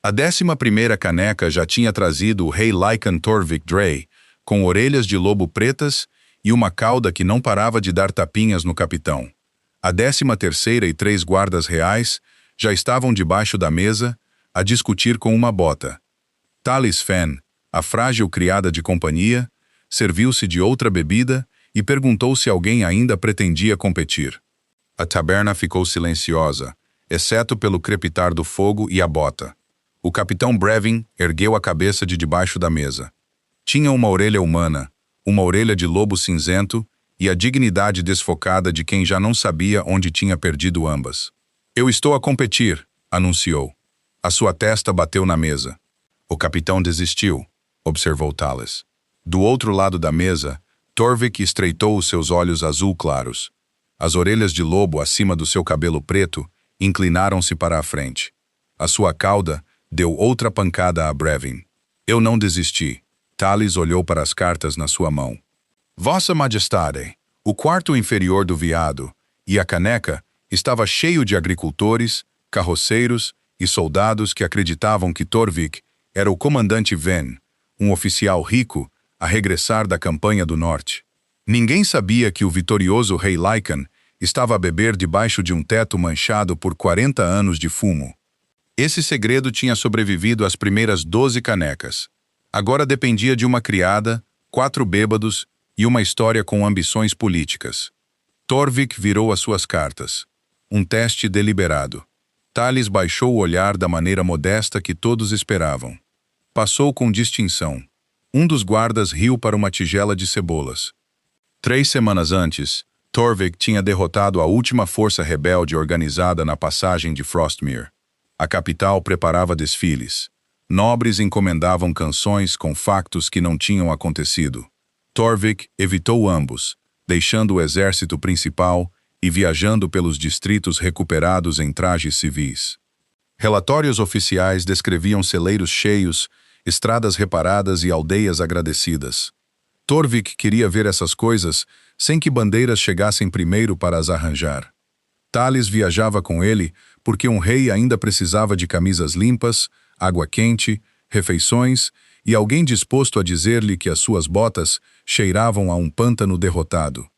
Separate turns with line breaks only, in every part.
A 11ª caneca já tinha trazido o rei Lycan Torvik Drey, com orelhas de lobo pretas e uma cauda que não parava de dar tapinhas no capitão. A 13ª e 3 guardas reais já estavam debaixo da mesa, a discutir com uma bota. Talis Fenn, a frágil criada de companhia, serviu-se de outra bebida e perguntou se alguém ainda pretendia competir. A taberna ficou silenciosa, exceto pelo crepitar do fogo e a bota. O capitão Brevin ergueu a cabeça de debaixo da mesa. Tinha uma orelha humana, uma orelha de lobo cinzento e a dignidade desfocada de quem já não sabia onde tinha perdido ambas. "Eu estou a competir", anunciou. A sua testa bateu na mesa. "O capitão desistiu", observou Talis. Do outro lado da mesa, Torvik estreitou os seus olhos azul claros. As orelhas de lobo acima do seu cabelo preto inclinaram-se para a frente. A sua cauda deu outra pancada a Brevin. "Eu não desisti." Talis olhou para as cartas na sua mão. "Vossa Majestade, o quarto inferior do veado e a caneca estava cheio de agricultores, carroceiros e soldados que acreditavam que Torvik era o comandante Ven, um oficial rico, a regressar da campanha do norte. Ninguém sabia que o vitorioso rei Lycan estava a beber debaixo de um teto manchado por 40 anos de fumo. Esse segredo tinha sobrevivido às primeiras 12 canecas. Agora dependia de uma criada, 4 bêbados e uma história com ambições políticas. Torvik virou as suas cartas. Um teste deliberado. Talis baixou o olhar da maneira modesta que todos esperavam. Passou com distinção. Um dos guardas riu para uma tigela de cebolas. 3 semanas antes, Torvik tinha derrotado a última força rebelde organizada na passagem de Frostmere. A capital preparava desfiles. Nobres encomendavam canções com factos que não tinham acontecido. Torvik evitou ambos, deixando o exército principal e viajando pelos distritos recuperados em trajes civis. Relatórios oficiais descreviam celeiros cheios, estradas reparadas e aldeias agradecidas. Torvik queria ver essas coisas sem que bandeiras chegassem primeiro para as arranjar. Talis viajava com ele porque um rei ainda precisava de camisas limpas, água quente, refeições e alguém disposto a dizer-lhe que as suas botas cheiravam a um pântano derrotado.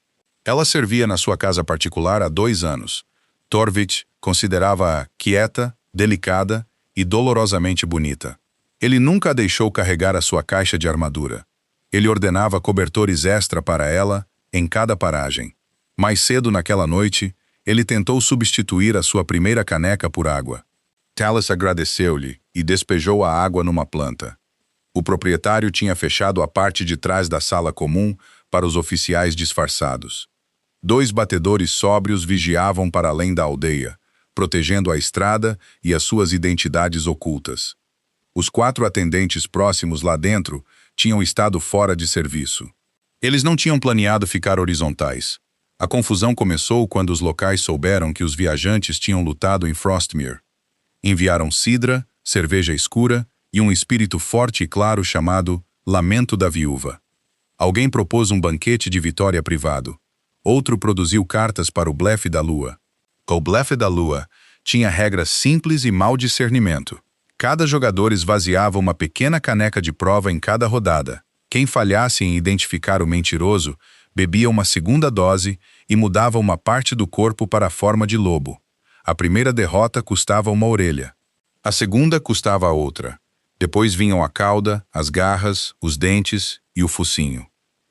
Ela servia na sua casa particular há 2 anos. Torvik considerava-a quieta, delicada e dolorosamente bonita. Ele nunca a deixou carregar a sua caixa de armadura. Ele ordenava cobertores extra para ela em cada paragem. Mais cedo naquela noite, ele tentou substituir a sua primeira caneca por água. Talis agradeceu-lhe e despejou a água numa planta. O proprietário tinha fechado a parte de trás da sala comum para os oficiais disfarçados. 2 batedores sóbrios vigiavam para além da aldeia, protegendo a estrada e as suas identidades ocultas. Os 4 atendentes próximos lá dentro tinham estado fora de serviço. Eles não tinham planeado ficar horizontais. A confusão começou quando os locais souberam que os viajantes tinham lutado em Frostmere. Enviaram cidra, cerveja escura e um espírito forte e claro chamado Lamento da Viúva. Alguém propôs um banquete de vitória privado. Outro produziu cartas para o blefe da lua. O blefe da lua tinha regras simples e mau discernimento. Cada jogador esvaziava uma pequena caneca de prova em cada rodada. Quem falhasse em identificar o mentiroso bebia uma segunda dose e mudava uma parte do corpo para a forma de lobo. A primeira derrota custava uma orelha. A segunda custava a outra. Depois vinham a cauda, as garras, os dentes e o focinho.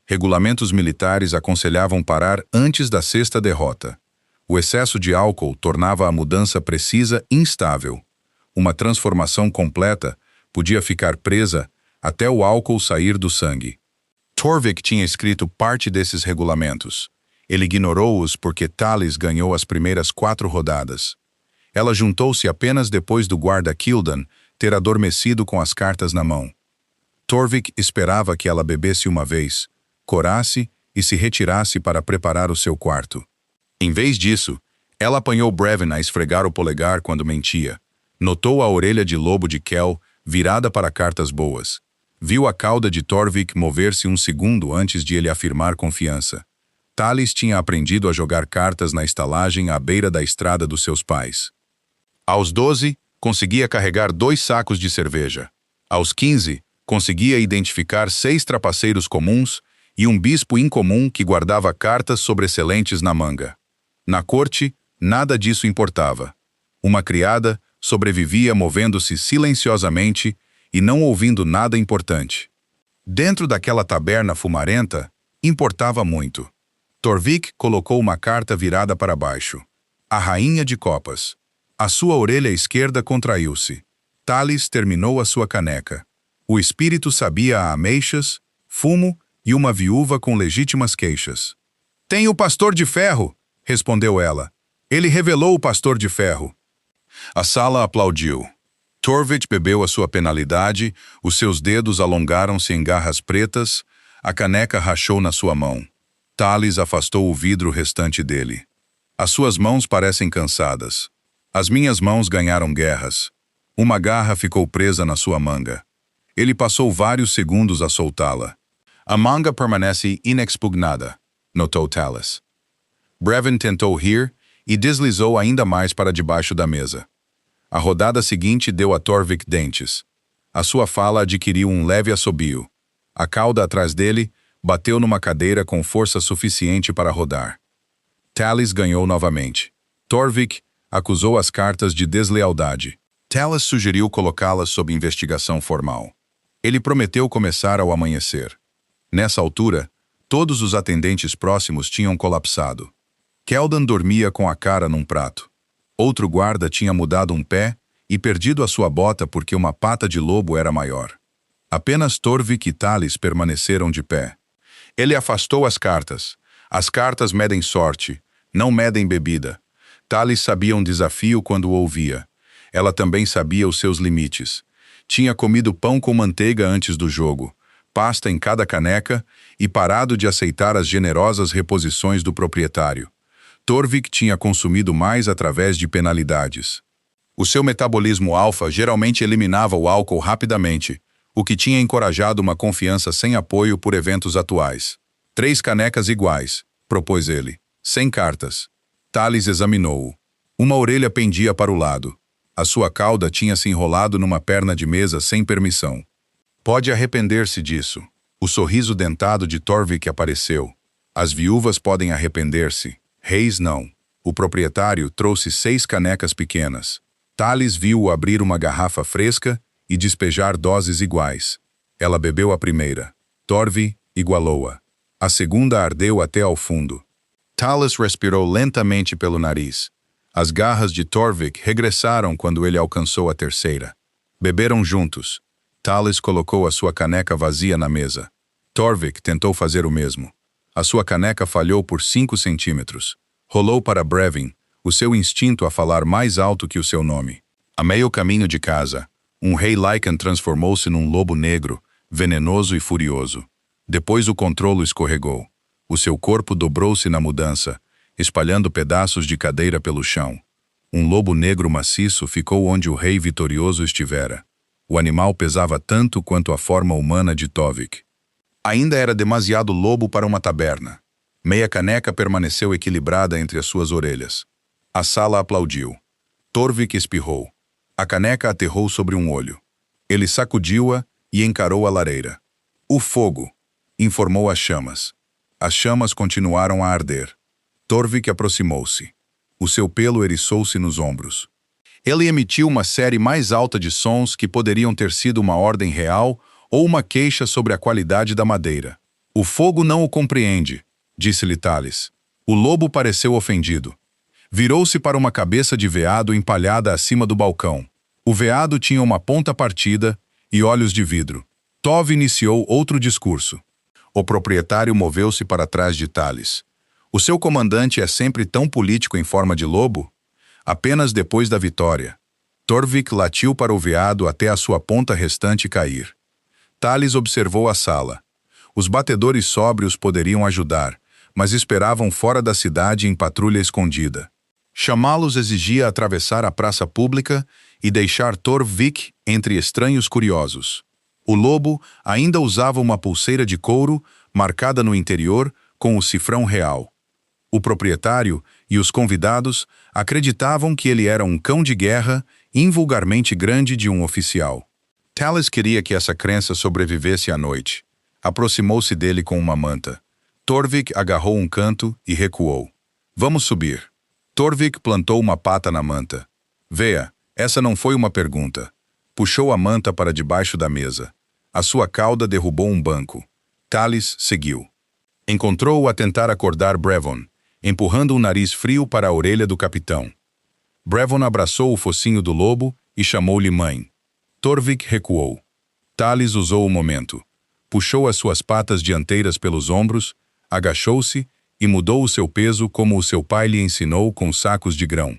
Regulamentos militares aconselhavam parar antes da 6ª derrota. O excesso de álcool tornava a mudança precisa instável. Uma transformação completa podia ficar presa até o álcool sair do sangue. Torvik tinha escrito parte desses regulamentos. Ele ignorou-os porque Talis ganhou as primeiras 4 rodadas. Ela juntou-se apenas depois do guarda Kildan ter adormecido com as cartas na mão. Torvik esperava que ela bebesse uma vez, corasse e se retirasse para preparar o seu quarto. Em vez disso, ela apanhou Brevin a esfregar o polegar quando mentia. Notou a orelha de lobo de Kel virada para cartas boas. Viu a cauda de Torvik mover-se um segundo antes de ele afirmar confiança. Talis tinha aprendido a jogar cartas na estalagem à beira da estrada dos seus pais. Aos 12, conseguia carregar 2 sacos de cerveja. Aos 15, conseguia identificar 6 trapaceiros comuns e um bispo incomum que guardava cartas sobressalentes na manga. Na corte, nada disso importava. Uma criada sobrevivia movendo-se silenciosamente e não ouvindo nada importante. Dentro daquela taberna fumarenta, importava muito. Torvik colocou uma carta virada para baixo. A rainha de copas. A sua orelha esquerda contraiu-se. Tales terminou a sua caneca. O espírito sabia ameixas, fumo e uma viúva com legítimas queixas. "Tem o pastor de ferro", respondeu ela. "Ele revelou o pastor de ferro." A sala aplaudiu. Torvik bebeu a sua penalidade, os seus dedos alongaram-se em garras pretas, a caneca rachou na sua mão. Tales afastou o vidro restante dele. "As suas mãos parecem cansadas. As minhas mãos ganharam guerras. Uma garra ficou presa na sua manga." Ele passou vários segundos a soltá-la. "A manga permanece inexpugnada", notou Tales. Brevin tentou rir e deslizou ainda mais para debaixo da mesa. A rodada seguinte deu a Torvik dentes. A sua fala adquiriu um leve assobio. A cauda atrás dele bateu numa cadeira com força suficiente para rodar. Tales ganhou novamente. Torvik acusou as cartas de deslealdade. Tales sugeriu colocá-las sob investigação formal. Ele prometeu começar ao amanhecer. Nessa altura, todos os atendentes próximos tinham colapsado. Keldan dormia com a cara num prato. Outro guarda tinha mudado um pé e perdido a sua bota porque uma pata de lobo era maior. Apenas Torvik e Tales permaneceram de pé. Ele afastou as cartas. As cartas medem sorte, não medem bebida. Tales sabia um desafio quando o ouvia. Ela também sabia os seus limites. Tinha comido pão com manteiga antes do jogo, pasta em cada caneca e parado de aceitar as generosas reposições do proprietário. Torvik tinha consumido mais através de penalidades. O seu metabolismo alfa geralmente eliminava o álcool rapidamente, o que tinha encorajado uma confiança sem apoio por eventos atuais. 3 canecas iguais, propôs ele. 100 cartas. Tales examinou-o. Uma orelha pendia para o lado. A sua cauda tinha se enrolado numa perna de mesa sem permissão. Pode arrepender-se disso. O sorriso dentado de Torvik apareceu. As viúvas podem arrepender-se. Reis não. O proprietário trouxe 6 canecas pequenas. Tales viu-o abrir uma garrafa fresca e despejar doses iguais. Ela bebeu a primeira. Torvi igualou-a. A segunda ardeu até ao fundo. Tales respirou lentamente pelo nariz. As garras de Torvik regressaram quando ele alcançou a terceira. Beberam juntos. Tales colocou a sua caneca vazia na mesa. Torvik tentou fazer o mesmo. A sua caneca falhou por 5 centímetros. Rolou para Brevin, o seu instinto a falar mais alto que o seu nome. A meio caminho de casa, um rei Lycan transformou-se num lobo negro, venenoso e furioso. Depois o controlo escorregou. O seu corpo dobrou-se na mudança, espalhando pedaços de cadeira pelo chão. Um lobo negro maciço ficou onde o rei vitorioso estivera. O animal pesava tanto quanto a forma humana de Torvik. Ainda era demasiado lobo para uma taberna. Meia caneca permaneceu equilibrada entre as suas orelhas. A sala aplaudiu. Torvik espirrou. A caneca aterrou sobre um olho. Ele sacudiu-a e encarou a lareira. "O fogo", informou as chamas. As chamas continuaram a arder. Torvik aproximou-se. O seu pelo eriçou-se nos ombros. Ele emitiu uma série mais alta de sons que poderiam ter sido uma ordem real ou uma queixa sobre a qualidade da madeira. "O fogo não o compreende", disse-lhe Tales. O lobo pareceu ofendido. Virou-se para uma cabeça de veado empalhada acima do balcão. O veado tinha uma ponta partida e olhos de vidro. Tov iniciou outro discurso. O proprietário moveu-se para trás de Tales. "O seu comandante é sempre tão político em forma de lobo?" Apenas depois da vitória. Torvik latiu para o veado até a sua ponta restante cair. Tales observou a sala. Os batedores sóbrios poderiam ajudar, mas esperavam fora da cidade em patrulha escondida. Chamá-los exigia atravessar a praça pública e deixar Torvik entre estranhos curiosos. O lobo ainda usava uma pulseira de couro, marcada no interior, com o cifrão real. O proprietário e os convidados acreditavam que ele era um cão de guerra invulgarmente grande de um oficial. Talis queria que essa crença sobrevivesse à noite. Aproximou-se dele com uma manta. Torvik agarrou um canto e recuou. Vamos subir. Torvik plantou uma pata na manta. Veja, essa não foi uma pergunta. Puxou a manta para debaixo da mesa. A sua cauda derrubou um banco. Talis seguiu. Encontrou-o a tentar acordar Brevon, empurrando um nariz frio para a orelha do capitão. Brevon abraçou o focinho do lobo e chamou-lhe mãe. Torvik recuou. Talis usou o momento. Puxou as suas patas dianteiras pelos ombros, agachou-se e mudou o seu peso como o seu pai lhe ensinou com sacos de grão.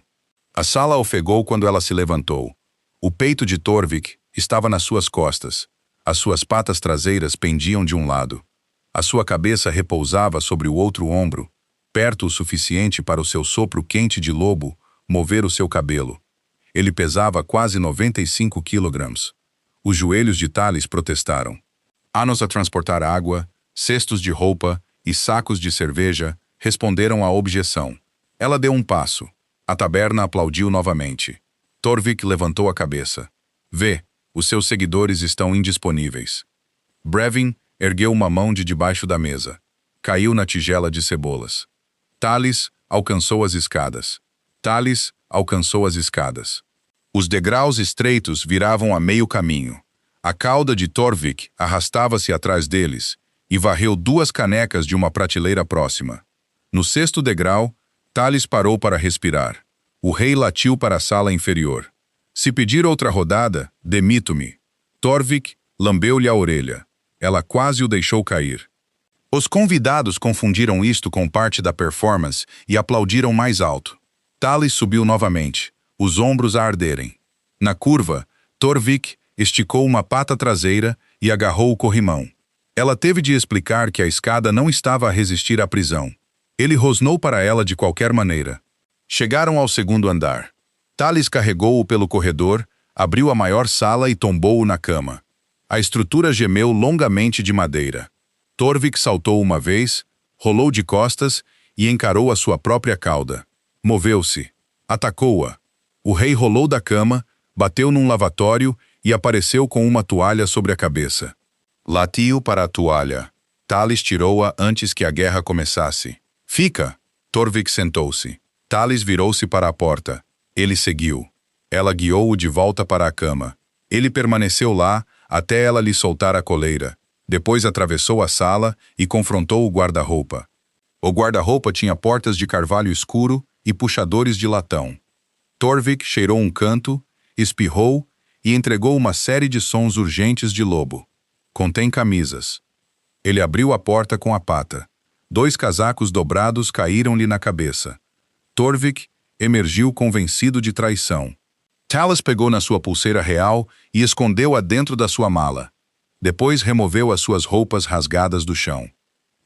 A sala ofegou quando ela se levantou. O peito de Torvik estava nas suas costas. As suas patas traseiras pendiam de um lado. A sua cabeça repousava sobre o outro ombro, perto o suficiente para o seu sopro quente de lobo mover o seu cabelo. Ele pesava quase 95 quilogramas. Os joelhos de Talis protestaram. Há-nos a transportar água, cestos de roupa e sacos de cerveja responderam à objeção. Ela deu um passo. A taberna aplaudiu novamente. Torvik levantou a cabeça. Vê, os seus seguidores estão indisponíveis. Brevin ergueu uma mão de debaixo da mesa. Caiu na tigela de cebolas. Talis alcançou as escadas. Talis alcançou as escadas. Os degraus estreitos viravam a meio caminho. A cauda de Torvik arrastava-se atrás deles e varreu 2 canecas de uma prateleira próxima. No 6º degrau, Talis parou para respirar. O rei latiu para a sala inferior. Se pedir outra rodada, demito-me. Torvik lambeu-lhe a orelha. Ela quase o deixou cair. Os convidados confundiram isto com parte da performance e aplaudiram mais alto. Talis subiu novamente, os ombros a arderem. Na curva, Torvik esticou uma pata traseira e agarrou o corrimão. Ela teve de explicar que a escada não estava a resistir à prisão. Ele rosnou para ela de qualquer maneira. Chegaram ao 2º andar. Talis carregou-o pelo corredor, abriu a maior sala e tombou-o na cama. A estrutura gemeu longamente de madeira. Torvik saltou uma vez, rolou de costas e encarou a sua própria cauda. Moveu-se. Atacou-a. O rei rolou da cama, bateu num lavatório e apareceu com uma toalha sobre a cabeça. Latiu para a toalha. Talis tirou-a antes que a guerra começasse. Fica! Torvik sentou-se. Talis virou-se para a porta. Ele seguiu. Ela guiou-o de volta para a cama. Ele permaneceu lá até ela lhe soltar a coleira. Depois atravessou a sala e confrontou o guarda-roupa. O guarda-roupa tinha portas de carvalho escuro e puxadores de latão. Torvik cheirou um canto, espirrou e entregou uma série de sons urgentes de lobo. Contém camisas. Ele abriu a porta com a pata. 2 casacos dobrados caíram-lhe na cabeça. Torvik emergiu convencido de traição. Talis pegou na sua pulseira real e escondeu-a dentro da sua mala. Depois removeu as suas roupas rasgadas do chão.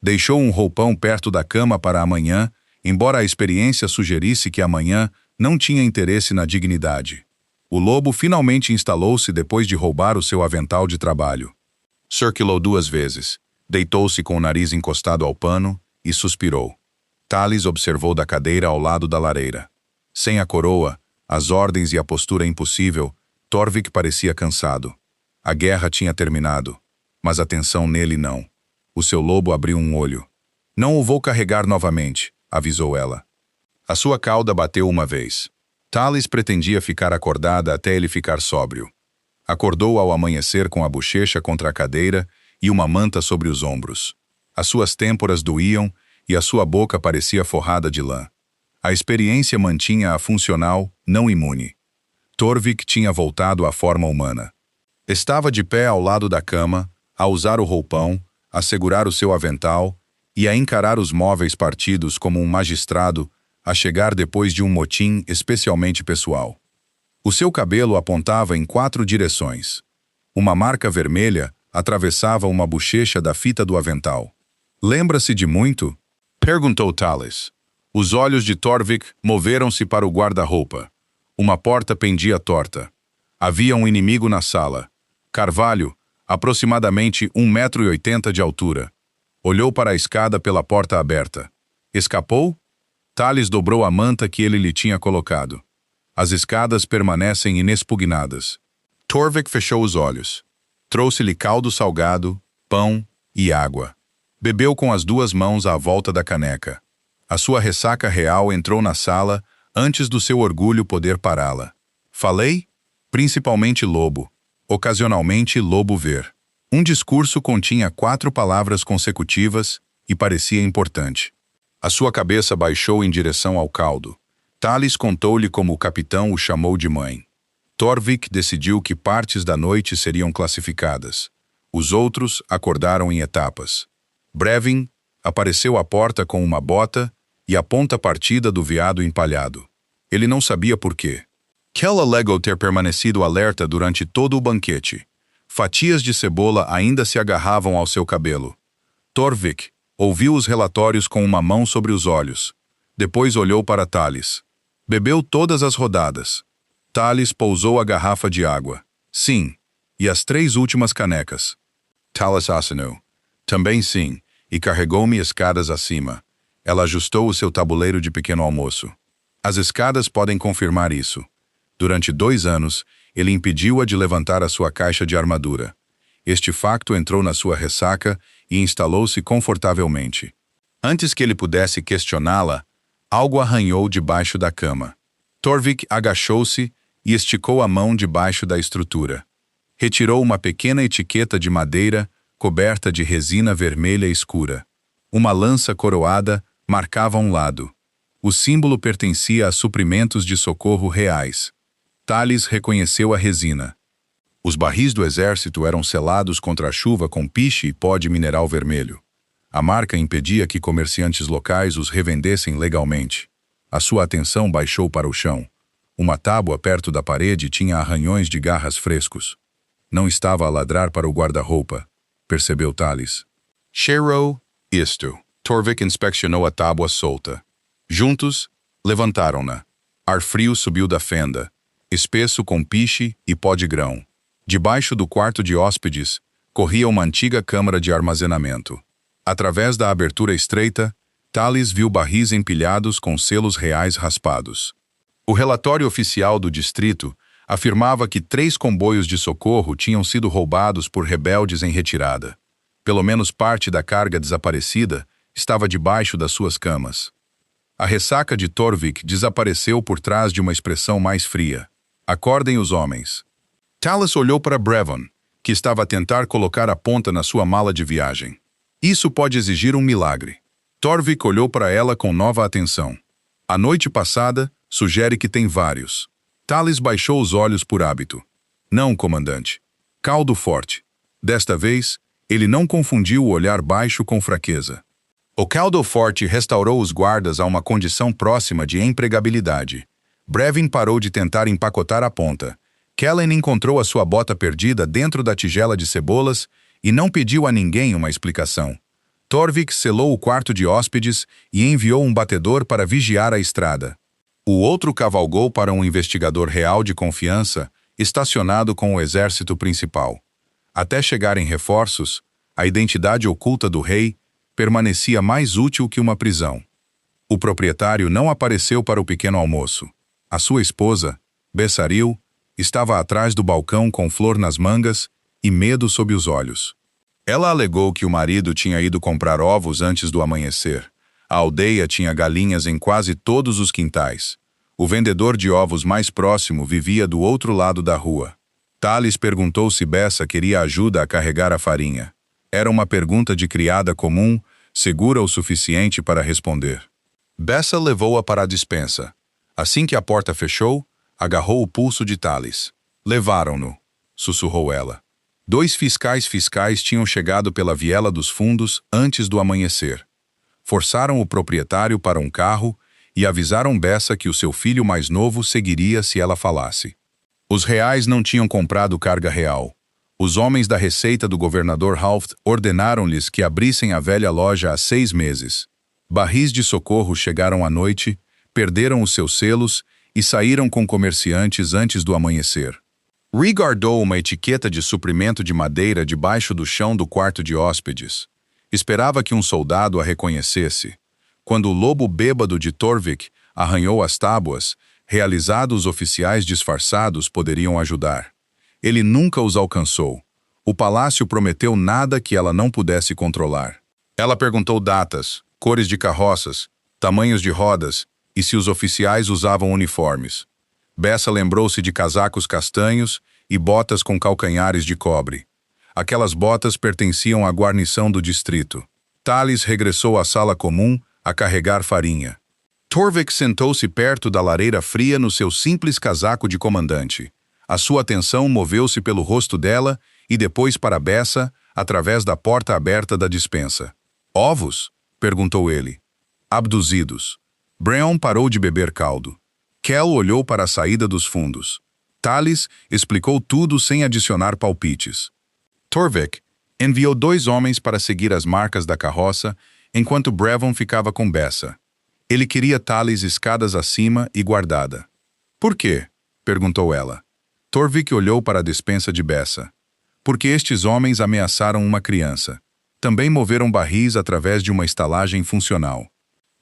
Deixou um roupão perto da cama para amanhã, embora a experiência sugerisse que amanhã não tinha interesse na dignidade. O lobo finalmente instalou-se depois de roubar o seu avental de trabalho. Circulou 2 vezes, deitou-se com o nariz encostado ao pano e suspirou. Talis observou da cadeira ao lado da lareira. Sem a coroa, as ordens e a postura impossível, Torvik parecia cansado. A guerra tinha terminado, mas a tensão nele não. O seu lobo abriu um olho. Não o vou carregar novamente, avisou ela. A sua cauda bateu uma vez. Talis pretendia ficar acordada até ele ficar sóbrio. Acordou ao amanhecer com a bochecha contra a cadeira e uma manta sobre os ombros. As suas têmporas doíam e a sua boca parecia forrada de lã. A experiência mantinha-a funcional, não imune. Torvik tinha voltado à forma humana. Estava de pé ao lado da cama, a usar o roupão, a segurar o seu avental e a encarar os móveis partidos como um magistrado a chegar depois de um motim especialmente pessoal. O seu cabelo apontava em 4 direções. Uma marca vermelha atravessava uma bochecha da fita do avental. Lembra-se de muito? Perguntou Talis. Os olhos de Torvik moveram-se para o guarda-roupa. Uma porta pendia torta. Havia um inimigo na sala. Carvalho, aproximadamente 1,80 m de altura. Olhou para a escada pela porta aberta. Escapou? Talis dobrou a manta que ele lhe tinha colocado. As escadas permanecem inexpugnadas. Torvik fechou os olhos. Trouxe-lhe caldo salgado, pão e água. Bebeu com as duas mãos à volta da caneca. A sua ressaca real entrou na sala antes do seu orgulho poder pará-la. Falei? Principalmente lobo. Ocasionalmente lobo ver. Um discurso continha 4 palavras consecutivas e parecia importante. A sua cabeça baixou em direção ao caldo. Tales contou-lhe como o capitão o chamou de mãe. Torvik decidiu que partes da noite seriam classificadas. Os outros acordaram em etapas. Brevin apareceu à porta com uma bota e a ponta partida do veado empalhado. Ele não sabia por quê. Kell alegou ter permanecido alerta durante todo o banquete. Fatias de cebola ainda se agarravam ao seu cabelo. Torvik ouviu os relatórios com uma mão sobre os olhos. Depois olhou para Tales. Bebeu todas as rodadas. Tales pousou a garrafa de água. Sim, e as 3 últimas canecas. Tales acenou. Também sim, e carregou-me escadas acima. Ela ajustou o seu tabuleiro de pequeno almoço. As escadas podem confirmar isso. Durante 2 anos, ele impediu-a de levantar a sua caixa de armadura. Este facto entrou na sua ressaca e instalou-se confortavelmente. Antes que ele pudesse questioná-la, algo arranhou debaixo da cama. Torvik agachou-se e esticou a mão debaixo da estrutura. Retirou uma pequena etiqueta de madeira coberta de resina vermelha escura. Uma lança coroada marcava um lado. O símbolo pertencia a suprimentos de socorro reais. Tales reconheceu a resina. Os barris do exército eram selados contra a chuva com piche e pó de mineral vermelho. A marca impedia que comerciantes locais os revendessem legalmente. A sua atenção baixou para o chão. Uma tábua perto da parede tinha arranhões de garras frescos. Não estava a ladrar para o guarda-roupa, percebeu Tales. Cheirou isto. Torvik inspecionou a tábua solta. Juntos, levantaram-na. Ar frio subiu da fenda, espesso com piche e pó de grão. Debaixo do quarto de hóspedes, corria uma antiga câmara de armazenamento. Através da abertura estreita, Tales viu barris empilhados com selos reais raspados. O relatório oficial do distrito afirmava que 3 comboios de socorro tinham sido roubados por rebeldes em retirada. Pelo menos parte da carga desaparecida estava debaixo das suas camas. A ressaca de Torvik desapareceu por trás de uma expressão mais fria. Acordem os homens. Tales olhou para Brevin, que estava a tentar colocar a ponta na sua mala de viagem. Isso pode exigir um milagre. Torvik olhou para ela com nova atenção. A noite passada sugere que tem vários. Tales baixou os olhos por hábito. Não, comandante. Caldo forte. Desta vez, ele não confundiu o olhar baixo com fraqueza. O caldo forte restaurou os guardas a uma condição próxima de empregabilidade. Brevin parou de tentar empacotar a ponta. Kellen encontrou a sua bota perdida dentro da tigela de cebolas e não pediu a ninguém uma explicação. Torvik selou o quarto de hóspedes e enviou um batedor para vigiar a estrada. O outro cavalgou para um investigador real de confiança, estacionado com o exército principal. Até chegarem reforços, a identidade oculta do rei permanecia mais útil que uma prisão. O proprietário não apareceu para o pequeno almoço. A sua esposa, Bessaril, estava atrás do balcão com flor nas mangas e medo sob os olhos. Ela alegou que o marido tinha ido comprar ovos antes do amanhecer. A aldeia tinha galinhas em quase todos os quintais. O vendedor de ovos mais próximo vivia do outro lado da rua. Tales perguntou se Bessa queria ajuda a carregar a farinha. Era uma pergunta de criada comum, segura o suficiente para responder. Bessa levou-a para a despensa. Assim que a porta fechou, agarrou o pulso de Tales. Levaram-no, sussurrou ela. 2 fiscais tinham chegado pela viela dos fundos antes do amanhecer. Forçaram o proprietário para um carro e avisaram Bessa que o seu filho mais novo seguiria se ela falasse. Os reais não tinham comprado carga real. Os homens da receita do governador Halft ordenaram-lhes que abrissem a velha loja há 6 meses. Barris de socorro chegaram à noite, perderam os seus selos e saíram com comerciantes antes do amanhecer. Ree guardou uma etiqueta de suprimento de madeira debaixo do chão do quarto de hóspedes. Esperava que um soldado a reconhecesse. Quando o lobo bêbado de Torvik arranhou as tábuas, Realizado, os oficiais disfarçados poderiam ajudar. Ele nunca os alcançou. O palácio prometeu nada que ela não pudesse controlar. Ela perguntou datas, cores de carroças, tamanhos de rodas e se os oficiais usavam uniformes. Bessa lembrou-se de casacos castanhos e botas com calcanhares de cobre. Aquelas botas pertenciam à guarnição do distrito. Thales regressou à sala comum a carregar farinha. Torvik sentou-se perto da lareira fria no seu simples casaco de comandante. A sua atenção moveu-se pelo rosto dela e depois para Bessa, através da porta aberta da despensa. "Ovos?" perguntou ele. "Abduzidos." Breon parou de beber caldo. Kell olhou para a saída dos fundos. Thales explicou tudo sem adicionar palpites. Torvik enviou 2 homens para seguir as marcas da carroça, enquanto Brevon ficava com Bessa. Ele queria Thales escadas acima e guardada. "Por quê?" perguntou ela. Torvik olhou para a despensa de Bessa. "Porque estes homens ameaçaram uma criança. Também moveram barris através de uma estalagem funcional.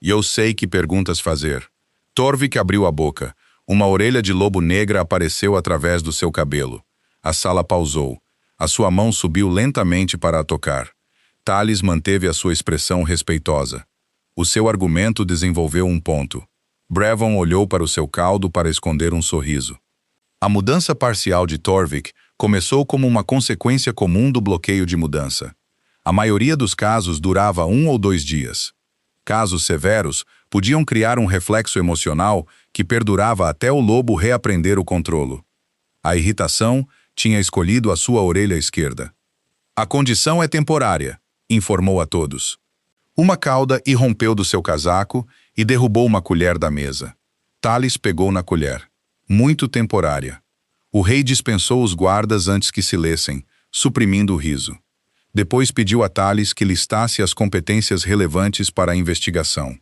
E eu sei que perguntas fazer." Torvik abriu a boca. Uma orelha de lobo negra apareceu através do seu cabelo. A sala pausou. A sua mão subiu lentamente para a tocar. Thales manteve a sua expressão respeitosa. O seu argumento desenvolveu um ponto. Brevon olhou para o seu caldo para esconder um sorriso. A mudança parcial de Torvik começou como uma consequência comum do bloqueio de mudança. A maioria dos casos durava 1 ou 2 dias. Casos severos podiam criar um reflexo emocional que perdurava até o lobo reaprender o controlo. A irritação tinha escolhido a sua orelha esquerda. "A condição é temporária", informou a todos. Uma cauda irrompeu do seu casaco e derrubou uma colher da mesa. Thales pegou na colher. "Muito temporária." O rei dispensou os guardas antes que se lessem, suprimindo o riso. Depois pediu a Thales que listasse as competências relevantes para a investigação.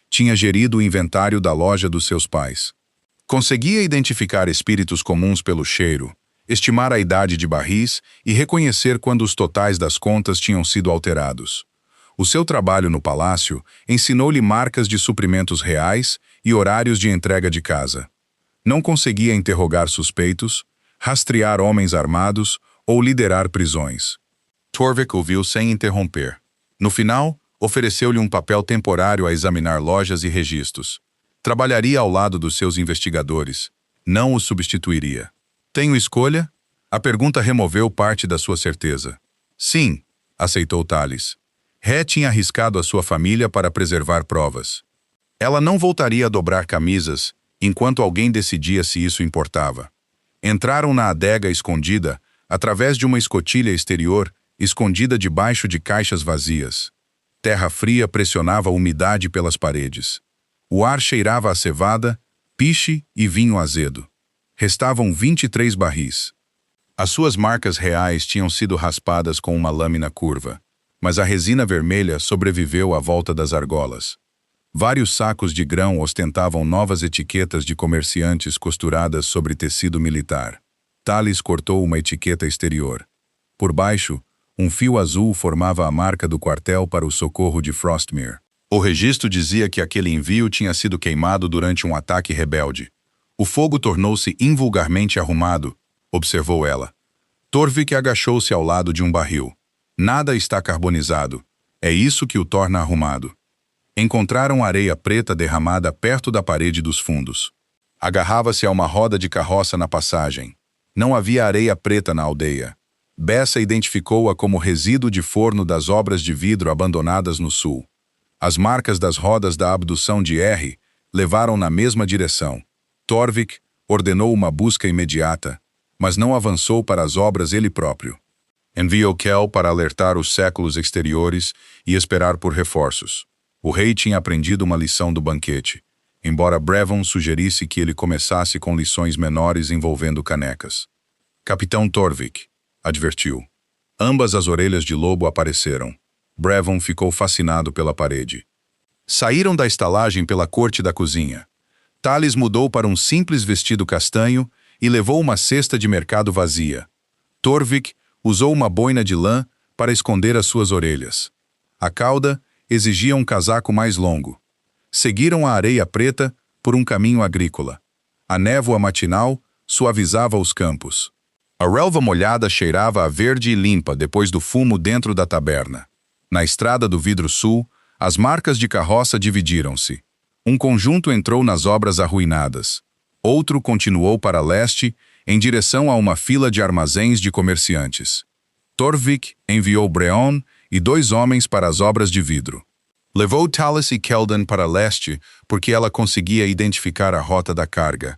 Tinha gerido o inventário da loja dos seus pais. Conseguia identificar espíritos comuns pelo cheiro, estimar a idade de barris e reconhecer quando os totais das contas tinham sido alterados. O seu trabalho no palácio ensinou-lhe marcas de suprimentos reais e horários de entrega de casa. Não conseguia interrogar suspeitos, rastrear homens armados ou liderar prisões. Torvik ouviu sem interromper. No final, ofereceu-lhe um papel temporário a examinar lojas e registros. Trabalharia ao lado dos seus investigadores. Não os substituiria. "Tenho escolha?" A pergunta removeu parte da sua certeza. "Sim", aceitou Thales. Ré tinha arriscado a sua família para preservar provas. Ela não voltaria a dobrar camisas enquanto alguém decidia se isso importava. Entraram na adega escondida, através de uma escotilha exterior, escondida debaixo de caixas vazias. Terra fria pressionava a umidade pelas paredes. O ar cheirava a cevada, piche e vinho azedo. Restavam 23 barris. As suas marcas reais tinham sido raspadas com uma lâmina curva, mas a resina vermelha sobreviveu à volta das argolas. Vários sacos de grão ostentavam novas etiquetas de comerciantes costuradas sobre tecido militar. Thales cortou uma etiqueta exterior. Por baixo, um fio azul formava a marca do quartel para o socorro de Frostmere. O registro dizia que aquele envio tinha sido queimado durante um ataque rebelde. "O fogo tornou-se invulgarmente arrumado", observou ela. Torvik agachou-se ao lado de um barril. "Nada está carbonizado. É isso que o torna arrumado." Encontraram areia preta derramada perto da parede dos fundos. Agarrava-se a uma roda de carroça na passagem. Não havia areia preta na aldeia. Bessa identificou-a como resíduo de forno das obras de vidro abandonadas no sul. As marcas das rodas da abdução de R levaram na mesma direção. Torvik ordenou uma busca imediata, mas não avançou para as obras ele próprio. Enviou Kell para alertar os séculos exteriores e esperar por reforços. O rei tinha aprendido uma lição do banquete, embora Brevon sugerisse que ele começasse com lições menores envolvendo canecas. "Capitão Torvik", advertiu. Ambas as orelhas de lobo apareceram. Brevon ficou fascinado pela parede. Saíram da estalagem pela corte da cozinha. Thales mudou para um simples vestido castanho e levou uma cesta de mercado vazia. Torvik usou uma boina de lã para esconder as suas orelhas. A cauda exigia um casaco mais longo. Seguiram a areia preta por um caminho agrícola. A névoa matinal suavizava os campos. A relva molhada cheirava a verde e limpa depois do fumo dentro da taberna. Na estrada do vidro sul, as marcas de carroça dividiram-se. Um conjunto entrou nas obras arruinadas. Outro continuou para leste, em direção a uma fila de armazéns de comerciantes. Torvik enviou Breon e 2 homens para as obras de vidro. Levou Talis e Keldan para leste porque ela conseguia identificar a rota da carga.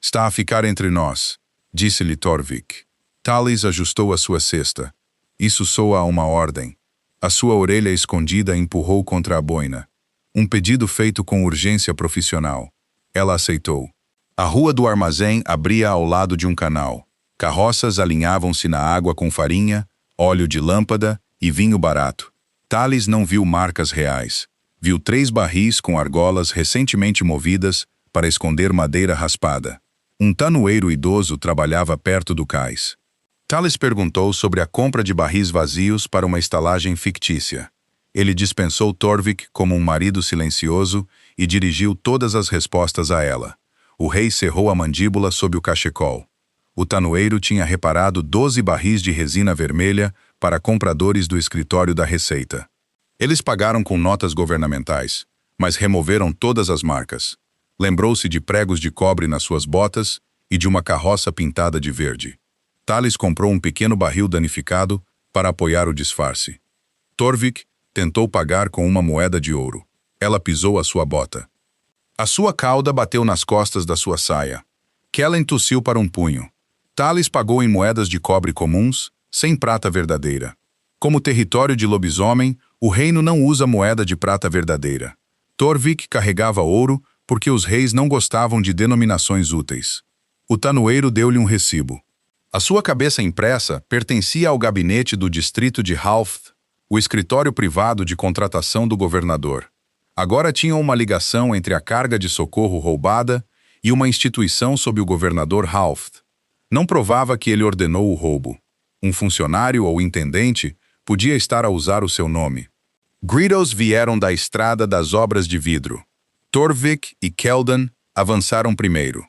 Está a ficar entre nós, disse-lhe Torvik. Talis ajustou a sua cesta. Isso soa a uma ordem. A sua orelha escondida empurrou contra a boina. Um pedido feito com urgência profissional. Ela aceitou. A rua do armazém abria ao lado de um canal. Carroças alinhavam-se na água com farinha, óleo de lâmpada e vinho barato. Talis não viu marcas reais. Viu 3 barris com argolas recentemente movidas para esconder madeira raspada. Um tanoeiro idoso trabalhava perto do cais. Talis perguntou sobre a compra de barris vazios para uma estalagem fictícia. Ele dispensou Torvik como um marido silencioso e dirigiu todas as respostas a ela. O rei cerrou a mandíbula sob o cachecol. O tanoeiro tinha reparado 12 barris de resina vermelha para compradores do escritório da Receita. Eles pagaram com notas governamentais, mas removeram todas as marcas. Lembrou-se de pregos de cobre nas suas botas e de uma carroça pintada de verde. Talis comprou um pequeno barril danificado para apoiar o disfarce. Torvik tentou pagar com uma moeda de ouro. Ela pisou a sua bota. A sua cauda bateu nas costas da sua saia. Kellen tossiu para um punho. Talis pagou em moedas de cobre comuns, sem prata verdadeira. Como território de lobisomem, o reino não usa moeda de prata verdadeira. Torvik carregava ouro porque os reis não gostavam de denominações úteis. O tanoeiro deu-lhe um recibo. A sua cabeça impressa pertencia ao gabinete do distrito de Halfth, o escritório privado de contratação do governador. Agora tinham uma ligação entre a carga de socorro roubada e uma instituição sob o governador Halfth. Não provava que ele ordenou o roubo. Um funcionário ou intendente podia estar a usar o seu nome. Gritos vieram da estrada das obras de vidro. Torvik e Keldan avançaram primeiro.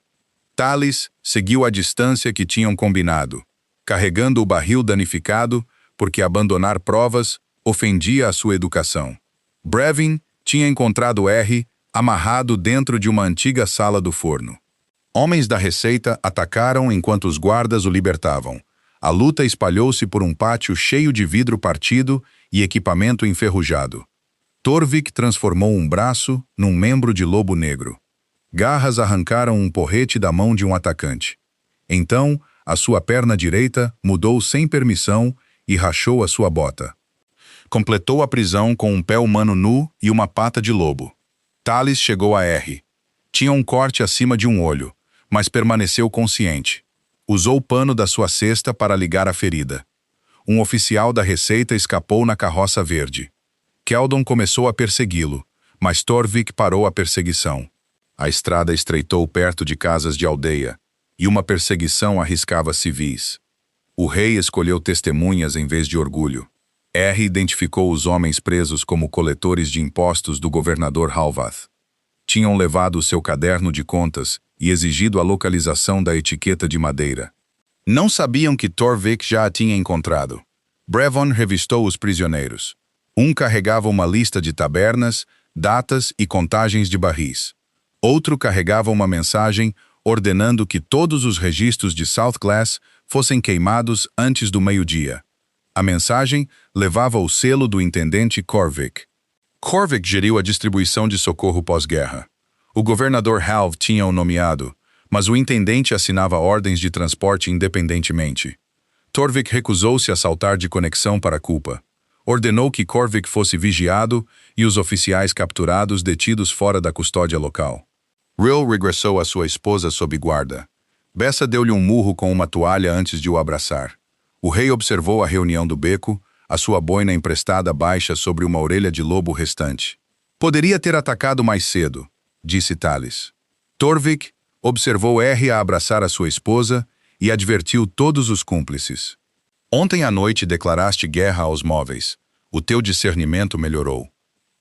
Talis seguiu a distância que tinham combinado, carregando o barril danificado porque abandonar provas ofendia a sua educação. Brevin tinha encontrado R amarrado dentro de uma antiga sala do forno. Homens da Receita atacaram enquanto os guardas o libertavam. A luta espalhou-se por um pátio cheio de vidro partido e equipamento enferrujado. Torvik transformou um braço num membro de lobo negro. Garras arrancaram um porrete da mão de um atacante. Então, a sua perna direita mudou sem permissão e rachou a sua bota. Completou a prisão com um pé humano nu e uma pata de lobo. Talis chegou a R. Tinha um corte acima de um olho, mas permaneceu consciente. Usou o pano da sua cesta para ligar a ferida. Um oficial da Receita escapou na carroça verde. Keldon começou a persegui-lo, mas Torvik parou a perseguição. A estrada estreitou perto de casas de aldeia, e uma perseguição arriscava civis. O rei escolheu testemunhas em vez de orgulho. R identificou os homens presos como coletores de impostos do governador Halvath. Tinham levado o seu caderno de contas e exigido a localização da etiqueta de madeira. Não sabiam que Torvik já a tinha encontrado. Brevon revistou os prisioneiros. Um carregava uma lista de tabernas, datas e contagens de barris. Outro carregava uma mensagem ordenando que todos os registros de Southglass fossem queimados antes do meio-dia. A mensagem levava o selo do intendente Corvick. Corvick geriu a distribuição de socorro pós-guerra. O governador Halv tinha-o nomeado, mas o intendente assinava ordens de transporte independentemente. Torvik recusou-se a saltar de conexão para a culpa. Ordenou que Corvick fosse vigiado e os oficiais capturados detidos fora da custódia local. Rill regressou à sua esposa sob guarda. Bessa deu-lhe um murro com uma toalha antes de o abraçar. O rei observou a reunião do beco, a sua boina emprestada baixa sobre uma orelha de lobo restante. Poderia ter atacado mais cedo, disse Talis. Torvik observou R a abraçar a sua esposa e advertiu todos os cúmplices. Ontem à noite declaraste guerra aos móveis. O teu discernimento melhorou.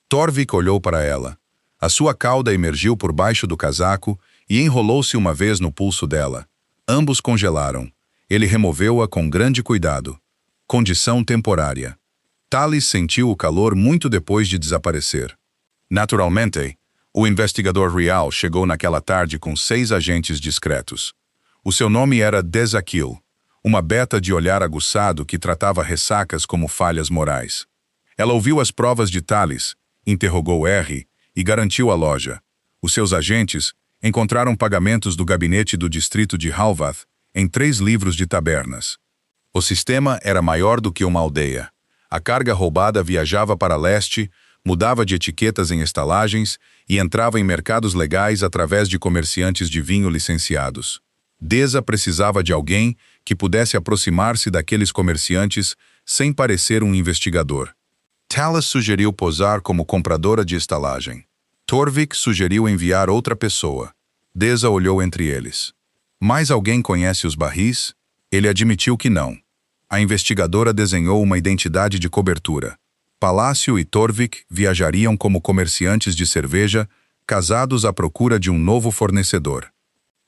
Torvik olhou para ela. A sua cauda emergiu por baixo do casaco e enrolou-se uma vez no pulso dela. Ambos congelaram. Ele removeu-a com grande cuidado. Condição temporária. Tales sentiu o calor muito depois de desaparecer. Naturalmente, o investigador real chegou naquela tarde com 6 agentes discretos. O seu nome era Desaquil, uma beta de olhar aguçado que tratava ressacas como falhas morais. Ela ouviu as provas de Tales, interrogou R e garantiu a loja. Os seus agentes encontraram pagamentos do gabinete do distrito de Halvath em 3 livros de tabernas. O sistema era maior do que uma aldeia. A carga roubada viajava para leste, mudava de etiquetas em estalagens e entrava em mercados legais através de comerciantes de vinho licenciados. Deza precisava de alguém que pudesse aproximar-se daqueles comerciantes sem parecer um investigador. Talis sugeriu posar como compradora de estalagem. Torvik sugeriu enviar outra pessoa. Deza olhou entre eles. Mais alguém conhece os barris? Ele admitiu que não. A investigadora desenhou uma identidade de cobertura. Palácio e Torvik viajariam como comerciantes de cerveja, casados à procura de um novo fornecedor.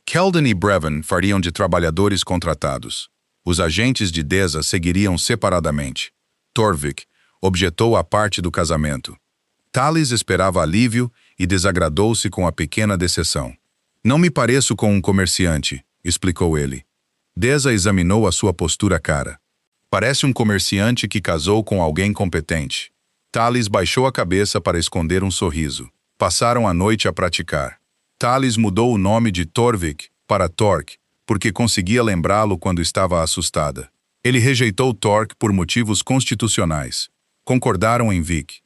Kelden e Brevin fariam de trabalhadores contratados. Os agentes de Deza seguiriam separadamente. Torvik objetou a parte do casamento. Tales esperava alívio e desagradou-se com a pequena decepção. Não me pareço com um comerciante, explicou ele. Deza examinou a sua postura cara. Parece um comerciante que casou com alguém competente. Tales baixou a cabeça para esconder um sorriso. Passaram a noite a praticar. Tales mudou o nome de Torvik para Torque, porque conseguia lembrá-lo quando estava assustada. Ele rejeitou Torque por motivos constitucionais. Concordaram em Vic.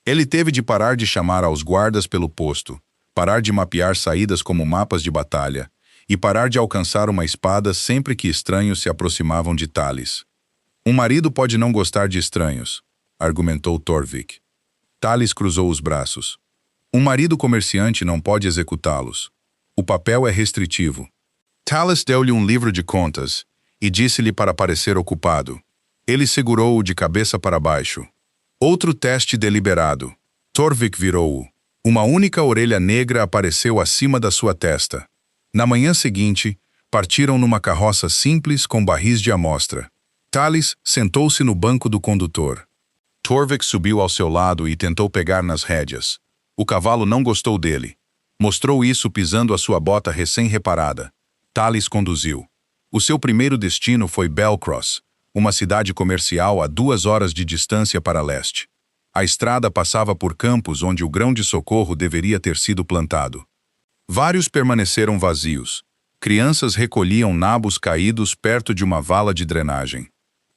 Ele teve de parar de chamar aos guardas pelo posto, parar de mapear saídas como mapas de batalha, e parar de alcançar uma espada sempre que estranhos se aproximavam de Tales. Um marido pode não gostar de estranhos, argumentou Torvik. Tales cruzou os braços. Um marido comerciante não pode executá-los. O papel é restritivo. Tales deu-lhe um livro de contas e disse-lhe para parecer ocupado. Ele segurou-o de cabeça para baixo. Outro teste deliberado. Torvik virou-o. Uma única orelha negra apareceu acima da sua testa. Na manhã seguinte, partiram numa carroça simples com barris de amostra. Tales sentou-se no banco do condutor. Torvik subiu ao seu lado e tentou pegar nas rédeas. O cavalo não gostou dele. Mostrou isso pisando a sua bota recém-reparada. Tales conduziu. O seu primeiro destino foi Belcross, uma cidade comercial a 2 horas de distância para leste. A estrada passava por campos onde o grão de socorro deveria ter sido plantado. Vários permaneceram vazios. Crianças recolhiam nabos caídos perto de uma vala de drenagem.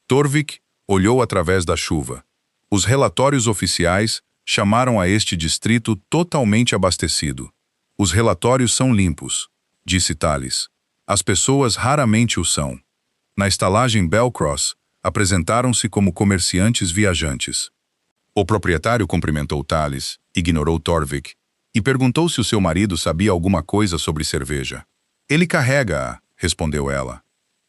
Torvik olhou através da chuva. Os relatórios oficiais chamaram a este distrito totalmente abastecido. Os relatórios são limpos, disse Tales. As pessoas raramente o são. Na estalagem Belcross, apresentaram-se como comerciantes viajantes. O proprietário cumprimentou Tales, ignorou Torvik e perguntou se o seu marido sabia alguma coisa sobre cerveja. Ele carrega-a, respondeu ela.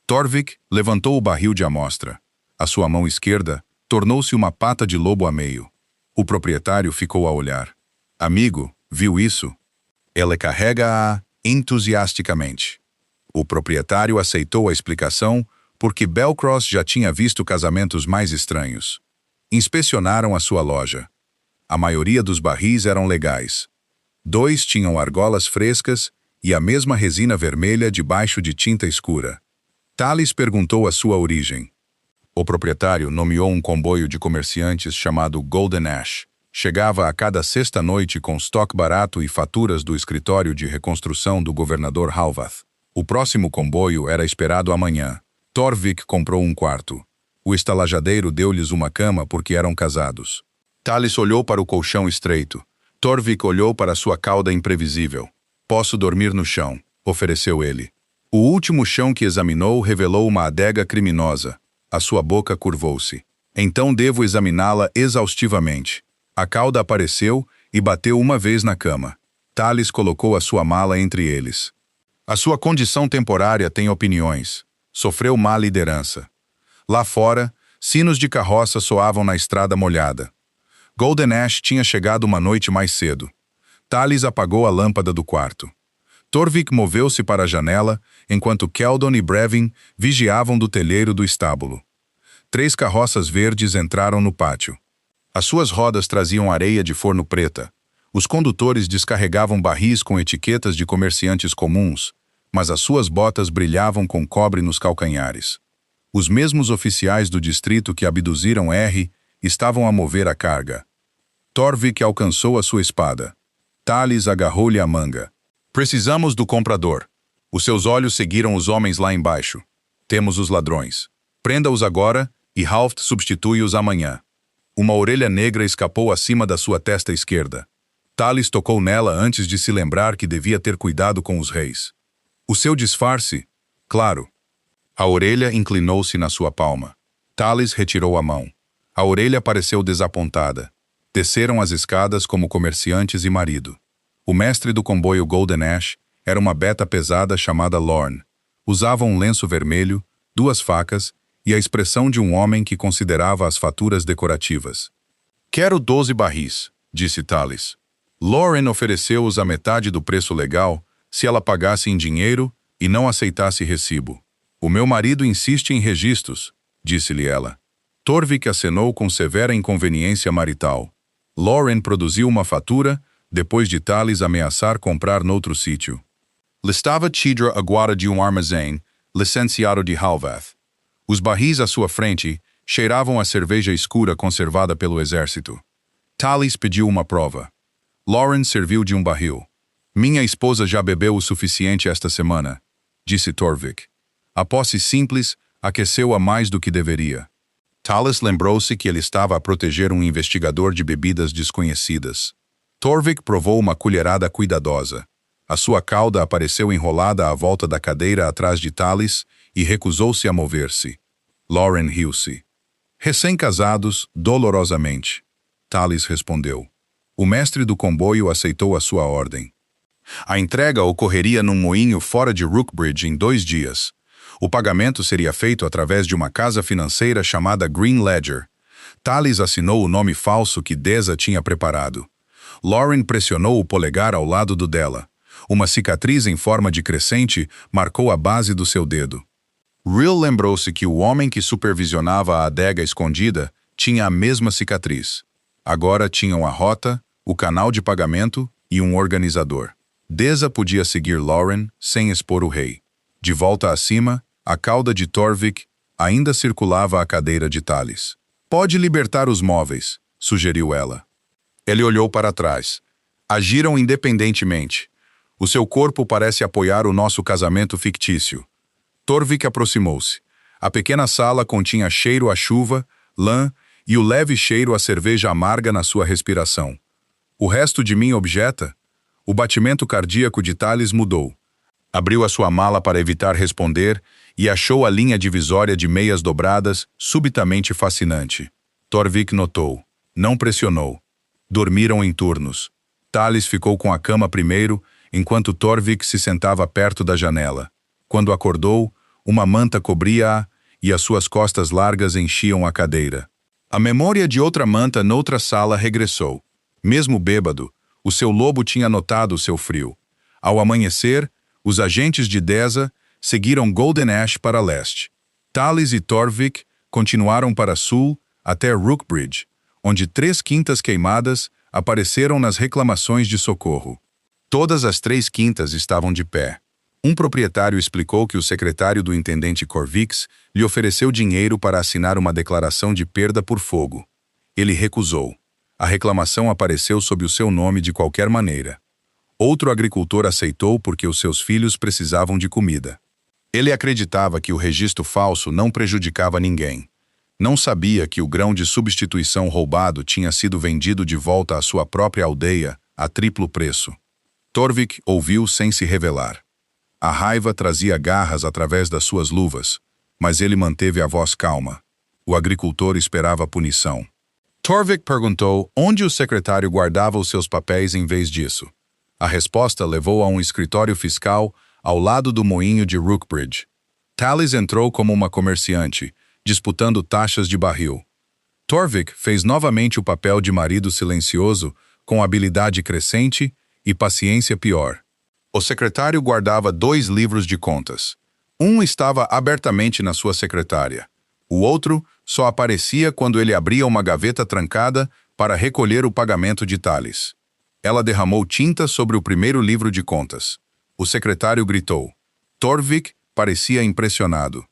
Torvik levantou o barril de amostra. A sua mão esquerda tornou-se uma pata de lobo a meio. O proprietário ficou a olhar. Amigo, viu isso? Ela carrega-a entusiasticamente. O proprietário aceitou a explicação porque Belcross já tinha visto casamentos mais estranhos. Inspecionaram a sua loja. A maioria dos barris eram legais. 2 tinham argolas frescas e a mesma resina vermelha debaixo de tinta escura. Tales perguntou a sua origem. O proprietário nomeou um comboio de comerciantes chamado Golden Ash. Chegava a cada sexta-noite com estoque barato e faturas do escritório de reconstrução do governador Halvath. O próximo comboio era esperado amanhã. Torvik comprou um quarto. O estalajadeiro deu-lhes uma cama porque eram casados. Tales olhou para o colchão estreito. Torvik olhou para sua cauda imprevisível. Posso dormir no chão, ofereceu ele. O último chão que examinou revelou uma adega criminosa. A sua boca curvou-se. Então devo examiná-la exaustivamente. A cauda apareceu e bateu uma vez na cama. Tales colocou a sua mala entre eles. A sua condição temporária tem opiniões. Sofreu má liderança. Lá fora, sinos de carroça soavam na estrada molhada. Golden Ash tinha chegado uma noite mais cedo. Tales apagou a lâmpada do quarto. Torvik moveu-se para a janela, enquanto Keldon e Brevin vigiavam do telheiro do estábulo. 3 carroças verdes entraram no pátio. As suas rodas traziam areia de forno preta. Os condutores descarregavam barris com etiquetas de comerciantes comuns, mas as suas botas brilhavam com cobre nos calcanhares. Os mesmos oficiais do distrito que abduziram R estavam a mover a carga. Torvik alcançou a sua espada. Talis agarrou-lhe a manga. Precisamos do comprador. Os seus olhos seguiram os homens lá embaixo. Temos os ladrões. Prenda-os agora e Halft substitui-os amanhã. Uma orelha negra escapou acima da sua testa esquerda. Talis tocou nela antes de se lembrar que devia ter cuidado com os reis. O seu disfarce? Claro. A orelha inclinou-se na sua palma. Talis retirou a mão. A orelha pareceu desapontada. Desceram as escadas como comerciantes e marido. O mestre do comboio Golden Ash era uma beta pesada chamada Lorne. Usava um lenço vermelho, 2 facas e a expressão de um homem que considerava as faturas decorativas. Quero 12 barris, disse Talis. Lauren ofereceu-os a metade do preço legal se ela pagasse em dinheiro e não aceitasse recibo. O meu marido insiste em registros, disse-lhe ela. Torvik acenou com severa inconveniência marital. Lauren produziu uma fatura, depois de Talis ameaçar comprar noutro sítio. Listava Chidra agora de um armazém, licenciado de Halvath. Os barris à sua frente cheiravam a cerveja escura conservada pelo exército. Talis pediu uma prova. Lauren serviu de um barril. Minha esposa já bebeu o suficiente esta semana, disse Torvik. A posse simples aqueceu-a mais do que deveria. Talis lembrou-se que ele estava a proteger um investigador de bebidas desconhecidas. Torvik provou uma colherada cuidadosa. A sua cauda apareceu enrolada à volta da cadeira atrás de Talis e recusou-se a mover-se. Lauren riu-se. Recém-casados, dolorosamente. Talis respondeu. O mestre do comboio aceitou a sua ordem. A entrega ocorreria num moinho fora de Rookbridge em 2 dias. O pagamento seria feito através de uma casa financeira chamada Green Ledger. Talis assinou o nome falso que Deza tinha preparado. Lauren pressionou o polegar ao lado do dela. Uma cicatriz em forma de crescente marcou a base do seu dedo. Rill lembrou-se que o homem que supervisionava a adega escondida tinha a mesma cicatriz. Agora tinham a rota, o canal de pagamento e um organizador. Deza podia seguir Lauren sem expor o rei. De volta acima, a cauda de Torvik ainda circulava a cadeira de Talis. Pode libertar os móveis, sugeriu ela. Ele olhou para trás. Agiram independentemente. O seu corpo parece apoiar o nosso casamento fictício. Torvik aproximou-se. A pequena sala continha cheiro a chuva, lã e o leve cheiro a cerveja amarga na sua respiração. O resto de mim objeta? O batimento cardíaco de Talis mudou. Abriu a sua mala para evitar responder e achou a linha divisória de meias dobradas subitamente fascinante. Torvik notou. Não pressionou. Dormiram em turnos. Talis ficou com a cama primeiro, enquanto Torvik se sentava perto da janela. Quando acordou, uma manta cobria-a e as suas costas largas enchiam a cadeira. A memória de outra manta noutra sala regressou. Mesmo bêbado, o seu lobo tinha notado o seu frio. Ao amanhecer, os agentes de Deza seguiram Golden Ash para leste. Talis e Torvik continuaram para sul até Rookbridge, onde 3 quintas queimadas apareceram nas reclamações de socorro. Todas as 3 quintas estavam de pé. Um proprietário explicou que o secretário do intendente Corvix lhe ofereceu dinheiro para assinar uma declaração de perda por fogo. Ele recusou. A reclamação apareceu sob o seu nome de qualquer maneira. Outro agricultor aceitou porque os seus filhos precisavam de comida. Ele acreditava que o registro falso não prejudicava ninguém. Não sabia que o grão de substituição roubado tinha sido vendido de volta à sua própria aldeia a triplo preço. Torvik ouviu sem se revelar. A raiva trazia garras através das suas luvas, mas ele manteve a voz calma. O agricultor esperava a punição. Torvik perguntou onde o secretário guardava os seus papéis em vez disso. A resposta levou a um escritório fiscal ao lado do moinho de Rookbridge. Talis entrou como uma comerciante, disputando taxas de barril. Torvik fez novamente o papel de marido silencioso, com habilidade crescente e paciência pior. O secretário guardava 2 livros de contas. Um estava abertamente na sua secretária. O outro só aparecia quando ele abria uma gaveta trancada para recolher o pagamento de Tales. Ela derramou tinta sobre o primeiro livro de contas. O secretário gritou. Torvik parecia impressionado.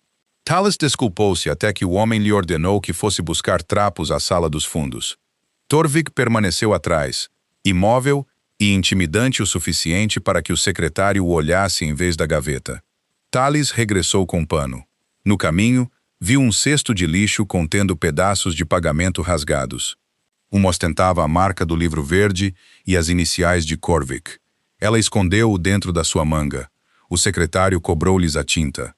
Tales desculpou-se até que o homem lhe ordenou que fosse buscar trapos à sala dos fundos. Torvik permaneceu atrás, imóvel e intimidante o suficiente para que o secretário o olhasse em vez da gaveta. Tales regressou com pano. No caminho, viu um cesto de lixo contendo pedaços de pagamento rasgados. Ostentava a marca do livro verde e as iniciais de Corvik. Ela escondeu-o dentro da sua manga. O secretário cobrou-lhes a tinta.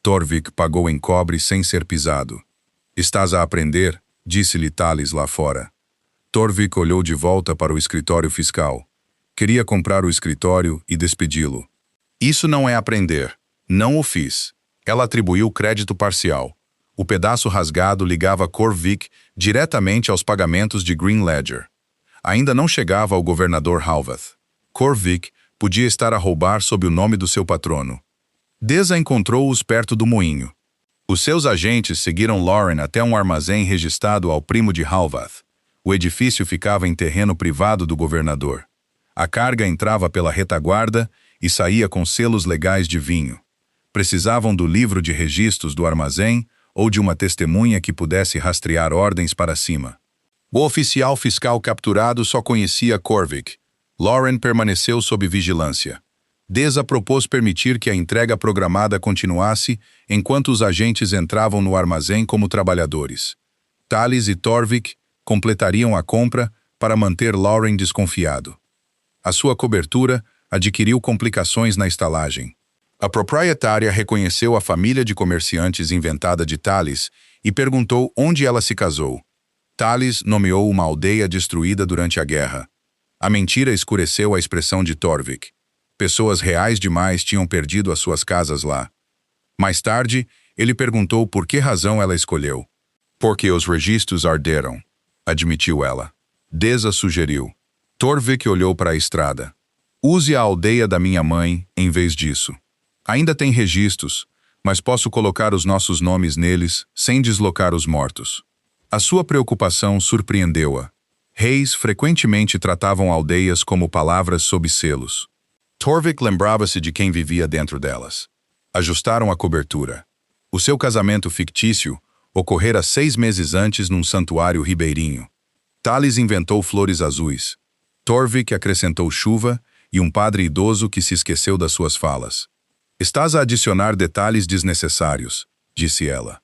Torvik pagou em cobre sem ser pisado. Estás a aprender, disse-lhe Tales lá fora. Torvik olhou de volta para o escritório fiscal. Queria comprar o escritório e despedi-lo. Isso não é aprender. Não o fiz. Ela atribuiu crédito parcial. O pedaço rasgado ligava Corvik diretamente aos pagamentos de Green Ledger. Ainda não chegava ao governador Halvath. Corvik podia estar a roubar sob o nome do seu patrono. Deza encontrou-os perto do moinho. Os seus agentes seguiram Lauren até um armazém registrado ao primo de Halvath. O edifício ficava em terreno privado do governador. A carga entrava pela retaguarda e saía com selos legais de vinho. Precisavam do livro de registros do armazém ou de uma testemunha que pudesse rastrear ordens para cima. O oficial fiscal capturado só conhecia Corvik. Lauren permaneceu sob vigilância. Deza propôs permitir que a entrega programada continuasse enquanto os agentes entravam no armazém como trabalhadores. Tales e Torvik completariam a compra para manter Lauren desconfiado. A sua cobertura adquiriu complicações na estalagem. A proprietária reconheceu a família de comerciantes inventada de Tales e perguntou onde ela se casou. Tales nomeou uma aldeia destruída durante a guerra. A mentira escureceu a expressão de Torvik. Pessoas reais demais tinham perdido as suas casas lá. Mais tarde, ele perguntou por que razão ela escolheu. Porque os registros arderam, admitiu ela. Deza sugeriu. Torvik olhou para a estrada. Use a aldeia da minha mãe em vez disso. Ainda tem registros, mas posso colocar os nossos nomes neles sem deslocar os mortos. A sua preocupação surpreendeu-a. Reis frequentemente tratavam aldeias como palavras sob selos. Torvik lembrava-se de quem vivia dentro delas. Ajustaram a cobertura. O seu casamento fictício ocorrera 6 meses antes num santuário ribeirinho. Tales inventou flores azuis. Torvik acrescentou chuva e um padre idoso que se esqueceu das suas falas. Estás a adicionar detalhes desnecessários, disse ela.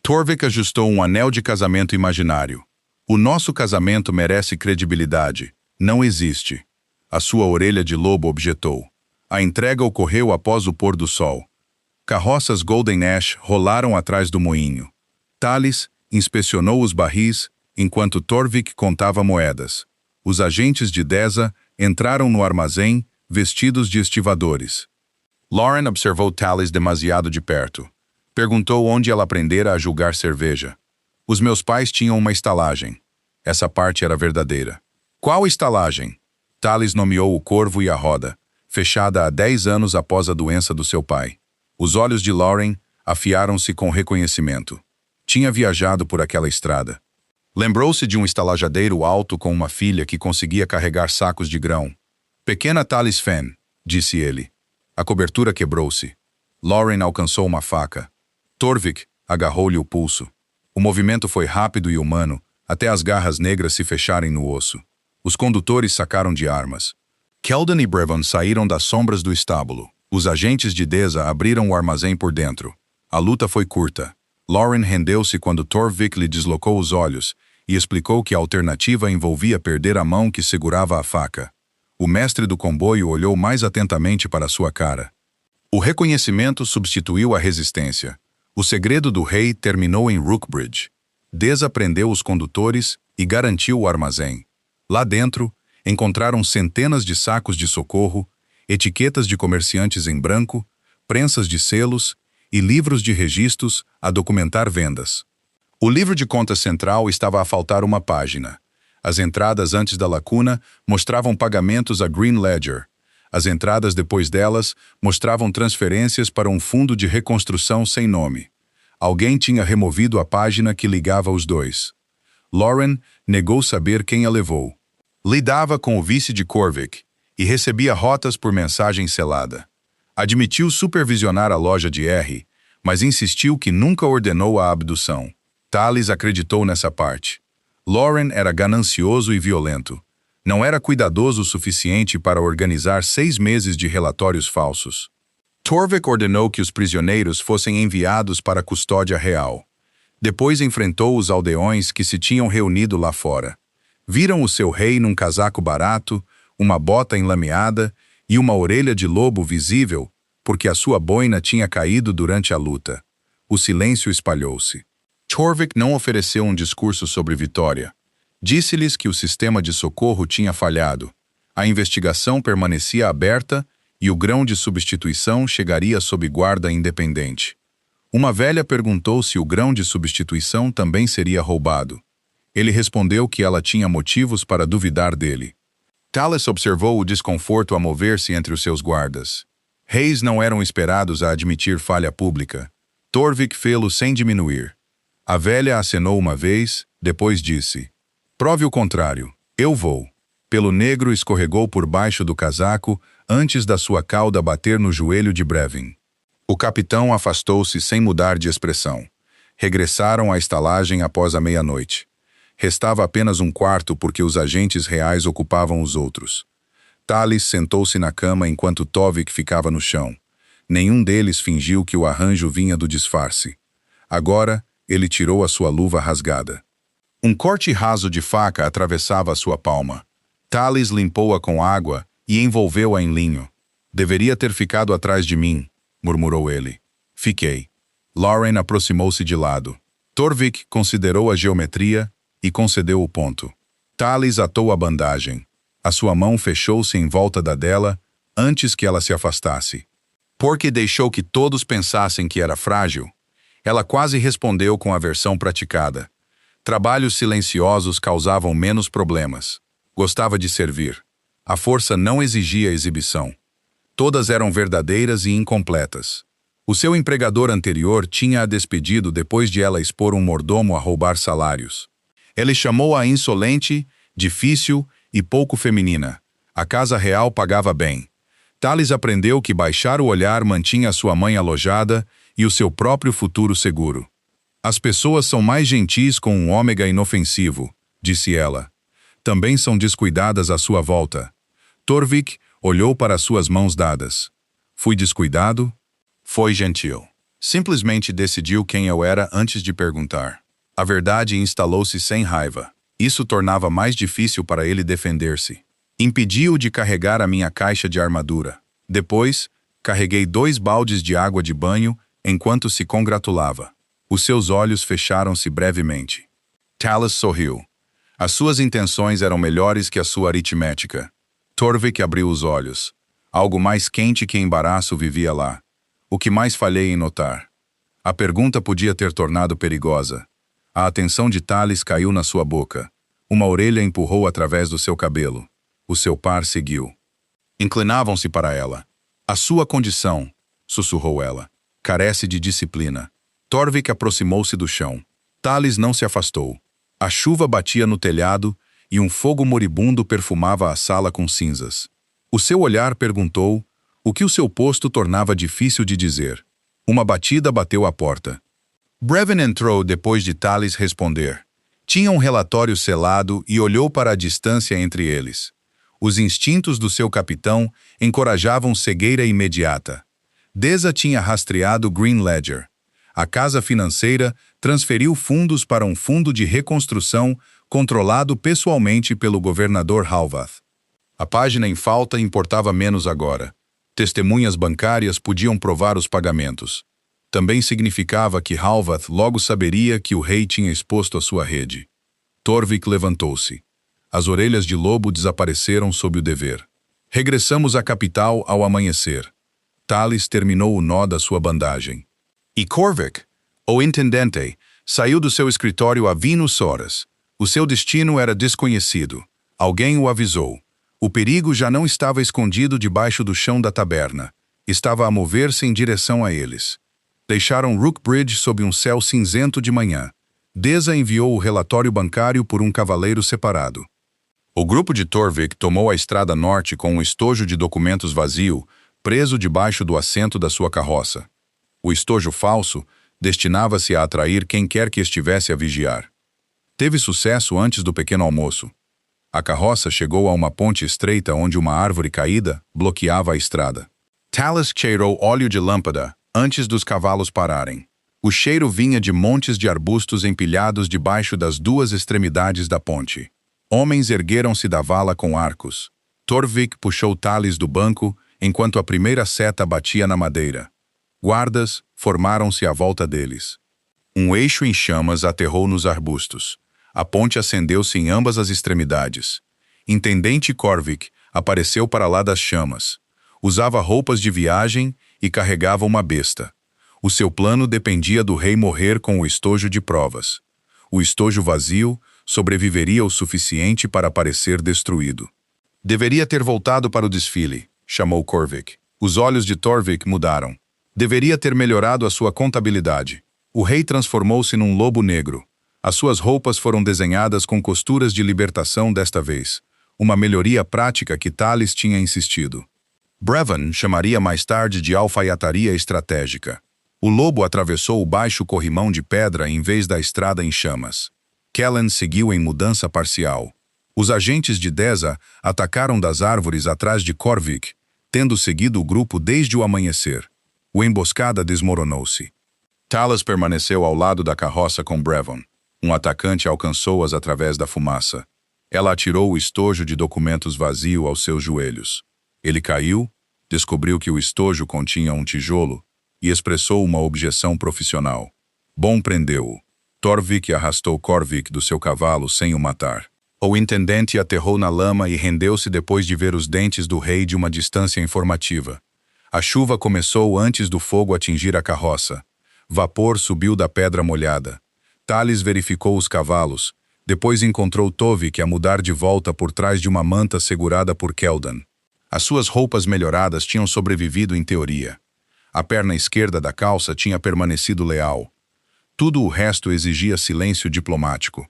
Torvik ajustou um anel de casamento imaginário. O nosso casamento merece credibilidade. Não existe. A sua orelha de lobo objetou. A entrega ocorreu após o pôr do sol. Carroças Golden Ash rolaram atrás do moinho. Tales inspecionou os barris enquanto Torvik contava moedas. Os agentes de Deza entraram no armazém vestidos de estivadores. Lauren observou Tales demasiado de perto. Perguntou onde ela aprendera a julgar cerveja. Os meus pais tinham uma estalagem. Essa parte era verdadeira. Qual estalagem? Tales nomeou o Corvo e a Roda, fechada há 10 anos após a doença do seu pai. Os olhos de Lauren afiaram-se com reconhecimento. Tinha viajado por aquela estrada. Lembrou-se de um estalajadeiro alto com uma filha que conseguia carregar sacos de grão. Pequena Tales Fenn, disse ele. A cobertura quebrou-se. Lauren alcançou uma faca. Torvik agarrou-lhe o pulso. O movimento foi rápido e humano, até as garras negras se fecharem no osso. Os condutores sacaram de armas. Keldon e Brevon saíram das sombras do estábulo. Os agentes de Deza abriram o armazém por dentro. A luta foi curta. Lauren rendeu-se quando Torvik lhe deslocou os olhos e explicou que a alternativa envolvia perder a mão que segurava a faca. O mestre do comboio olhou mais atentamente para sua cara. O reconhecimento substituiu a resistência. O segredo do rei terminou em Rookbridge. Deza prendeu os condutores e garantiu o armazém. Lá dentro, encontraram centenas de sacos de socorro, etiquetas de comerciantes em branco, prensas de selos e livros de registros a documentar vendas. O livro de contas central estava a faltar uma página. As entradas antes da lacuna mostravam pagamentos a Green Ledger. As entradas depois delas mostravam transferências para um fundo de reconstrução sem nome. Alguém tinha removido a página que ligava os dois. Lauren negou saber quem a levou. Lidava com o vice de Corvick e recebia rotas por mensagem selada. Admitiu supervisionar a loja de R, mas insistiu que nunca ordenou a abdução. Tales acreditou nessa parte. Lauren era ganancioso e violento. Não era cuidadoso o suficiente para organizar 6 meses de relatórios falsos. Torvik ordenou que os prisioneiros fossem enviados para a custódia real. Depois enfrentou os aldeões que se tinham reunido lá fora. Viram o seu rei num casaco barato, uma bota enlameada e uma orelha de lobo visível, porque a sua boina tinha caído durante a luta. O silêncio espalhou-se. Torvik não ofereceu um discurso sobre vitória. Disse-lhes que o sistema de socorro tinha falhado. A investigação permanecia aberta e o grão de substituição chegaria sob guarda independente. Uma velha perguntou se o grão de substituição também seria roubado. Ele respondeu que ela tinha motivos para duvidar dele. Tales observou o desconforto a mover-se entre os seus guardas. Reis não eram esperados a admitir falha pública. Torvik fê-lo sem diminuir. A velha acenou uma vez, depois disse: "Prove o contrário. Eu vou." Pelo negro escorregou por baixo do casaco antes da sua cauda bater no joelho de Brevin. O capitão afastou-se sem mudar de expressão. Regressaram à estalagem após a meia-noite. Restava apenas um quarto porque os agentes reais ocupavam os outros. Tales sentou-se na cama enquanto Torvik ficava no chão. Nenhum deles fingiu que o arranjo vinha do disfarce. Agora, ele tirou a sua luva rasgada. Um corte raso de faca atravessava a sua palma. Tales limpou-a com água e envolveu-a em linho. "Deveria ter ficado atrás de mim", murmurou ele. "Fiquei." Lauren aproximou-se de lado. Torvik considerou a geometria e concedeu o ponto. Tales atou a bandagem. A sua mão fechou-se em volta da dela antes que ela se afastasse. Porque deixou que todos pensassem que era frágil? Ela quase respondeu com a versão praticada. Trabalhos silenciosos causavam menos problemas. Gostava de servir. A força não exigia exibição. Todas eram verdadeiras e incompletas. O seu empregador anterior tinha-a despedido depois de ela expor um mordomo a roubar salários. Ele chamou-a insolente, difícil e pouco feminina. A casa real pagava bem. Tales aprendeu que baixar o olhar mantinha a sua mãe alojada e o seu próprio futuro seguro. "As pessoas são mais gentis com um ômega inofensivo", disse ela. "Também são descuidadas à sua volta." Torvik olhou para suas mãos dadas. "Fui descuidado?" "Foi gentil." Simplesmente decidiu quem eu era antes de perguntar. A verdade instalou-se sem raiva. Isso tornava mais difícil para ele defender-se. Impediu-o de carregar a minha caixa de armadura. Depois, carreguei 2 baldes de água de banho enquanto se congratulava. Os seus olhos fecharam-se brevemente. Tales sorriu. As suas intenções eram melhores que a sua aritmética. Torvik abriu os olhos. Algo mais quente que embaraço vivia lá. O que mais falhei em notar? A pergunta podia ter tornado perigosa. A atenção de Tales caiu na sua boca. Uma orelha empurrou através do seu cabelo. O seu par seguiu. Inclinavam-se para ela. "A sua condição", sussurrou ela, "carece de disciplina." Torvik aproximou-se do chão. Tales não se afastou. A chuva batia no telhado e um fogo moribundo perfumava a sala com cinzas. O seu olhar perguntou, o que o seu posto tornava difícil de dizer. Uma batida bateu à porta. Brevin entrou depois de Tales responder. Tinha um relatório selado e olhou para a distância entre eles. Os instintos do seu capitão encorajavam cegueira imediata. Deza tinha rastreado Green Ledger. A casa financeira transferiu fundos para um fundo de reconstrução controlado pessoalmente pelo governador Halvath. A página em falta importava menos agora. Testemunhas bancárias podiam provar os pagamentos. Também significava que Halvath logo saberia que o rei tinha exposto a sua rede. Torvik levantou-se. As orelhas de lobo desapareceram sob o dever. Regressamos à capital ao amanhecer. Tales terminou o nó da sua bandagem. E Corvick, o intendente, saiu do seu escritório há 20 horas. O seu destino era desconhecido. Alguém o avisou. O perigo já não estava escondido debaixo do chão da taberna. Estava a mover-se em direção a eles. Deixaram Rookbridge sob um céu cinzento de manhã. Deza enviou o relatório bancário por um cavaleiro separado. O grupo de Torvik tomou a estrada norte com um estojo de documentos vazio, preso debaixo do assento da sua carroça. O estojo falso destinava-se a atrair quem quer que estivesse a vigiar. Teve sucesso antes do pequeno almoço. A carroça chegou a uma ponte estreita onde uma árvore caída bloqueava a estrada. Talis cheirou óleo de lâmpada antes dos cavalos pararem. O cheiro vinha de montes de arbustos empilhados debaixo das duas extremidades da ponte. Homens ergueram-se da vala com arcos. Torvik puxou Talis do banco enquanto a primeira seta batia na madeira. Guardas formaram-se à volta deles. Um eixo em chamas aterrou nos arbustos. A ponte acendeu-se em ambas as extremidades. Intendente Corvick apareceu para lá das chamas. Usava roupas de viagem e carregava uma besta. O seu plano dependia do rei morrer com o estojo de provas. O estojo vazio sobreviveria o suficiente para parecer destruído. Deveria ter voltado para o desfile, chamou Corvick. Os olhos de Torvik mudaram. Deveria ter melhorado a sua contabilidade. O rei transformou-se num lobo negro. As suas roupas foram desenhadas com costuras de libertação desta vez, uma melhoria prática que Talis tinha insistido. Brevin chamaria mais tarde de alfaiataria estratégica. O lobo atravessou o baixo corrimão de pedra em vez da estrada em chamas. Kellen seguiu em mudança parcial. Os agentes de Deza atacaram das árvores atrás de Corvick, tendo seguido o grupo desde o amanhecer. A emboscada desmoronou-se. Talis permaneceu ao lado da carroça com Brevin. Um atacante alcançou-as através da fumaça. Ela atirou o estojo de documentos vazio aos seus joelhos. Ele caiu, descobriu que o estojo continha um tijolo e expressou uma objeção profissional. Bom prendeu-o. Torvik arrastou Corvick do seu cavalo sem o matar. O intendente aterrou na lama e rendeu-se depois de ver os dentes do rei de uma distância informativa. A chuva começou antes do fogo atingir a carroça. Vapor subiu da pedra molhada. Talis verificou os cavalos. Depois encontrou Tovik a mudar de volta por trás de uma manta segurada por Keldan. As suas roupas melhoradas tinham sobrevivido em teoria. A perna esquerda da calça tinha permanecido leal. Tudo o resto exigia silêncio diplomático.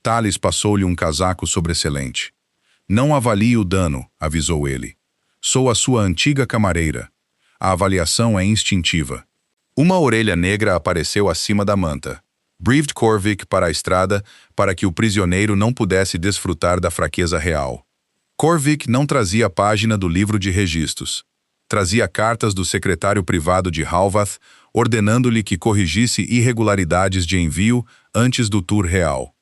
Talis passou-lhe um casaco sobressalente. Não avalie o dano, avisou ele. Sou a sua antiga camareira. A avaliação é instintiva. Uma orelha negra apareceu acima da manta. Briefed Corvick para a estrada para que o prisioneiro não pudesse desfrutar da fraqueza real. Corvick não trazia a página do livro de registros. Trazia cartas do secretário privado de Halvath ordenando-lhe que corrigisse irregularidades de envio antes do tour real.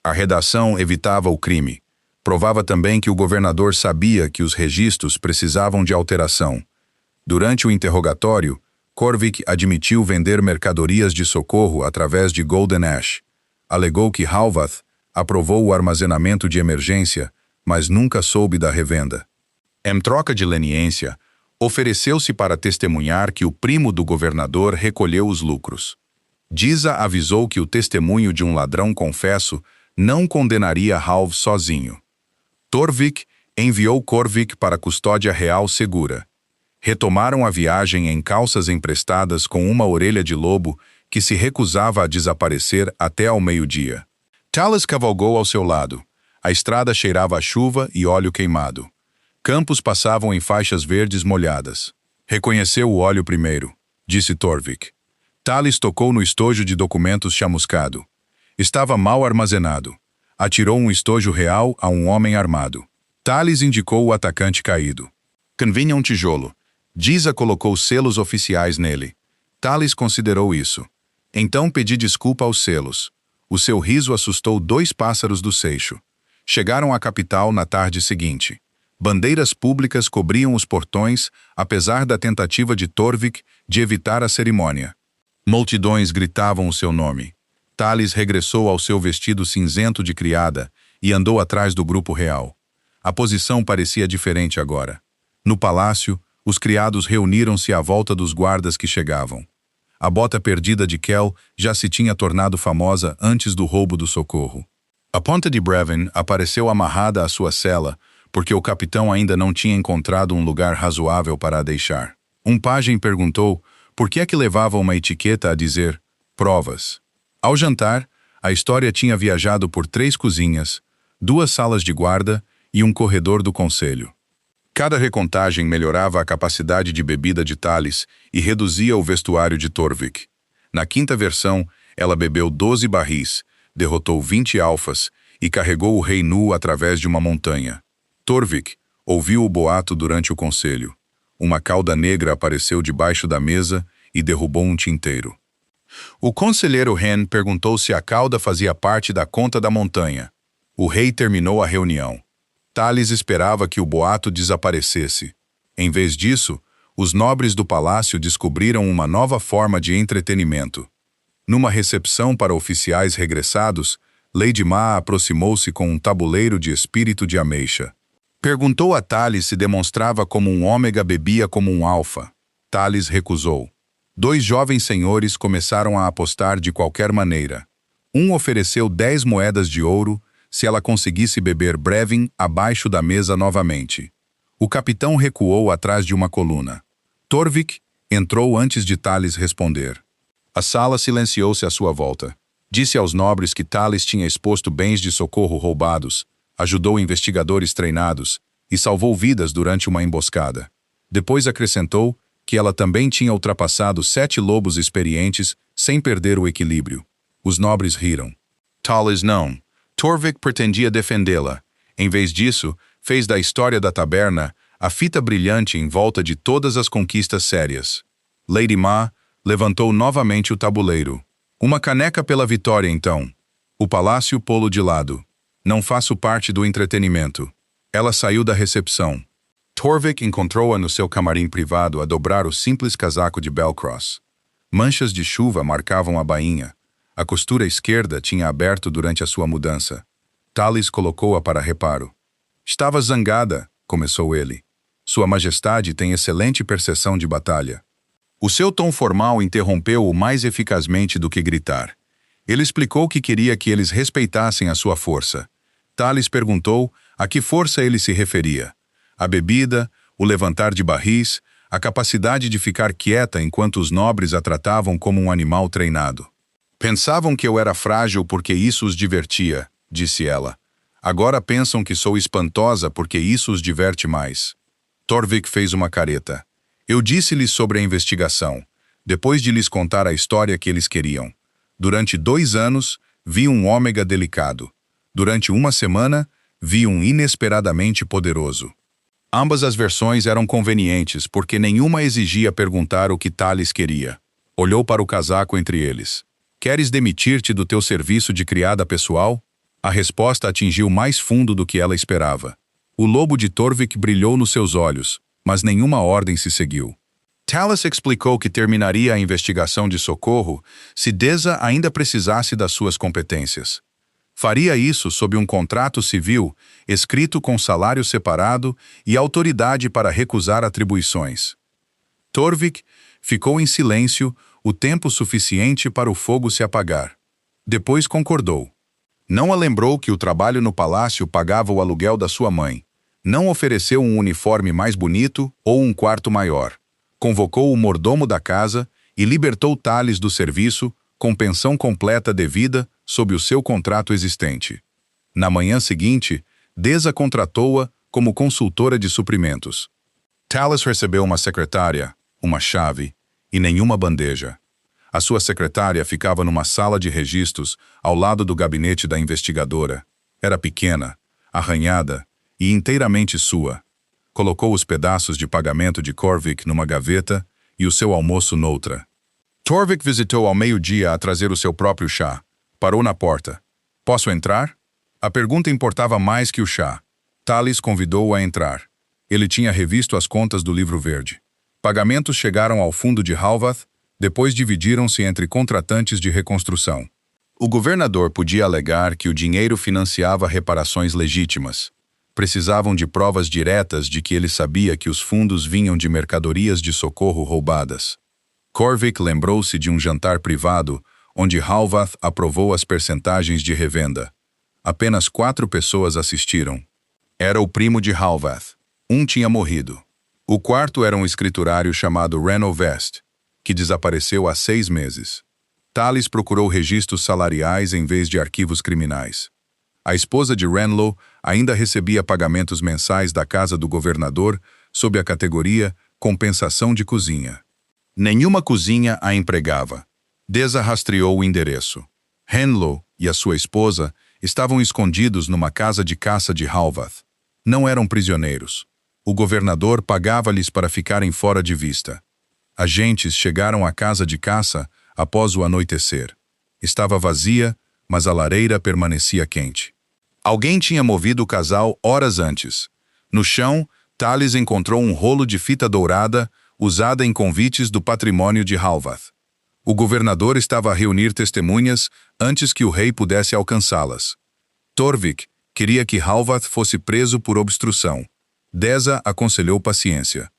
A redação evitava o crime. Provava também que o governador sabia que os registros precisavam de alteração. Durante o interrogatório, Corvick admitiu vender mercadorias de socorro através de Golden Ash. Alegou que Halvath aprovou o armazenamento de emergência, mas nunca soube da revenda. Em troca de leniência, ofereceu-se para testemunhar que o primo do governador recolheu os lucros. Diza avisou que o testemunho de um ladrão confesso não condenaria Halv sozinho. Torvik enviou Corvick para a custódia real segura. Retomaram a viagem em calças emprestadas com uma orelha de lobo que se recusava a desaparecer até ao meio-dia. Talis cavalgou ao seu lado. A estrada cheirava a chuva e óleo queimado. Campos passavam em faixas verdes molhadas. Reconheceu o óleo primeiro, disse Torvik. Talis tocou no estojo de documentos chamuscado. Estava mal armazenado. Atirou um estojo real a um homem armado. Talis indicou o atacante caído. Convinha um tijolo. Diza colocou selos oficiais nele. Talis considerou isso. Então pedi desculpa aos selos. O seu riso assustou 2 pássaros do seixo. Chegaram à capital na tarde seguinte. Bandeiras públicas cobriam os portões, apesar da tentativa de Torvik de evitar a cerimônia. Multidões gritavam o seu nome. Talis regressou ao seu vestido cinzento de criada e andou atrás do grupo real. A posição parecia diferente agora. No palácio, os criados reuniram-se à volta dos guardas que chegavam. A bota perdida de Kell já se tinha tornado famosa antes do roubo do socorro. A ponta de Brevin apareceu amarrada à sua cela porque o capitão ainda não tinha encontrado um lugar razoável para a deixar. Um pajem perguntou por que é que levava uma etiqueta a dizer provas. Ao jantar, a história tinha viajado por 3 cozinhas, 2 salas de guarda e um corredor do conselho. Cada recontagem melhorava a capacidade de bebida de Tales e reduzia o vestuário de Torvik. Na 5ª versão, ela bebeu 12 barris, derrotou 20 alfas e carregou o rei nu através de uma montanha. Torvik ouviu o boato durante o conselho. Uma cauda negra apareceu debaixo da mesa e derrubou um tinteiro. O conselheiro Hen perguntou se a cauda fazia parte da conta da montanha. O rei terminou a reunião. Tales esperava que o boato desaparecesse. Em vez disso, os nobres do palácio descobriram uma nova forma de entretenimento. Numa recepção para oficiais regressados, Lady Ma aproximou-se com um tabuleiro de espírito de ameixa. Perguntou a Tales se demonstrava como um ômega bebia como um alfa. Tales recusou. 2 jovens senhores começaram a apostar de qualquer maneira. Um ofereceu 10 moedas de ouro se ela conseguisse beber Brevin abaixo da mesa novamente. O capitão recuou atrás de uma coluna. Torvik entrou antes de Tales responder. A sala silenciou-se à sua volta. Disse aos nobres que Tales tinha exposto bens de socorro roubados, ajudou investigadores treinados e salvou vidas durante uma emboscada. Depois acrescentou que ela também tinha ultrapassado 7 lobos experientes sem perder o equilíbrio. Os nobres riram. Tales não. Torvik pretendia defendê-la. Em vez disso, fez da história da taberna a fita brilhante em volta de todas as conquistas sérias. Lady Ma levantou novamente o tabuleiro. Uma caneca pela vitória, então. O palácio pô-lo de lado. Não faço parte do entretenimento. Ela saiu da recepção. Torvik encontrou-a no seu camarim privado a dobrar o simples casaco de Belcross. Manchas de chuva marcavam a bainha. A costura esquerda tinha aberto durante a sua mudança. Tales colocou-a para reparo. Estava zangada, começou ele. Sua Majestade tem excelente percepção de batalha. O seu tom formal interrompeu-o mais eficazmente do que gritar. Ele explicou que queria que eles respeitassem a sua força. Tales perguntou a que força ele se referia. A bebida, o levantar de barris, a capacidade de ficar quieta enquanto os nobres a tratavam como um animal treinado. Pensavam que eu era frágil porque isso os divertia, disse ela. Agora pensam que sou espantosa porque isso os diverte mais. Torvik fez uma careta. Eu disse-lhes sobre a investigação, depois de lhes contar a história que eles queriam. Durante 2 anos, vi um ômega delicado. Durante 1 semana, vi um inesperadamente poderoso. Ambas as versões eram convenientes, porque nenhuma exigia perguntar o que Tales queria. Olhou para o casaco entre eles. Queres demitir-te do teu serviço de criada pessoal? A resposta atingiu mais fundo do que ela esperava. O lobo de Torvik brilhou nos seus olhos, mas nenhuma ordem se seguiu. Tales explicou que terminaria a investigação de socorro se Deza ainda precisasse das suas competências. Faria isso sob um contrato civil, escrito com salário separado e autoridade para recusar atribuições. Torvik ficou em silêncio o tempo suficiente para o fogo se apagar. Depois concordou. Não a lembrou que o trabalho no palácio pagava o aluguel da sua mãe. Não ofereceu um uniforme mais bonito ou um quarto maior. Convocou o mordomo da casa e libertou Tales do serviço com pensão completa devida sob o seu contrato existente. Na manhã seguinte, Deza contratou-a como consultora de suprimentos. Tales recebeu uma secretária, uma chave e nenhuma bandeja. A sua secretária ficava numa sala de registros ao lado do gabinete da investigadora. Era pequena, arranhada e inteiramente sua. Colocou os pedaços de pagamento de Corvick numa gaveta e o seu almoço noutra. Torvik visitou ao meio-dia a trazer o seu próprio chá. Parou na porta. Posso entrar? A pergunta importava mais que o chá. Tales convidou-o a entrar. Ele tinha revisto as contas do livro verde. Pagamentos chegaram ao fundo de Halvath, depois dividiram-se entre contratantes de reconstrução. O governador podia alegar que o dinheiro financiava reparações legítimas. Precisavam de provas diretas de que ele sabia que os fundos vinham de mercadorias de socorro roubadas. Corvick lembrou-se de um jantar privado onde Halvath aprovou as percentagens de revenda. Apenas 4 pessoas assistiram. Era o primo de Halvath. Um tinha morrido. O quarto era um escriturário chamado Reno West, que desapareceu há 6 meses. Tallis procurou registros salariais em vez de arquivos criminais. A esposa de Renlow ainda recebia pagamentos mensais da casa do governador sob a categoria compensação de cozinha. Nenhuma cozinha a empregava. Deza rastreou o endereço. Renlow e a sua esposa estavam escondidos numa casa de caça de Halvath. Não eram prisioneiros. O governador pagava-lhes para ficarem fora de vista. Agentes chegaram à casa de caça após o anoitecer. Estava vazia, mas a lareira permanecia quente. Alguém tinha movido o casal horas antes. No chão, Tallis encontrou um rolo de fita dourada usada em convites do patrimônio de Halvath. O governador estava a reunir testemunhas antes que o rei pudesse alcançá-las. Torvik queria que Halvath fosse preso por obstrução. Deza aconselhou paciência.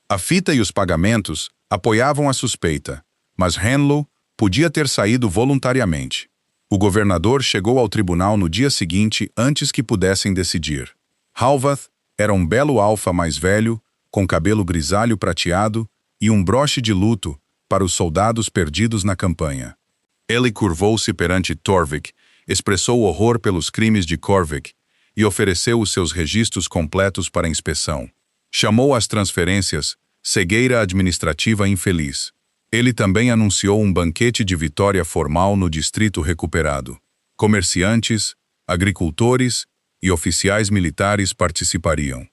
A fita e os pagamentos apoiavam a suspeita, mas Renlow podia ter saído voluntariamente. O governador chegou ao tribunal no dia seguinte antes que pudessem decidir. Halvath era um belo alfa mais velho, com cabelo grisalho prateado e um broche de luto para os soldados perdidos na campanha. Ele curvou-se perante Torvik, expressou horror pelos crimes de Corvick e ofereceu os seus registros completos para inspeção. Chamou as transferências cegueira administrativa infeliz. Ele também anunciou um banquete de vitória formal no distrito recuperado. Comerciantes, agricultores e oficiais militares participariam.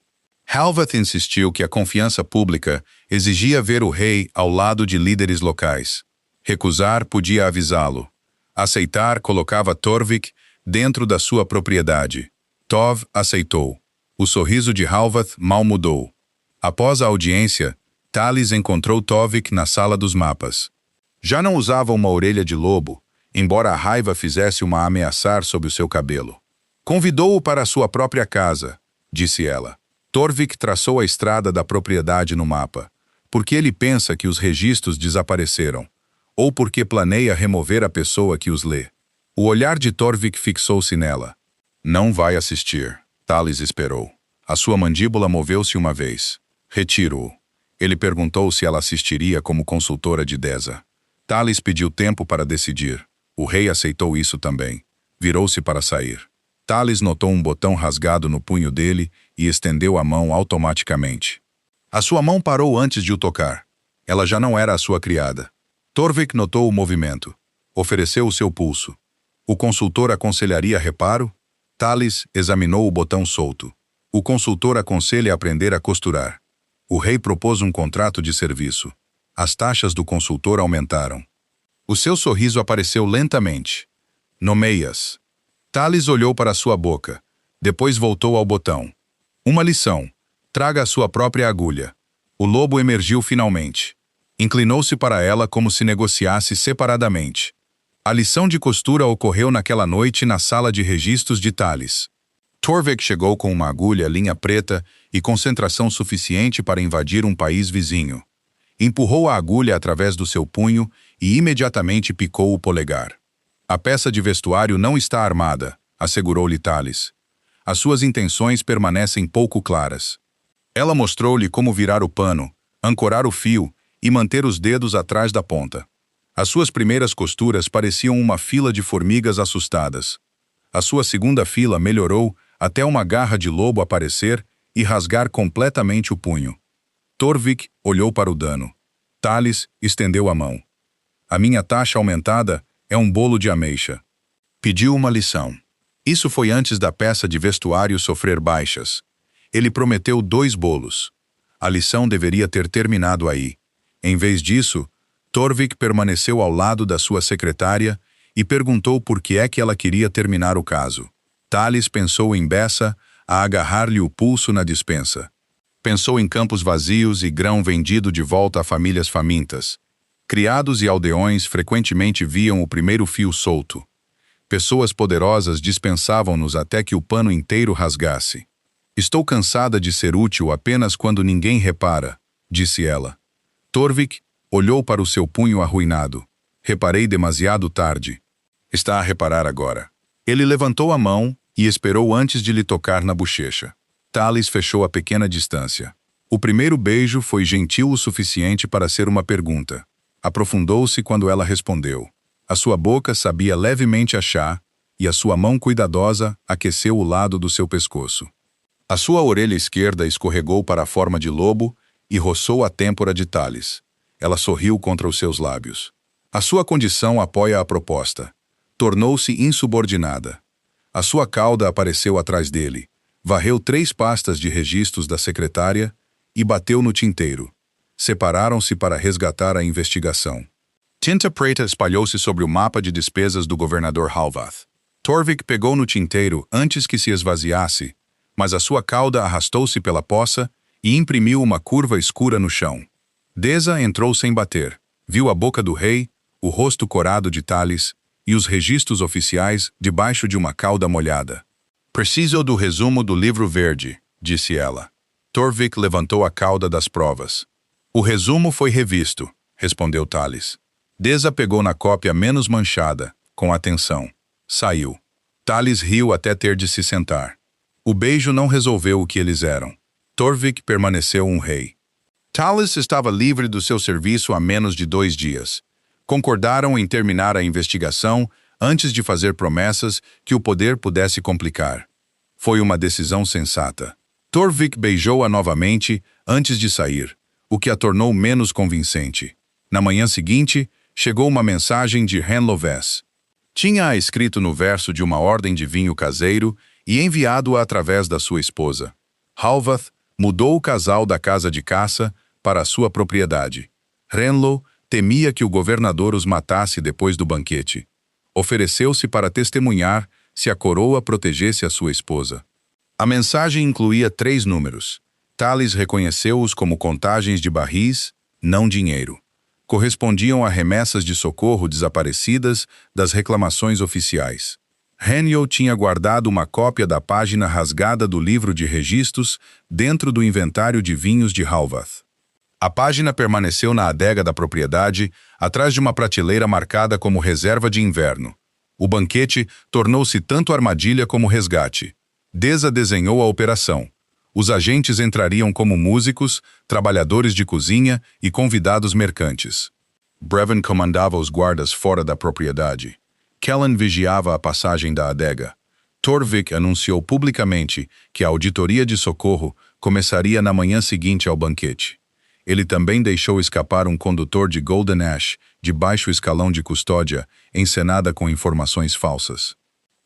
Halvath insistiu que a confiança pública exigia ver o rei ao lado de líderes locais. Recusar podia avisá-lo. Aceitar colocava Torvik dentro da sua propriedade. Tov aceitou. O sorriso de Halvath mal mudou. Após a audiência, Tallis encontrou Torvik na sala dos mapas. Já não usava uma orelha de lobo, embora a raiva fizesse uma ameaçar sob o seu cabelo. Convidou-o para a sua própria casa, disse ela. Torvik traçou a estrada da propriedade no mapa, porque ele pensa que os registros desapareceram, ou porque planeia remover a pessoa que os lê. O olhar de Torvik fixou-se nela. Não vai assistir, Tallis esperou. A sua mandíbula moveu-se uma vez. Retiro-o. Ele perguntou se ela assistiria como consultora de Deza. Tallis pediu tempo para decidir. O rei aceitou isso também. Virou-se para sair. Tallis notou um botão rasgado no punho dele e estendeu a mão automaticamente. A sua mão parou antes de o tocar. Ela já não era a sua criada. Torvik notou o movimento. Ofereceu o seu pulso. O consultor aconselharia reparo? Tallis examinou o botão solto. O consultor aconselha aprender a costurar. O rei propôs um contrato de serviço. As taxas do consultor aumentaram. O seu sorriso apareceu lentamente. Nomeias. Tallis olhou para sua boca. Depois voltou ao botão. Uma lição. Traga a sua própria agulha. O lobo emergiu finalmente. Inclinou-se para ela como se negociasse separadamente. A lição de costura ocorreu naquela noite na sala de registros de Tallis. Torvik chegou com uma agulha linha preta e concentração suficiente para invadir um país vizinho. Empurrou a agulha através do seu punho e imediatamente picou o polegar. A peça de vestuário não está armada, assegurou-lhe Tallis. As suas intenções permanecem pouco claras. Ela mostrou-lhe como virar o pano, ancorar o fio e manter os dedos atrás da ponta. As suas primeiras costuras pareciam uma fila de formigas assustadas. A sua segunda fila melhorou até uma garra de lobo aparecer e rasgar completamente o punho. Torvik olhou para o dano. Tallis estendeu a mão. A minha taxa aumentada é um bolo de ameixa. Pediu uma lição. Isso foi antes da peça de vestuário sofrer baixas. Ele prometeu 2 bolos. A lição deveria ter terminado aí. Em vez disso, Torvik permaneceu ao lado da sua secretária e perguntou por que é que ela queria terminar o caso. Tallis pensou em Bessa a agarrar-lhe o pulso na despensa. Pensou em campos vazios e grão vendido de volta a famílias famintas. Criados e aldeões frequentemente viam o primeiro fio solto. Pessoas poderosas dispensavam-nos até que o pano inteiro rasgasse. Estou cansada de ser útil apenas quando ninguém repara, disse ela. Torvik olhou para o seu punho arruinado. Reparei demasiado tarde. Está a reparar agora. Ele levantou a mão e esperou antes de lhe tocar na bochecha. Talis fechou a pequena distância. O primeiro beijo foi gentil o suficiente para ser uma pergunta. Aprofundou-se quando ela respondeu. A sua boca sabia levemente a chá, e a sua mão cuidadosa aqueceu o lado do seu pescoço. A sua orelha esquerda escorregou para a forma de lobo e roçou a têmpora de Talis. Ela sorriu contra os seus lábios. A sua condição apoia a proposta. Tornou-se insubordinada. A sua cauda apareceu atrás dele, varreu 3 pastas de registros da secretária e bateu no tinteiro. Separaram-se para resgatar a investigação. Tinta preta espalhou-se sobre o mapa de despesas do governador Halvath. Torvik pegou no tinteiro antes que se esvaziasse, mas a sua cauda arrastou-se pela poça e imprimiu uma curva escura no chão. Deza entrou sem bater. Viu a boca do rei, o rosto corado de Talis e os registros oficiais debaixo de uma cauda molhada. Preciso do resumo do livro verde, disse ela. Torvik levantou a cauda das provas. O resumo foi revisto, respondeu Talis. Deza pegou na cópia menos manchada, com atenção. Saiu. Talis riu até ter de se sentar. O beijo não resolveu o que eles eram. Torvik permaneceu um rei. Talis estava livre do seu serviço há menos de 2 dias. Concordaram em terminar a investigação antes de fazer promessas que o poder pudesse complicar. Foi uma decisão sensata. Torvik beijou-a novamente antes de sair, o que a tornou menos convincente. Na manhã seguinte, chegou uma mensagem de Henloves. Tinha-a escrito no verso de uma ordem de vinho caseiro e enviado-a através da sua esposa. Halvath mudou o casal da casa de caça para a sua propriedade. Renlo temia que o governador os matasse depois do banquete. Ofereceu-se para testemunhar se a coroa protegesse a sua esposa. A mensagem incluía 3 números. Talis reconheceu-os como contagens de barris, não dinheiro. Correspondiam a remessas de socorro desaparecidas das reclamações oficiais. Henio tinha guardado uma cópia da página rasgada do livro de registros dentro do inventário de vinhos de Halvath. A página permaneceu na adega da propriedade, atrás de uma prateleira marcada como reserva de inverno. O banquete tornou-se tanto armadilha como resgate. Deza desenhou a operação. Os agentes entrariam como músicos, trabalhadores de cozinha e convidados mercantes. Brevin comandava os guardas fora da propriedade. Kellen vigiava a passagem da adega. Torvik anunciou publicamente que a auditoria de socorro começaria na manhã seguinte ao banquete. Ele também deixou escapar um condutor de Golden Ash, de baixo escalão de custódia, encenada com informações falsas.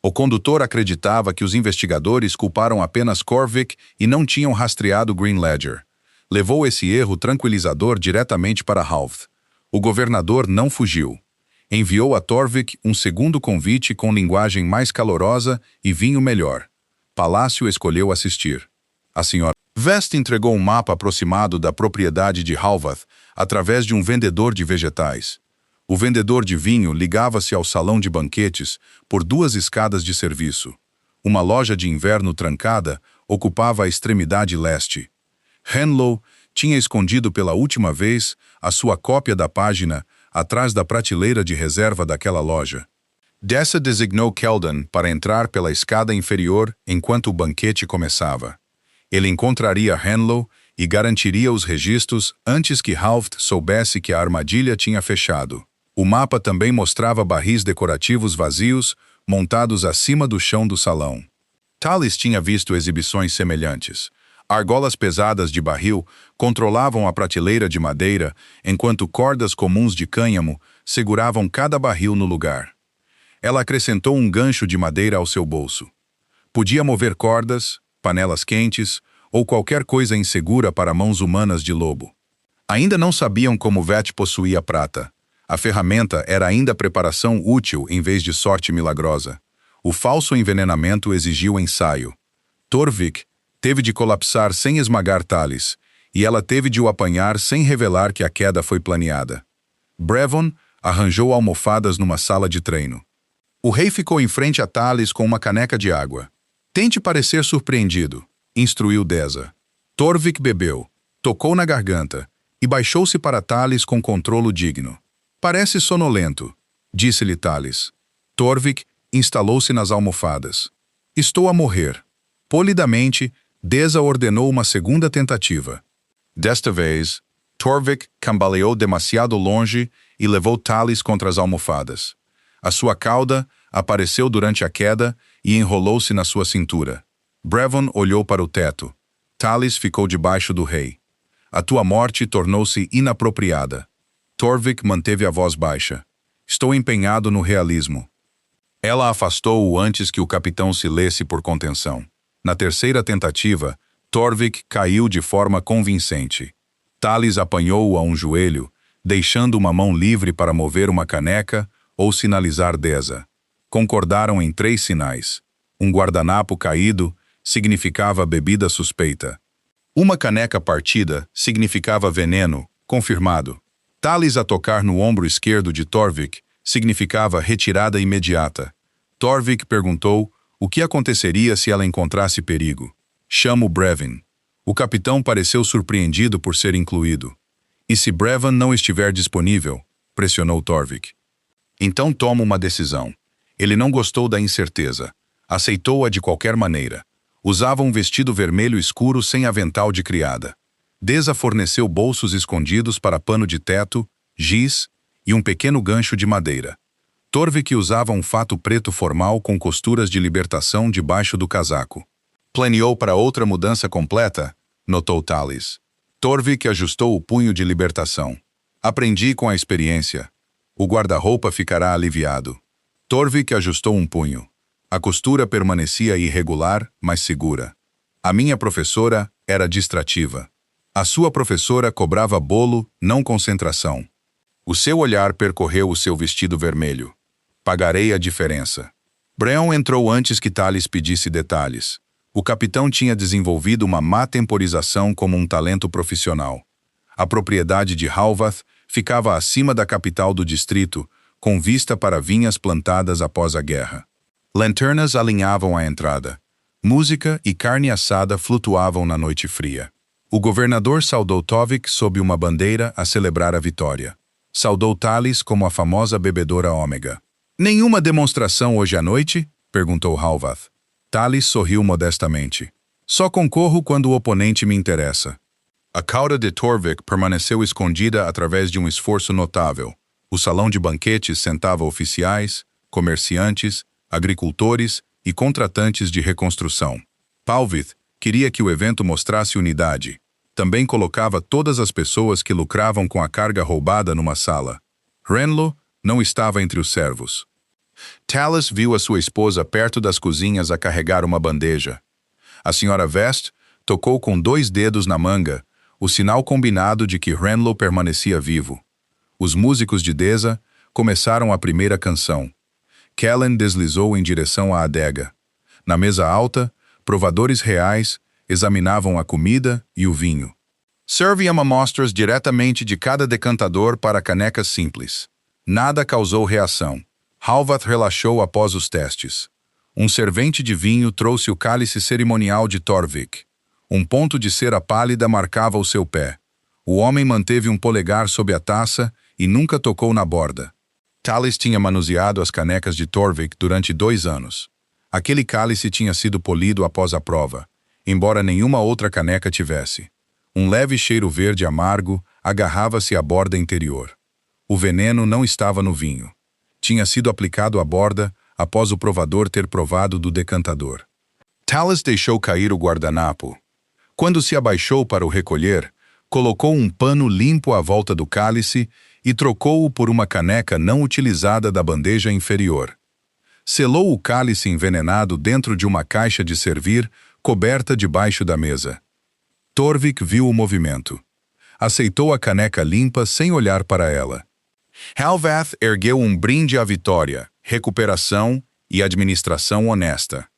O condutor acreditava que os investigadores culparam apenas Corvick e não tinham rastreado Green Ledger. Levou esse erro tranquilizador diretamente para Halvath. O governador não fugiu. Enviou a Torvik um segundo convite com linguagem mais calorosa e vinho melhor. Palácio escolheu assistir. A senhora Vest entregou um mapa aproximado da propriedade de Halvath através de um vendedor de vegetais. O vendedor de vinho ligava-se ao salão de banquetes por 2 escadas de serviço. Uma loja de inverno trancada ocupava a extremidade leste. Henlow tinha escondido pela última vez a sua cópia da página atrás da prateleira de reserva daquela loja. Dessa designou Keldon para entrar pela escada inferior enquanto o banquete começava. Ele encontraria Henlow e garantiria os registros antes que Halvath soubesse que a armadilha tinha fechado. O mapa também mostrava barris decorativos vazios montados acima do chão do salão. Talis tinha visto exibições semelhantes. Argolas pesadas de barril controlavam a prateleira de madeira, enquanto cordas comuns de cânhamo seguravam cada barril no lugar. Ela acrescentou um gancho de madeira ao seu bolso. Podia mover cordas, panelas quentes ou qualquer coisa insegura para mãos humanas de lobo. Ainda não sabiam como Vet possuía prata. A ferramenta era ainda preparação útil em vez de sorte milagrosa. O falso envenenamento exigiu ensaio. Torvik teve de colapsar sem esmagar Talis, e ela teve de o apanhar sem revelar que a queda foi planeada. Brevon arranjou almofadas numa sala de treino. O rei ficou em frente a Talis com uma caneca de água. Tente parecer surpreendido, instruiu Deza. Torvik bebeu, tocou na garganta e baixou-se para Talis com controlo digno. Parece sonolento, disse-lhe Talis. Torvik instalou-se nas almofadas. Estou a morrer. Polidamente, Deza ordenou uma segunda tentativa. Desta vez, Torvik cambaleou demasiado longe e levou Talis contra as almofadas. A sua cauda apareceu durante a queda e enrolou-se na sua cintura. Brevon olhou para o teto. Talis ficou debaixo do rei. A tua morte tornou-se inapropriada. Torvik manteve a voz baixa. Estou empenhado no realismo. Ela afastou-o antes que o capitão se lesse por contenção. Na terceira tentativa, Torvik caiu de forma convincente. Talis apanhou-o a um joelho, deixando uma mão livre para mover uma caneca ou sinalizar Deza. Concordaram em 3 sinais. Um guardanapo caído significava bebida suspeita. Uma caneca partida significava veneno, confirmado. Talis a tocar no ombro esquerdo de Torvik significava retirada imediata. Torvik perguntou o que aconteceria se ela encontrasse perigo. Chamo Brevin. O capitão pareceu surpreendido por ser incluído. E se Brevin não estiver disponível? Pressionou Torvik. Então toma uma decisão. Ele não gostou da incerteza. Aceitou-a de qualquer maneira. Usava um vestido vermelho escuro sem avental de criada. Deza forneceu bolsos escondidos para pano de teto, giz e um pequeno gancho de madeira. Torvik usava um fato preto formal com costuras de libertação debaixo do casaco. Planeou para outra mudança completa? Notou Talis. Torvik ajustou o punho de libertação. Aprendi com a experiência. O guarda-roupa ficará aliviado. Torvik ajustou um punho. A costura permanecia irregular, mas segura. A minha professora era distrativa. A sua professora cobrava bolo, não concentração. O seu olhar percorreu o seu vestido vermelho. Pagarei a diferença. Breon entrou antes que Talis pedisse detalhes. O capitão tinha desenvolvido uma má temporização como um talento profissional. A propriedade de Halvath ficava acima da capital do distrito, com vista para vinhas plantadas após a guerra. Lanternas alinhavam a entrada. Música e carne assada flutuavam na noite fria. O governador saudou Torvik sob uma bandeira a celebrar a vitória. Saudou Talis como a famosa bebedora ômega. Nenhuma demonstração hoje à noite? Perguntou Halvath. Talis sorriu modestamente. Só concorro quando o oponente me interessa. A cauda de Torvik permaneceu escondida através de um esforço notável. O salão de banquetes sentava oficiais, comerciantes, agricultores e contratantes de reconstrução. Palvith queria que o evento mostrasse unidade. Também colocava todas as pessoas que lucravam com a carga roubada numa sala. Renlo não estava entre os servos. Talis viu a sua esposa perto das cozinhas a carregar uma bandeja. A senhora Vest tocou com 2 dedos na manga, o sinal combinado de que Renlo permanecia vivo. Os músicos de Deza começaram a primeira canção. Kellen deslizou em direção à adega. Na mesa alta, provadores reais examinavam a comida e o vinho. Serviam amostras diretamente de cada decantador para canecas simples. Nada causou reação. Halvath relaxou após os testes. Um servente de vinho trouxe o cálice cerimonial de Torvik. Um ponto de cera pálida marcava o seu pé. O homem manteve um polegar sob a taça e nunca tocou na borda. Talis tinha manuseado as canecas de Torvik durante 2 anos. Aquele cálice tinha sido polido após a prova, embora nenhuma outra caneca tivesse. Um leve cheiro verde amargo agarrava-se à borda interior. O veneno não estava no vinho. Tinha sido aplicado à borda após o provador ter provado do decantador. Talis deixou cair o guardanapo. Quando se abaixou para o recolher, colocou um pano limpo à volta do cálice e trocou-o por uma caneca não utilizada da bandeja inferior. Selou o cálice envenenado dentro de uma caixa de servir coberta debaixo da mesa. Torvik viu o movimento. Aceitou a caneca limpa sem olhar para ela. Halvath ergueu um brinde à vitória, recuperação e administração honesta.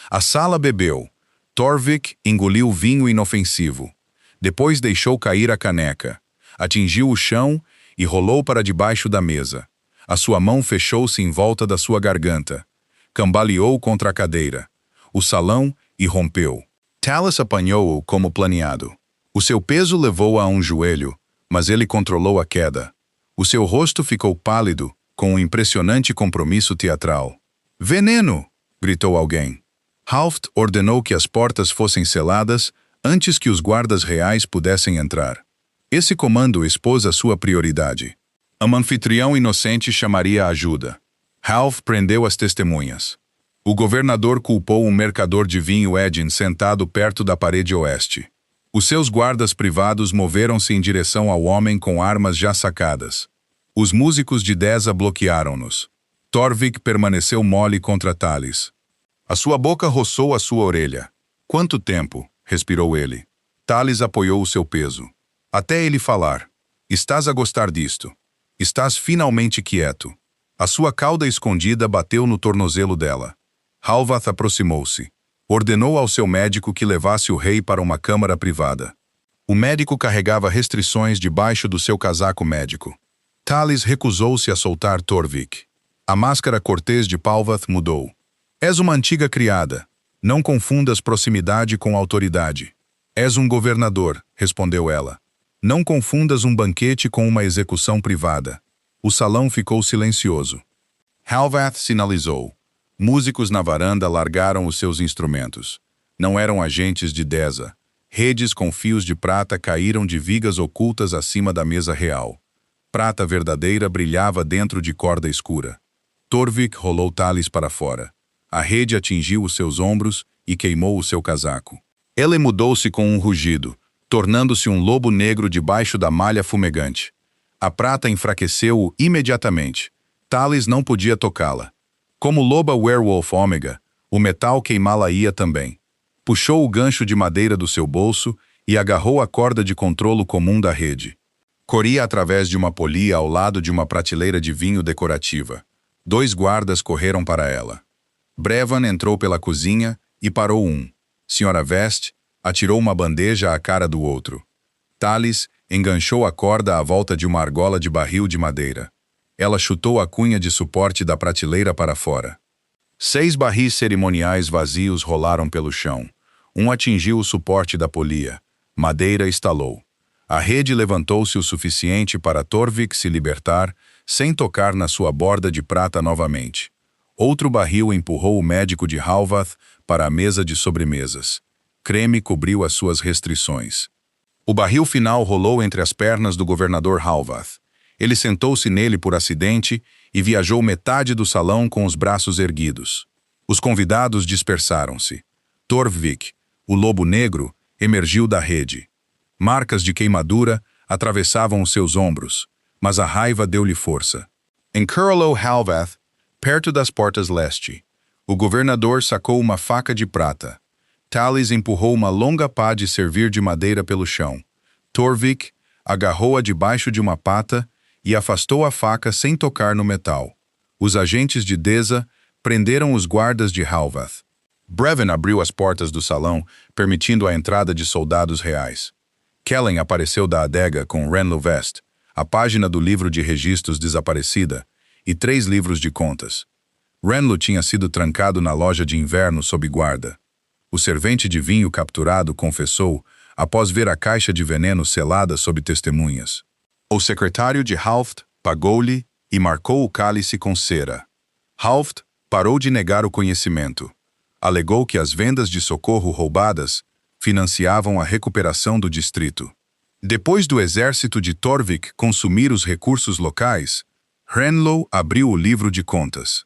A sala bebeu. Torvik engoliu vinho inofensivo. Depois deixou cair a caneca. Atingiu o chão e rolou para debaixo da mesa. A sua mão fechou-se em volta da sua garganta. Cambaleou contra a cadeira. O salão irrompeu. Talis apanhou-o como planeado. O seu peso levou-a a um joelho, mas ele controlou a queda. O seu rosto ficou pálido, com um impressionante compromisso teatral. "Veneno!" gritou alguém. Halft ordenou que as portas fossem seladas antes que os guardas reais pudessem entrar. Esse comando expôs a sua prioridade. Um anfitrião inocente chamaria ajuda. Halft prendeu as testemunhas. O governador culpou um mercador de vinho Edin sentado perto da parede oeste. Os seus guardas privados moveram-se em direção ao homem com armas já sacadas. Os músicos de Deza bloquearam-nos. Torvik permaneceu mole contra Talis. A sua boca roçou a sua orelha. Quanto tempo? Respirou ele. Talis apoiou o seu peso. Até ele falar. Estás a gostar disto. Estás finalmente quieto. A sua cauda escondida bateu no tornozelo dela. Halvath aproximou-se. Ordenou ao seu médico que levasse o rei para uma câmara privada. O médico carregava restrições debaixo do seu casaco médico. Talis recusou-se a soltar Torvik. A máscara cortês de Palvath mudou. És uma antiga criada. Não confundas proximidade com autoridade. És um governador, respondeu ela. Não confundas um banquete com uma execução privada. O salão ficou silencioso. Halvath sinalizou. Músicos na varanda largaram os seus instrumentos. Não eram agentes de Deza. Redes com fios de prata caíram de vigas ocultas acima da mesa real. Prata verdadeira brilhava dentro de corda escura. Torvik rolou Talis para fora. A rede atingiu os seus ombros e queimou o seu casaco. Ele mudou-se com um rugido, tornando-se um lobo negro debaixo da malha fumegante. A prata enfraqueceu-o imediatamente. Talis não podia tocá-la. Como loba werewolf ômega, o metal queimá-la-ia também. Puxou o gancho de madeira do seu bolso e agarrou a corda de controlo comum da rede. Corria através de uma polia ao lado de uma prateleira de vinho decorativa. 2 guardas correram para ela. Brevan entrou pela cozinha e parou um. Sra. Vest atirou uma bandeja à cara do outro. Talis enganchou a corda à volta de uma argola de barril de madeira. Ela chutou a cunha de suporte da prateleira para fora. 6 barris cerimoniais vazios rolaram pelo chão. Um atingiu o suporte da polia. Madeira estalou. A rede levantou-se o suficiente para Torvik se libertar, sem tocar na sua borda de prata novamente. Outro barril empurrou o médico de Halvath para a mesa de sobremesas. Creme cobriu as suas restrições. O barril final rolou entre as pernas do governador Halvath. Ele sentou-se nele por acidente e viajou metade do salão com os braços erguidos. Os convidados dispersaram-se. Torvik, o lobo negro, emergiu da rede. Marcas de queimadura atravessavam os seus ombros, mas a raiva deu-lhe força. Em Curlow Halvath, perto das portas leste, o governador sacou uma faca de prata. Talis empurrou uma longa pá de servir de madeira pelo chão. Torvik agarrou-a debaixo de uma pata e afastou a faca sem tocar no metal. Os agentes de Deza prenderam os guardas de Halvath. Brevan abriu as portas do salão, permitindo a entrada de soldados reais. Kellen apareceu da adega com Renlo Vest, a página do livro de registros desaparecida e 3 livros de contas. Renlo tinha sido trancado na loja de inverno sob guarda. O servente de vinho capturado confessou, após ver a caixa de veneno selada sob testemunhas. O secretário de Halft pagou-lhe e marcou o cálice com cera. Halft parou de negar o conhecimento. Alegou que as vendas de socorro roubadas financiavam a recuperação do distrito. Depois do exército de Torvik consumir os recursos locais, Renlo abriu o livro de contas.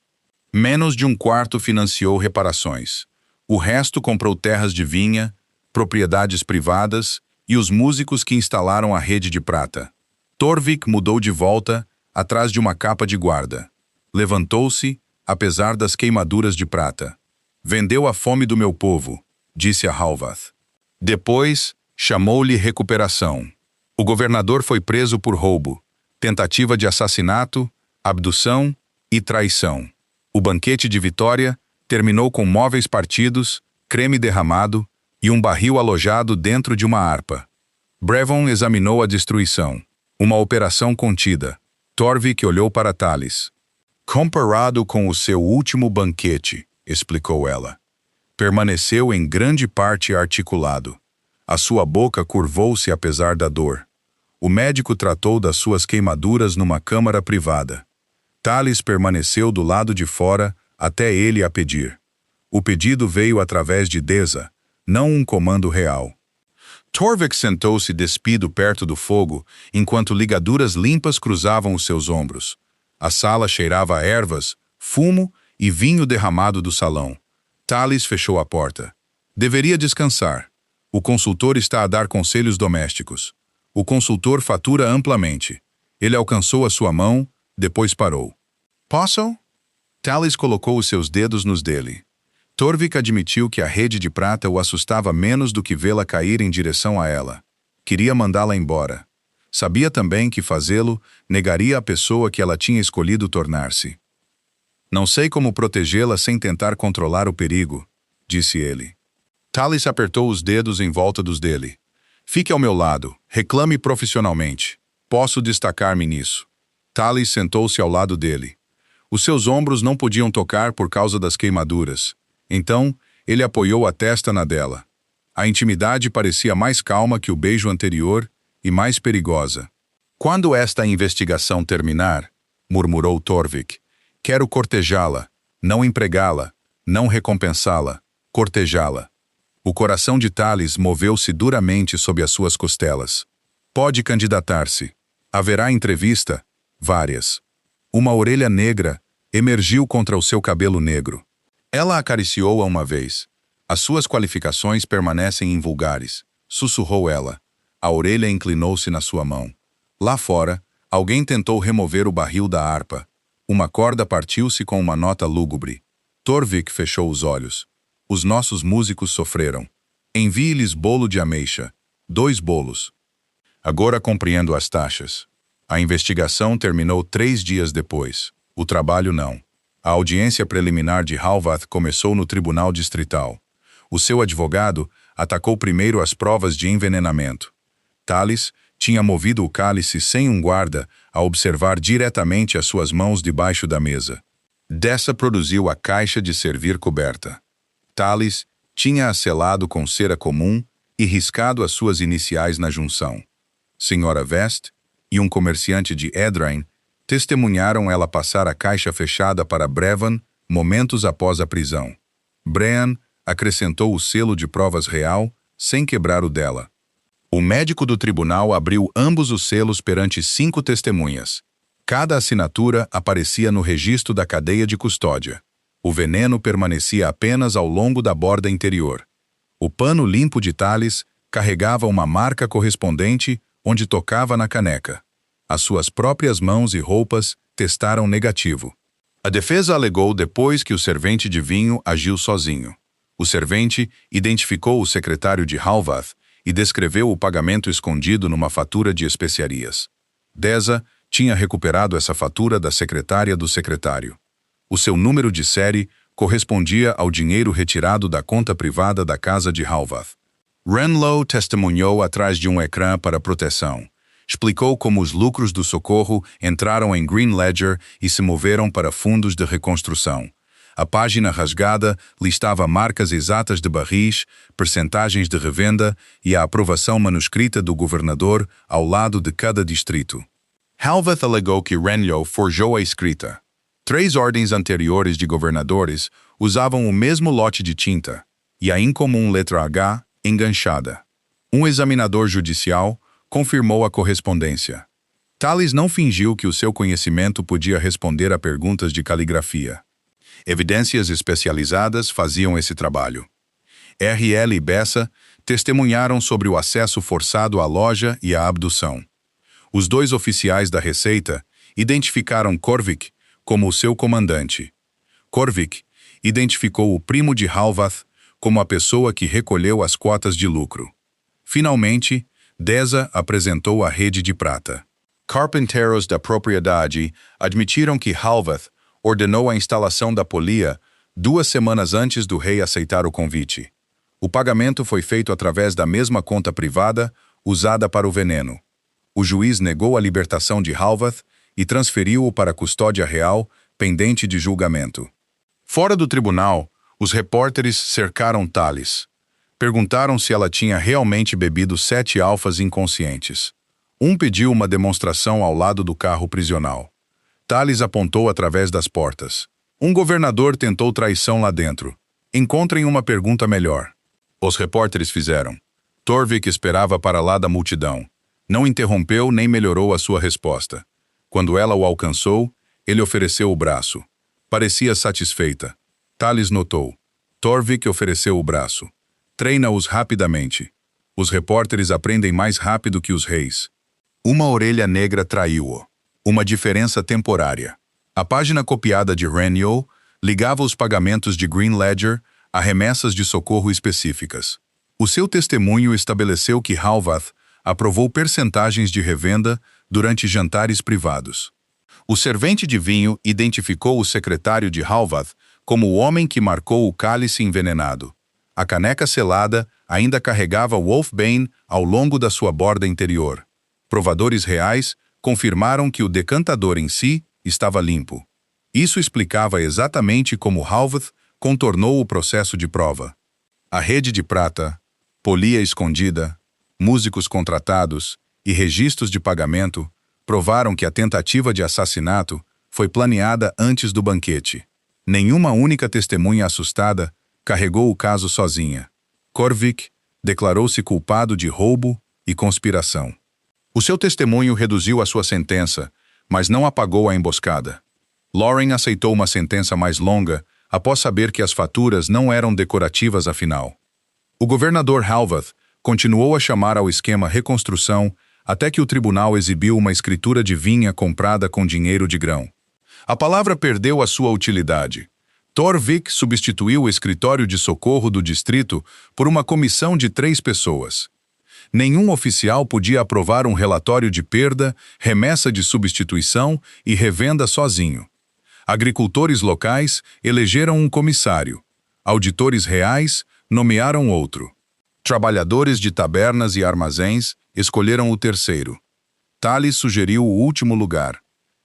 Menos de 1/4 financiou reparações. O resto comprou terras de vinha, propriedades privadas e os músicos que instalaram a rede de prata. Torvik mudou de volta, atrás de uma capa de guarda. Levantou-se, apesar das queimaduras de prata. Vendeu a fome do meu povo, disse a Halvath. Depois, chamou-lhe recuperação. O governador foi preso por roubo, tentativa de assassinato, abdução e traição. O banquete de vitória terminou com móveis partidos, creme derramado e um barril alojado dentro de uma harpa. Brevan examinou a destruição. Uma operação contida. Torvik olhou para Talis. Comparado com o seu último banquete, explicou ela. Permaneceu em grande parte articulado. A sua boca curvou-se apesar da dor. O médico tratou das suas queimaduras numa câmara privada. Talis permaneceu do lado de fora até ele a pedir. O pedido veio através de Deza, não um comando real. Torvik sentou-se despido perto do fogo, enquanto ligaduras limpas cruzavam os seus ombros. A sala cheirava a ervas, fumo e vinho derramado do salão. Talis fechou a porta. Deveria descansar. O consultor está a dar conselhos domésticos. O consultor fatura amplamente. Ele alcançou a sua mão, depois parou. Posso? Talis colocou os seus dedos nos dele. Torvik admitiu que a rede de prata o assustava menos do que vê-la cair em direção a ela. Queria mandá-la embora. Sabia também que fazê-lo negaria a pessoa que ela tinha escolhido tornar-se. Não sei como protegê-la sem tentar controlar o perigo, disse ele. Talis apertou os dedos em volta dos dele. Fique ao meu lado, reclame profissionalmente. Posso destacar-me nisso. Talis sentou-se ao lado dele. Os seus ombros não podiam tocar por causa das queimaduras. Então, ele apoiou a testa na dela. A intimidade parecia mais calma que o beijo anterior e mais perigosa. Quando esta investigação terminar, murmurou Torvik, quero cortejá-la, não empregá-la, não recompensá-la, cortejá-la. O coração de Talis moveu-se duramente sob as suas costelas. Pode candidatar-se. Haverá entrevista? Várias. Uma orelha negra emergiu contra o seu cabelo negro. Ela acariciou-a uma vez. As suas qualificações permanecem invulgares, sussurrou ela. A orelha inclinou-se na sua mão. Lá fora, alguém tentou remover o barril da harpa. Uma corda partiu-se com uma nota lúgubre. Torvik fechou os olhos. Os nossos músicos sofreram. Envie-lhes bolo de ameixa. 2 bolos. Agora compreendo as taxas. A investigação terminou 3 dias depois. O trabalho não. A audiência preliminar de Halvath começou no Tribunal Distrital. O seu advogado atacou primeiro as provas de envenenamento. Talis tinha movido o cálice sem um guarda a observar diretamente as suas mãos debaixo da mesa. Dessa produziu a caixa de servir coberta. Talis tinha-a selado com cera comum e riscado as suas iniciais na junção. Sra. Vest e um comerciante de Edrain testemunharam ela passar a caixa fechada para Brevan momentos após a prisão. Brean acrescentou o selo de provas real, sem quebrar o dela. O médico do tribunal abriu ambos os selos perante 5 testemunhas. Cada assinatura aparecia no registro da cadeia de custódia. O veneno permanecia apenas ao longo da borda interior. O pano limpo de Talis carregava uma marca correspondente onde tocava na caneca. As suas próprias mãos e roupas testaram negativo. A defesa alegou depois que o servente de vinho agiu sozinho. O servente identificou o secretário de Halvath e descreveu o pagamento escondido numa fatura de especiarias. Deza tinha recuperado essa fatura da secretária do secretário. O seu número de série correspondia ao dinheiro retirado da conta privada da casa de Halvath. Renlow testemunhou atrás de um ecrã para proteção. Explicou como os lucros do socorro entraram em Green Ledger e se moveram para fundos de reconstrução. A página rasgada listava marcas exatas de barris, percentagens de revenda e a aprovação manuscrita do governador ao lado de cada distrito. Halvath alegou que Renlow forjou a escrita. 3 ordens anteriores de governadores usavam o mesmo lote de tinta e a incomum letra H enganchada. Um examinador judicial confirmou a correspondência. Talis não fingiu que o seu conhecimento podia responder a perguntas de caligrafia. Evidências especializadas faziam esse trabalho. R.L. e Bessa testemunharam sobre o acesso forçado à loja e a abdução. Os 2 oficiais da Receita identificaram Corvick como o seu comandante. Corvick identificou o primo de Halvath como a pessoa que recolheu as cotas de lucro. Finalmente, Deza apresentou a rede de prata. Carpinteiros da propriedade admitiram que Halvath ordenou a instalação da polia 2 semanas antes do rei aceitar o convite. O pagamento foi feito através da mesma conta privada usada para o veneno. O juiz negou a libertação de Halvath e transferiu-o para a custódia real, pendente de julgamento. Fora do tribunal, os repórteres cercaram Talis. Perguntaram se ela tinha realmente bebido 7 alfas inconscientes. Um pediu uma demonstração ao lado do carro prisional. Talis apontou através das portas. Um governador tentou traição lá dentro. Encontrem uma pergunta melhor. Os repórteres fizeram. Torvik esperava para lá da multidão. Não interrompeu nem melhorou a sua resposta. Quando ela o alcançou, ele ofereceu o braço. Parecia satisfeita. Talis notou. Torvik ofereceu o braço. Treina-os rapidamente. Os repórteres aprendem mais rápido que os reis. Uma orelha negra traiu-o. Uma diferença temporária. A página copiada de Renio ligava os pagamentos de Green Ledger a remessas de socorro específicas. O seu testemunho estabeleceu que Halvath aprovou percentagens de revenda durante jantares privados. O servente de vinho identificou o secretário de Halvath como o homem que marcou o cálice envenenado. A caneca selada ainda carregava Wolfbane ao longo da sua borda interior. Provadores reais confirmaram que o decantador em si estava limpo. Isso explicava exatamente como Halvath contornou o processo de prova. A rede de prata, polia escondida, músicos contratados e registros de pagamento provaram que a tentativa de assassinato foi planeada antes do banquete. Nenhuma única testemunha assustada carregou o caso sozinha. Corvick declarou-se culpado de roubo e conspiração. O seu testemunho reduziu a sua sentença, mas não apagou a emboscada. Lauren aceitou uma sentença mais longa após saber que as faturas não eram decorativas afinal. O governador Halvath continuou a chamar ao esquema reconstrução até que o tribunal exibiu uma escritura de vinha comprada com dinheiro de grão. A palavra perdeu a sua utilidade. Torvik substituiu o escritório de socorro do distrito por uma comissão de 3 pessoas. Nenhum oficial podia aprovar um relatório de perda, remessa de substituição e revenda sozinho. Agricultores locais elegeram um comissário. Auditores reais nomearam outro. Trabalhadores de tabernas e armazéns escolheram o terceiro. Talis sugeriu o último lugar.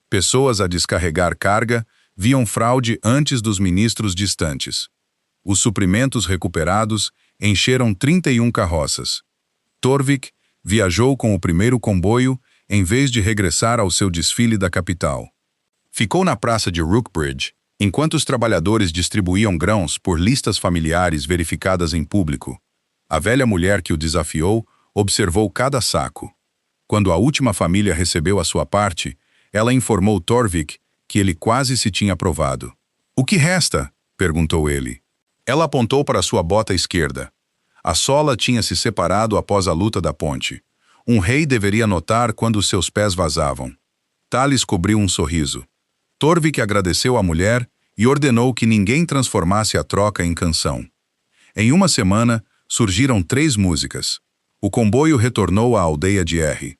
Pessoas a descarregar carga viam fraude antes dos ministros distantes. Os suprimentos recuperados encheram 31 carroças. Torvik viajou com o primeiro comboio em vez de regressar ao seu desfile da capital. Ficou na praça de Rookbridge, enquanto os trabalhadores distribuíam grãos por listas familiares verificadas em público. A velha mulher que o desafiou observou cada saco. Quando a última família recebeu a sua parte, ela informou Torvik que ele quase se tinha aprovado. "O que resta?" perguntou ele. Ela apontou para sua bota esquerda. A sola tinha se separado após a luta da ponte. Um rei deveria notar quando seus pés vazavam. Talis cobriu um sorriso. Torvik agradeceu à mulher e ordenou que ninguém transformasse a troca em canção. Em uma semana, surgiram 3 músicas. O comboio retornou à aldeia de R.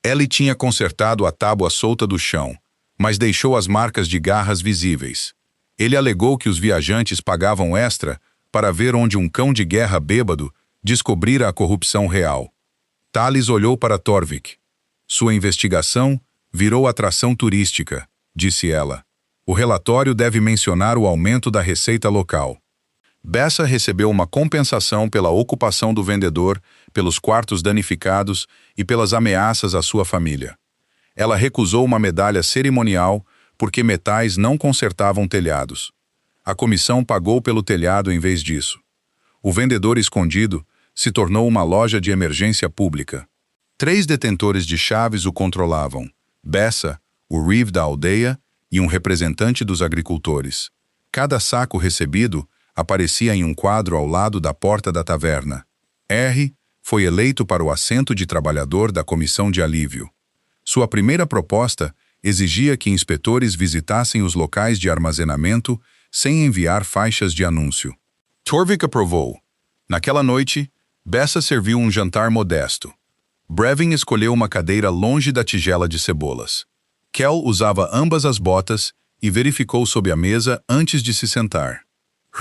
Ellie tinha consertado a tábua solta do chão, mas deixou as marcas de garras visíveis. Ele alegou que os viajantes pagavam extra para ver onde um cão de guerra bêbado descobrira a corrupção real. Talis olhou para Torvik. "Sua investigação virou atração turística", disse ela. "O relatório deve mencionar o aumento da receita local." Bessa recebeu uma compensação pela ocupação do vendedor, pelos quartos danificados e pelas ameaças à sua família. Ela recusou uma medalha cerimonial porque metais não consertavam telhados. A comissão pagou pelo telhado em vez disso. O vendedor escondido se tornou uma loja de emergência pública. 3 detentores de chaves o controlavam: Bessa, o Reeve da aldeia e um representante dos agricultores. Cada saco recebido aparecia em um quadro ao lado da porta da taverna. R foi eleito para o assento de trabalhador da comissão de alívio. Sua primeira proposta exigia que inspetores visitassem os locais de armazenamento sem enviar faixas de anúncio. Torvik aprovou. Naquela noite, Bessa serviu um jantar modesto. Brevin escolheu uma cadeira longe da tigela de cebolas. Kell usava ambas as botas e verificou sob a mesa antes de se sentar.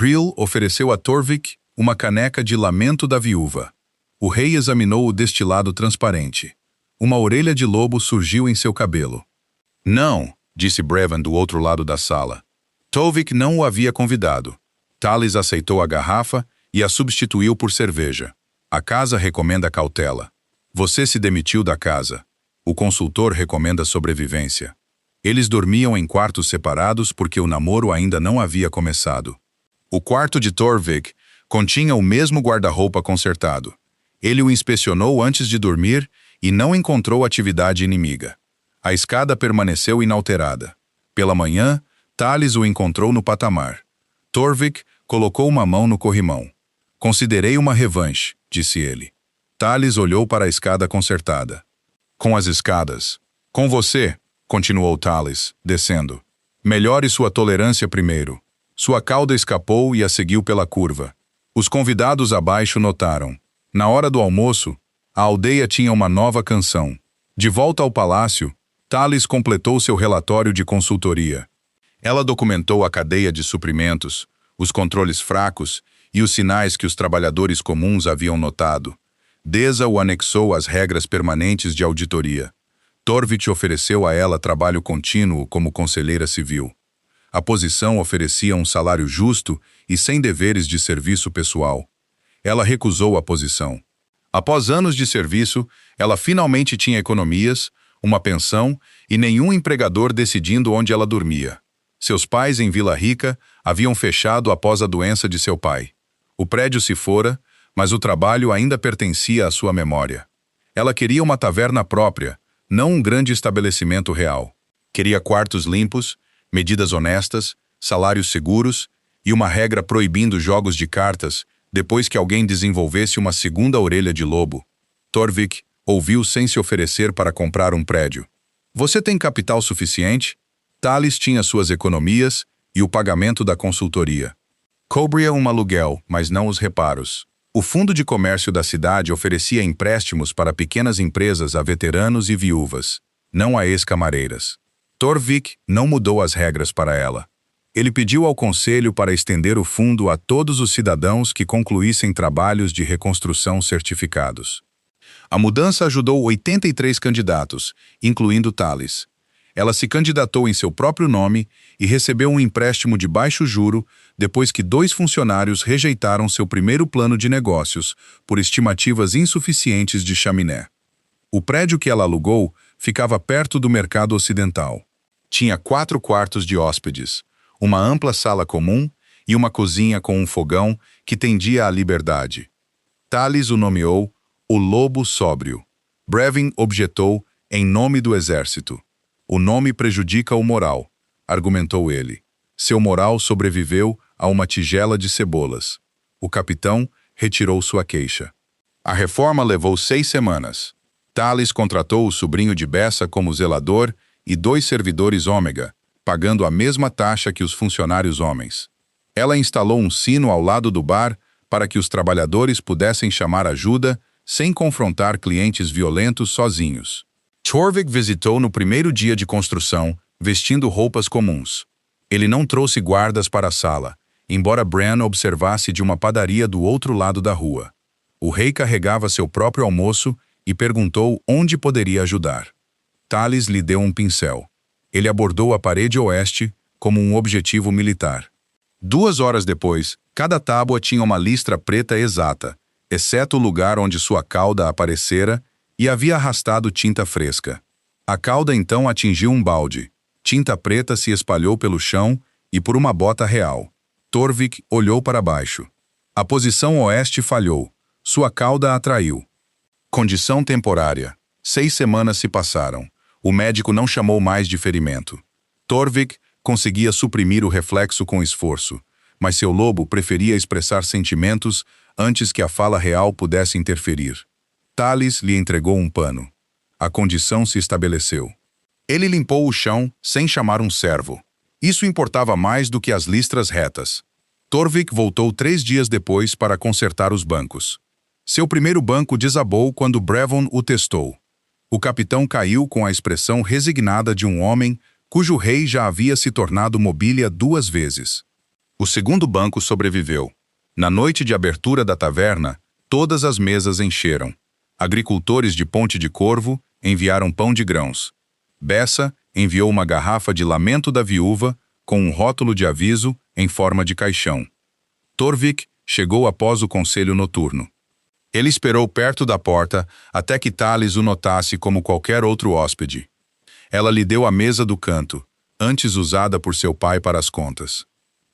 Hill ofereceu a Torvik uma caneca de lamento da viúva. O rei examinou o destilado transparente. Uma orelha de lobo surgiu em seu cabelo. "Não", disse Brevin do outro lado da sala. Torvik não o havia convidado. Talis aceitou a garrafa e a substituiu por cerveja. A casa recomenda cautela. Você se demitiu da casa. O consultor recomenda sobrevivência. Eles dormiam em quartos separados porque o namoro ainda não havia começado. O quarto de Torvik continha o mesmo guarda-roupa consertado. Ele o inspecionou antes de dormir e não encontrou atividade inimiga. A escada permaneceu inalterada. Pela manhã, Thales o encontrou no patamar. Torvik colocou uma mão no corrimão. Considerei uma revanche, disse ele. Thales olhou para a escada consertada. Com as escadas. Com você, continuou Thales, descendo. Melhore sua tolerância primeiro. Sua cauda escapou e a seguiu pela curva. Os convidados abaixo notaram. Na hora do almoço, a aldeia tinha uma nova canção. De volta ao palácio, Thales completou seu relatório de consultoria. Ela documentou a cadeia de suprimentos, os controles fracos e os sinais que os trabalhadores comuns haviam notado. Deza o anexou às regras permanentes de auditoria. Torvik ofereceu a ela trabalho contínuo como conselheira civil. A posição oferecia um salário justo e sem deveres de serviço pessoal. Ela recusou a posição. Após anos de serviço, ela finalmente tinha economias, uma pensão e nenhum empregador decidindo onde ela dormia. Seus pais em Vila Rica haviam fechado após a doença de seu pai. O prédio se fora, mas o trabalho ainda pertencia à sua memória. Ela queria uma taverna própria, não um grande estabelecimento real. Queria quartos limpos, medidas honestas, salários seguros e uma regra proibindo jogos de cartas depois que alguém desenvolvesse uma segunda orelha de lobo. Torvik ouviu sem se oferecer para comprar um prédio. Você tem capital suficiente? Thales tinha suas economias e o pagamento da consultoria. Cobria um aluguel, mas não os reparos. O Fundo de Comércio da cidade oferecia empréstimos para pequenas empresas a veteranos e viúvas, não a ex-camareiras. Torvik não mudou as regras para ela. Ele pediu ao conselho para estender o fundo a todos os cidadãos que concluíssem trabalhos de reconstrução certificados. A mudança ajudou 83 candidatos, incluindo Thales. Ela se candidatou em seu próprio nome e recebeu um empréstimo de baixo juro depois que 2 funcionários rejeitaram seu primeiro plano de negócios por estimativas insuficientes de chaminé. O prédio que ela alugou ficava perto do mercado ocidental. Tinha 4 quartos de hóspedes, uma ampla sala comum e uma cozinha com um fogão que tendia à liberdade. Thales o nomeou o Lobo Sóbrio. Brevin objetou em nome do exército. O nome prejudica o moral, argumentou ele. Seu moral sobreviveu a uma tigela de cebolas. O capitão retirou sua queixa. A reforma levou 6 semanas. Thales contratou o sobrinho de Bessa como zelador e 2 servidores ômega, pagando a mesma taxa que os funcionários homens. Ela instalou um sino ao lado do bar para que os trabalhadores pudessem chamar ajuda sem confrontar clientes violentos sozinhos. Torvik visitou no primeiro dia de construção, vestindo roupas comuns. Ele não trouxe guardas para a sala, embora Bran observasse de uma padaria do outro lado da rua. O rei carregava seu próprio almoço e perguntou onde poderia ajudar. Thales lhe deu um pincel. Ele abordou a parede oeste como um objetivo militar. 2 horas depois, cada tábua tinha uma listra preta exata, exceto o lugar onde sua cauda aparecera e havia arrastado tinta fresca. A cauda então atingiu um balde. Tinta preta se espalhou pelo chão e por uma bota real. Torvik olhou para baixo. A posição oeste falhou. Sua cauda atraiu. Condição temporária. 6 semanas se passaram. O médico não chamou mais de ferimento. Torvik conseguia suprimir o reflexo com esforço, mas seu lobo preferia expressar sentimentos antes que a fala real pudesse interferir. Thales lhe entregou um pano. A condição se estabeleceu. Ele limpou o chão sem chamar um servo. Isso importava mais do que as listras retas. Torvik voltou 3 dias depois para consertar os bancos. Seu primeiro banco desabou quando Brevon o testou. O capitão caiu com a expressão resignada de um homem cujo rei já havia se tornado mobília 2 vezes. O segundo banco sobreviveu. Na noite de abertura da taverna, todas as mesas encheram. Agricultores de Ponte de Corvo enviaram pão de grãos. Bessa enviou uma garrafa de lamento da viúva com um rótulo de aviso em forma de caixão. Torvik chegou após o conselho noturno. Ele esperou perto da porta até que Thales o notasse como qualquer outro hóspede. Ela lhe deu a mesa do canto, antes usada por seu pai para as contas.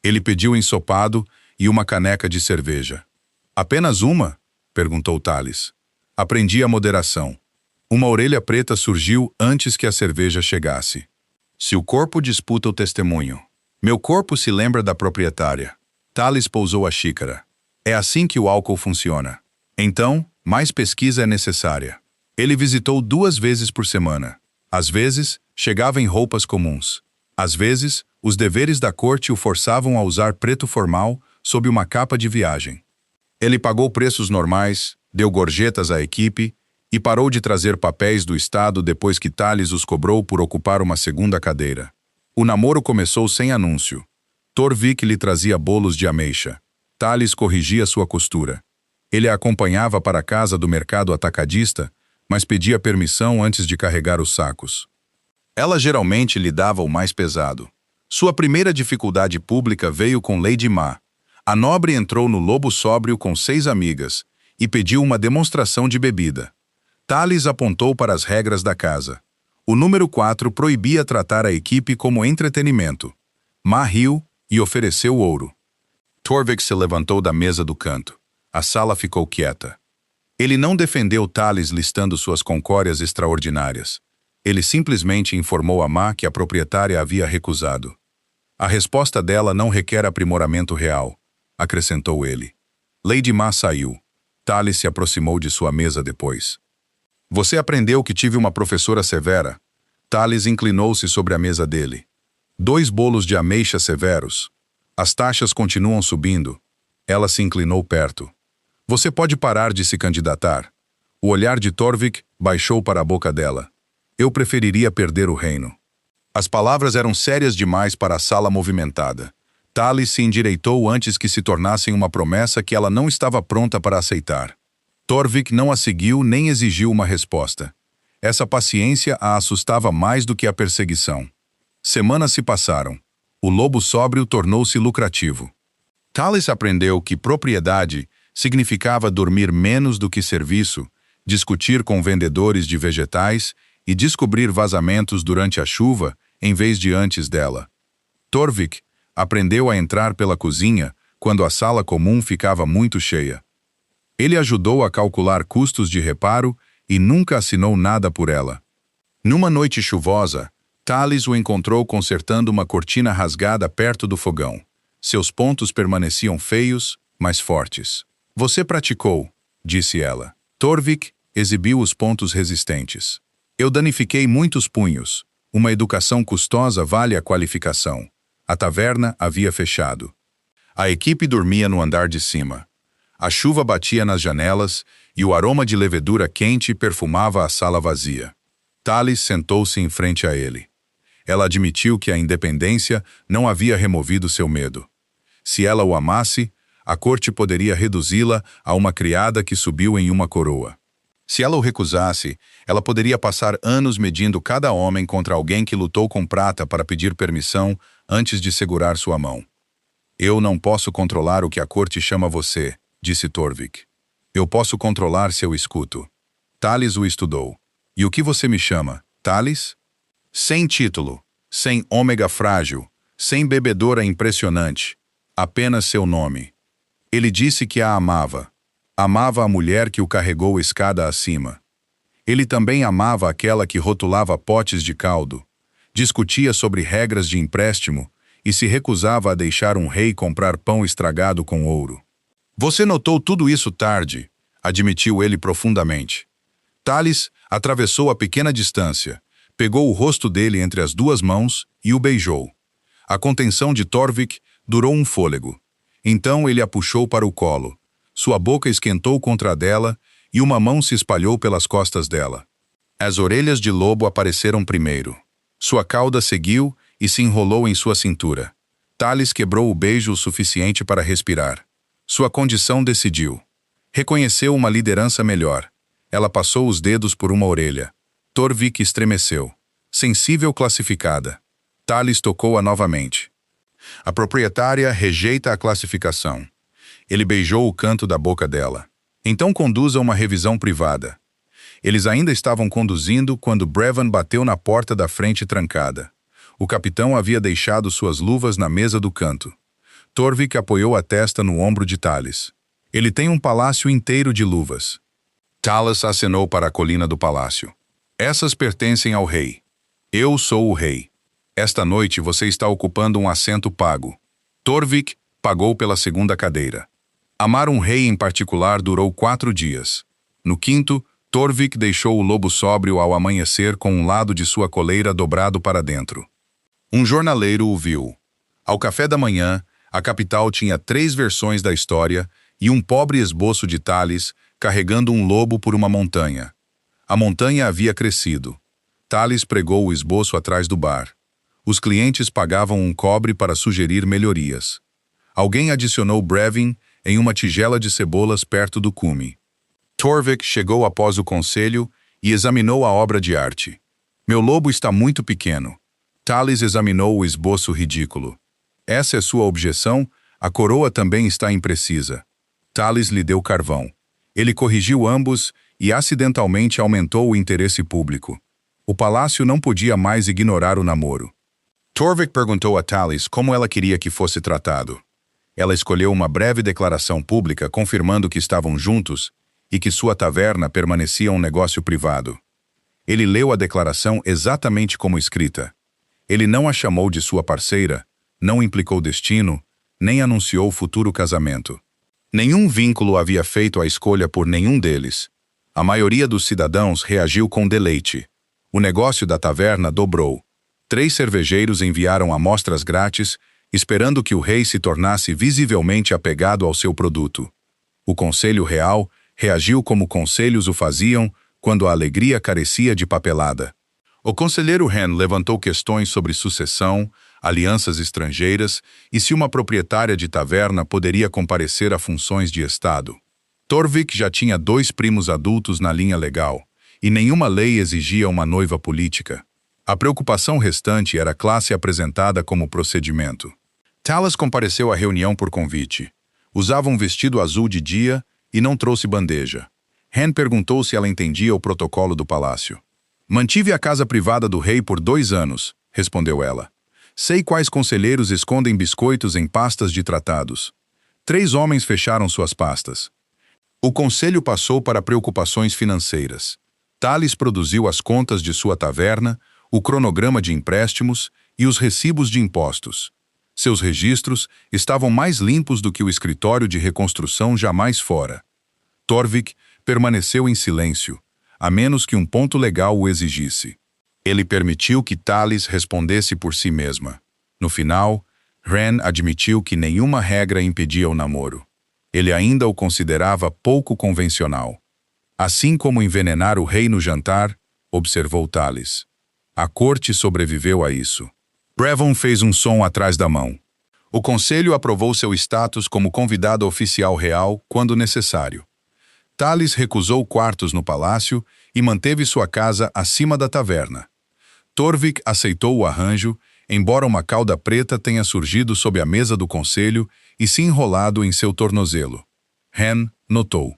Ele pediu ensopado e uma caneca de cerveja. Apenas uma? Perguntou Tales. Aprendi a moderação. Uma orelha preta surgiu antes que a cerveja chegasse. Se o corpo disputa o testemunho. Meu corpo se lembra da proprietária. Tales pousou a xícara. É assim que o álcool funciona. Então, mais pesquisa é necessária. Ele visitou 2 vezes por semana. Às vezes, chegava em roupas comuns. Às vezes, os deveres da corte o forçavam a usar preto formal sob uma capa de viagem. Ele pagou preços normais, deu gorjetas à equipe e parou de trazer papéis do Estado depois que Tales os cobrou por ocupar uma segunda cadeira. O namoro começou sem anúncio. Torvik lhe trazia bolos de ameixa. Tales corrigia sua costura. Ele a acompanhava para a casa do mercado atacadista, mas pedia permissão antes de carregar os sacos. Ela geralmente lhe dava o mais pesado. Sua primeira dificuldade pública veio com Lady Ma. A nobre entrou no Lobo Sóbrio com 6 amigas e pediu uma demonstração de bebida. Tales apontou para as regras da casa. O número 4 proibia tratar a equipe como entretenimento. Ma riu e ofereceu ouro. Torvik se levantou da mesa do canto. A sala ficou quieta. Ele não defendeu Tales listando suas concórias extraordinárias. Ele simplesmente informou a Ma que a proprietária havia recusado. A resposta dela não requer aprimoramento real, acrescentou ele. Lady Ma saiu. Tales se aproximou de sua mesa depois. Você aprendeu que tive uma professora severa? Tales inclinou-se sobre a mesa dele. 2 bolos de ameixa severos. As taxas continuam subindo. Ela se inclinou perto. Você pode parar de se candidatar. O olhar de Torvik baixou para a boca dela. Eu preferiria perder o reino. As palavras eram sérias demais para a sala movimentada. Tales se endireitou antes que se tornassem uma promessa que ela não estava pronta para aceitar. Torvik não a seguiu nem exigiu uma resposta. Essa paciência a assustava mais do que a perseguição. Semanas se passaram. O lobo sóbrio tornou-se lucrativo. Tales aprendeu que propriedade significava dormir menos do que serviço, discutir com vendedores de vegetais e descobrir vazamentos durante a chuva em vez de antes dela. Torvik aprendeu a entrar pela cozinha quando a sala comum ficava muito cheia. Ele ajudou a calcular custos de reparo e nunca assinou nada por ela. Numa noite chuvosa, Tales o encontrou consertando uma cortina rasgada perto do fogão. Seus pontos permaneciam feios, mas fortes. Você praticou, disse ela. Torvik exibiu os pontos resistentes. Eu danifiquei muitos punhos. Uma educação custosa vale a qualificação. A taverna havia fechado. A equipe dormia no andar de cima. A chuva batia nas janelas e o aroma de levedura quente perfumava a sala vazia. Tales sentou-se em frente a ele. Ela admitiu que a independência não havia removido seu medo. Se ela o amasse, a corte poderia reduzi-la a uma criada que subiu em uma coroa. Se ela o recusasse, ela poderia passar anos medindo cada homem contra alguém que lutou com prata para pedir permissão antes de segurar sua mão. Eu não posso controlar o que a corte chama você, disse Torvik. Eu posso controlar se eu escuto. Tales o estudou. E o que você me chama, Tales? Sem título, sem ômega frágil, sem bebedora impressionante. Apenas seu nome. Ele disse que a amava. Amava a mulher que o carregou escada acima. Ele também amava aquela que rotulava potes de caldo, discutia sobre regras de empréstimo e se recusava a deixar um rei comprar pão estragado com ouro. Você notou tudo isso tarde, admitiu ele profundamente. Tales atravessou a pequena distância, pegou o rosto dele entre as 2 mãos e o beijou. A contenção de Torvik durou um fôlego. Então ele a puxou para o colo. Sua boca esquentou contra a dela e uma mão se espalhou pelas costas dela. As orelhas de lobo apareceram primeiro. Sua cauda seguiu e se enrolou em sua cintura. Tales quebrou o beijo o suficiente para respirar. Sua condição decidiu. Reconheceu uma liderança melhor. Ela passou os dedos por uma orelha. Torvik estremeceu. Sensível classificada. Tales tocou-a novamente. A proprietária rejeita a classificação. Ele beijou o canto da boca dela. Então conduza uma revisão privada. Eles ainda estavam conduzindo quando Brevin bateu na porta da frente trancada. O capitão havia deixado suas luvas na mesa do canto. Torvik apoiou a testa no ombro de Thales. Ele tem um palácio inteiro de luvas. Thales acenou para a colina do palácio. Essas pertencem ao rei. Eu sou o rei. Esta noite você está ocupando um assento pago. Torvik pagou pela segunda cadeira. Amar um rei em particular durou 4 dias. No quinto, Torvik deixou o lobo sóbrio ao amanhecer com um lado de sua coleira dobrado para dentro. Um jornaleiro o viu. Ao café da manhã, a capital tinha 3 versões da história e um pobre esboço de Thales carregando um lobo por uma montanha. A montanha havia crescido. Thales pregou o esboço atrás do bar. Os clientes pagavam um cobre para sugerir melhorias. Alguém adicionou brevin em uma tigela de cebolas perto do cume. Torvik chegou após o conselho e examinou a obra de arte. Meu lobo está muito pequeno. Thales examinou o esboço ridículo. Essa é sua objeção? A coroa também está imprecisa. Thales lhe deu carvão. Ele corrigiu ambos e acidentalmente aumentou o interesse público. O palácio não podia mais ignorar o namoro. Torvik perguntou a Thales como ela queria que fosse tratado. Ela escolheu uma breve declaração pública confirmando que estavam juntos e que sua taverna permanecia um negócio privado. Ele leu a declaração exatamente como escrita. Ele não a chamou de sua parceira, não implicou destino, nem anunciou futuro casamento. Nenhum vínculo havia feito a escolha por nenhum deles. A maioria dos cidadãos reagiu com deleite. O negócio da taverna dobrou. 3 cervejeiros enviaram amostras grátis, esperando que o rei se tornasse visivelmente apegado ao seu produto. O Conselho Real reagiu como conselhos o faziam quando a alegria carecia de papelada. O conselheiro Hen levantou questões sobre sucessão, alianças estrangeiras e se uma proprietária de taverna poderia comparecer a funções de Estado. Torvik já tinha 2 primos adultos na linha legal, e nenhuma lei exigia uma noiva política. A preocupação restante era a classe apresentada como procedimento. Thales compareceu à reunião por convite. Usava um vestido azul de dia e não trouxe bandeja. Hen perguntou se ela entendia o protocolo do palácio. Mantive a casa privada do rei por 2 anos, respondeu ela. Sei quais conselheiros escondem biscoitos em pastas de tratados. 3 homens fecharam suas pastas. O conselho passou para preocupações financeiras. Thales produziu as contas de sua taverna, o cronograma de empréstimos e os recibos de impostos. Seus registros estavam mais limpos do que o escritório de reconstrução jamais fora. Torvik permaneceu em silêncio, a menos que um ponto legal o exigisse. Ele permitiu que Thales respondesse por si mesma. No final, Ren admitiu que nenhuma regra impedia o namoro. Ele ainda o considerava pouco convencional. Assim como envenenar o rei no jantar, observou Thales. A corte sobreviveu a isso. Brevon fez um som atrás da mão. O conselho aprovou seu status como convidado oficial real quando necessário. Thales recusou quartos no palácio e manteve sua casa acima da taverna. Torvik aceitou o arranjo, embora uma cauda preta tenha surgido sob a mesa do conselho e se enrolado em seu tornozelo. Hen notou.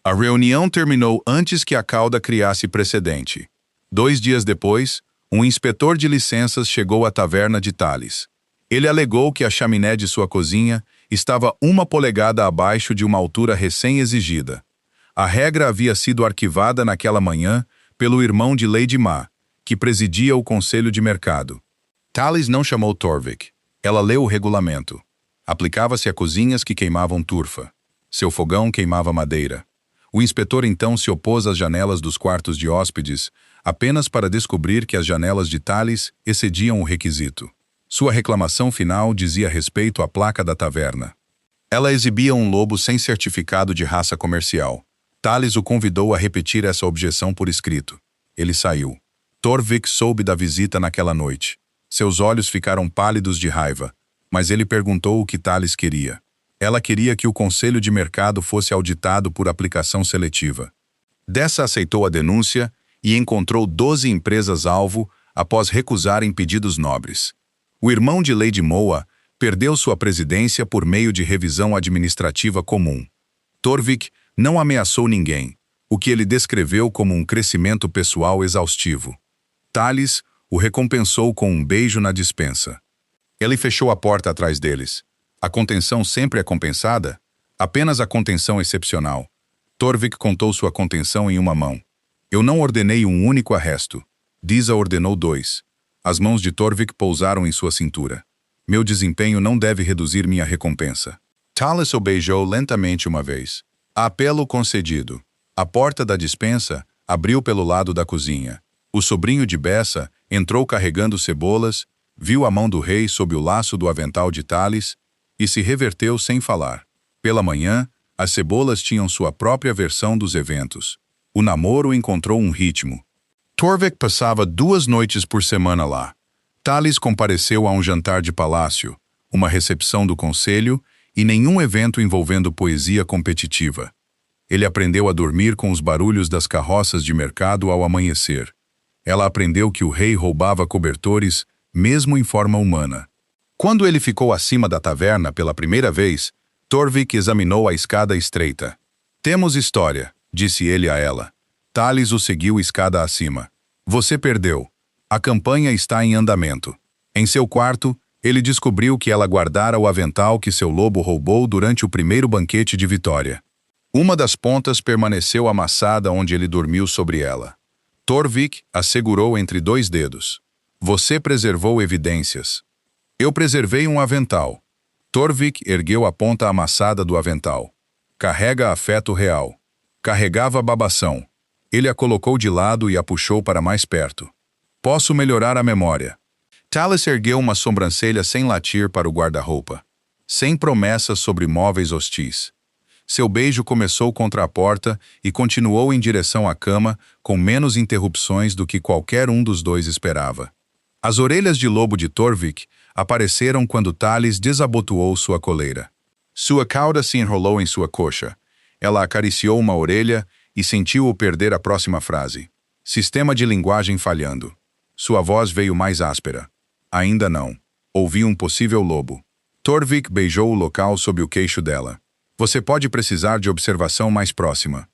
A reunião terminou antes que a cauda criasse precedente. 2 dias depois, um inspetor de licenças chegou à taverna de Thales. Ele alegou que a chaminé de sua cozinha estava 1 polegada abaixo de uma altura recém-exigida. A regra havia sido arquivada naquela manhã pelo irmão de Lady Ma, que presidia o Conselho de Mercado. Thales não chamou Torvik. Ela leu o regulamento. Aplicava-se a cozinhas que queimavam turfa. Seu fogão queimava madeira. O inspetor então se opôs às janelas dos quartos de hóspedes, apenas para descobrir que as janelas de Thales excediam o requisito. Sua reclamação final dizia respeito à placa da taverna. Ela exibia um lobo sem certificado de raça comercial. Thales o convidou a repetir essa objeção por escrito. Ele saiu. Torvik soube da visita naquela noite. Seus olhos ficaram pálidos de raiva, mas ele perguntou o que Thales queria. Ela queria que o Conselho de Mercado fosse auditado por aplicação seletiva. Dessa aceitou a denúncia e encontrou 12 empresas-alvo após recusarem pedidos nobres. O irmão de Lady Moa perdeu sua presidência por meio de revisão administrativa comum. Torvik não ameaçou ninguém, o que ele descreveu como um crescimento pessoal exaustivo. Thales o recompensou com um beijo na despensa. Ele fechou a porta atrás deles. A contenção sempre é compensada? Apenas a contenção excepcional. Torvik contou sua contenção em uma mão. Eu não ordenei um único arresto. Disa ordenou 2. As mãos de Torvik pousaram em sua cintura. Meu desempenho não deve reduzir minha recompensa. Talis o beijou lentamente uma vez. Apelo concedido. A porta da despensa abriu pelo lado da cozinha. O sobrinho de Bessa entrou carregando cebolas, viu a mão do rei sob o laço do avental de Talis e se reverteu sem falar. Pela manhã, as cebolas tinham sua própria versão dos eventos. O namoro encontrou um ritmo. Torvik passava 2 noites por semana lá. Talis compareceu a um jantar de palácio, uma recepção do conselho e nenhum evento envolvendo poesia competitiva. Ele aprendeu a dormir com os barulhos das carroças de mercado ao amanhecer. Ela aprendeu que o rei roubava cobertores, mesmo em forma humana. Quando ele ficou acima da taverna pela primeira vez, Torvik examinou a escada estreita. Temos história, disse ele a ela. Talis o seguiu escada acima. Você perdeu. A campanha está em andamento. Em seu quarto, ele descobriu que ela guardara o avental que seu lobo roubou durante o primeiro banquete de Vitória. Uma das pontas permaneceu amassada onde ele dormiu sobre ela. Torvik a segurou entre 2 dedos. Você preservou evidências. Eu preservei um avental. Torvik ergueu a ponta amassada do avental. Carrega afeto real. Carregava babação. Ele a colocou de lado e a puxou para mais perto. Posso melhorar a memória. Talis ergueu uma sobrancelha sem latir para o guarda-roupa. Sem promessas sobre móveis hostis. Seu beijo começou contra a porta e continuou em direção à cama, com menos interrupções do que qualquer um dos 2 esperava. As orelhas de lobo de Torvik apareceram quando Talis desabotoou sua coleira. Sua cauda se enrolou em sua coxa. Ela acariciou uma orelha e sentiu-o perder a próxima frase. Sistema de linguagem falhando. Sua voz veio mais áspera. Ainda não. Ouvi um possível lobo. Torvik beijou o local sob o queixo dela. Você pode precisar de observação mais próxima.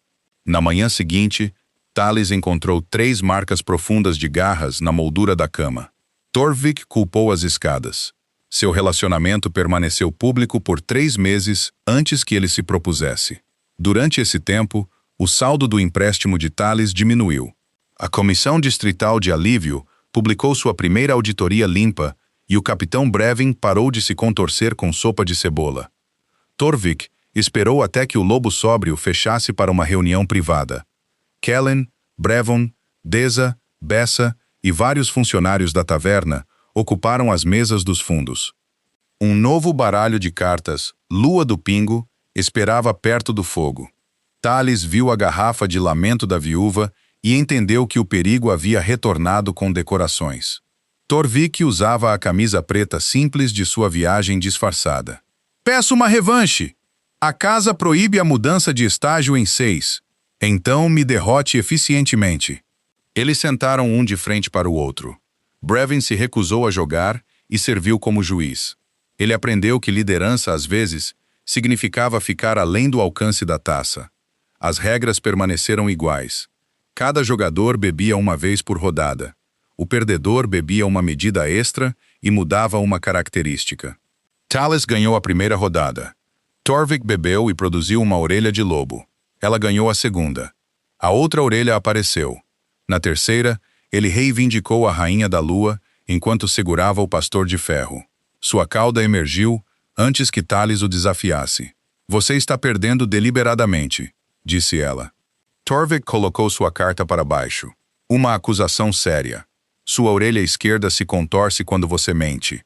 Na manhã seguinte, Talis encontrou 3 marcas profundas de garras na moldura da cama. Torvik culpou as escadas. Seu relacionamento permaneceu público por 3 meses antes que ele se propusesse. Durante esse tempo, o saldo do empréstimo de Talis diminuiu. A Comissão Distrital de Alívio publicou sua primeira auditoria limpa e o capitão Brevin parou de se contorcer com sopa de cebola. Torvik esperou até que o lobo sóbrio fechasse para uma reunião privada. Kellen, Brevon, Deza, Bessa e vários funcionários da taverna ocuparam as mesas dos fundos. Um novo baralho de cartas, Lua do Pingo, esperava perto do fogo. Talis viu a garrafa de lamento da viúva e entendeu que o perigo havia retornado com decorações. Torvik usava a camisa preta simples de sua viagem disfarçada. Peço uma revanche! A casa proíbe a mudança de estágio em 6. Então me derrote eficientemente. Eles sentaram um de frente para o outro. Brevin se recusou a jogar e serviu como juiz. Ele aprendeu que liderança, às vezes, significava ficar além do alcance da taça. As regras permaneceram iguais. Cada jogador bebia uma vez por rodada. O perdedor bebia uma medida extra e mudava uma característica. Talis ganhou a primeira rodada. Torvik bebeu e produziu uma orelha de lobo. Ela ganhou a segunda. A outra orelha apareceu. Na terceira, ele reivindicou a rainha da lua enquanto segurava o pastor de ferro. Sua cauda emergiu antes que Talis o desafiasse. Você está perdendo deliberadamente, disse ela. Torvik colocou sua carta para baixo. Uma acusação séria. Sua orelha esquerda se contorce quando você mente.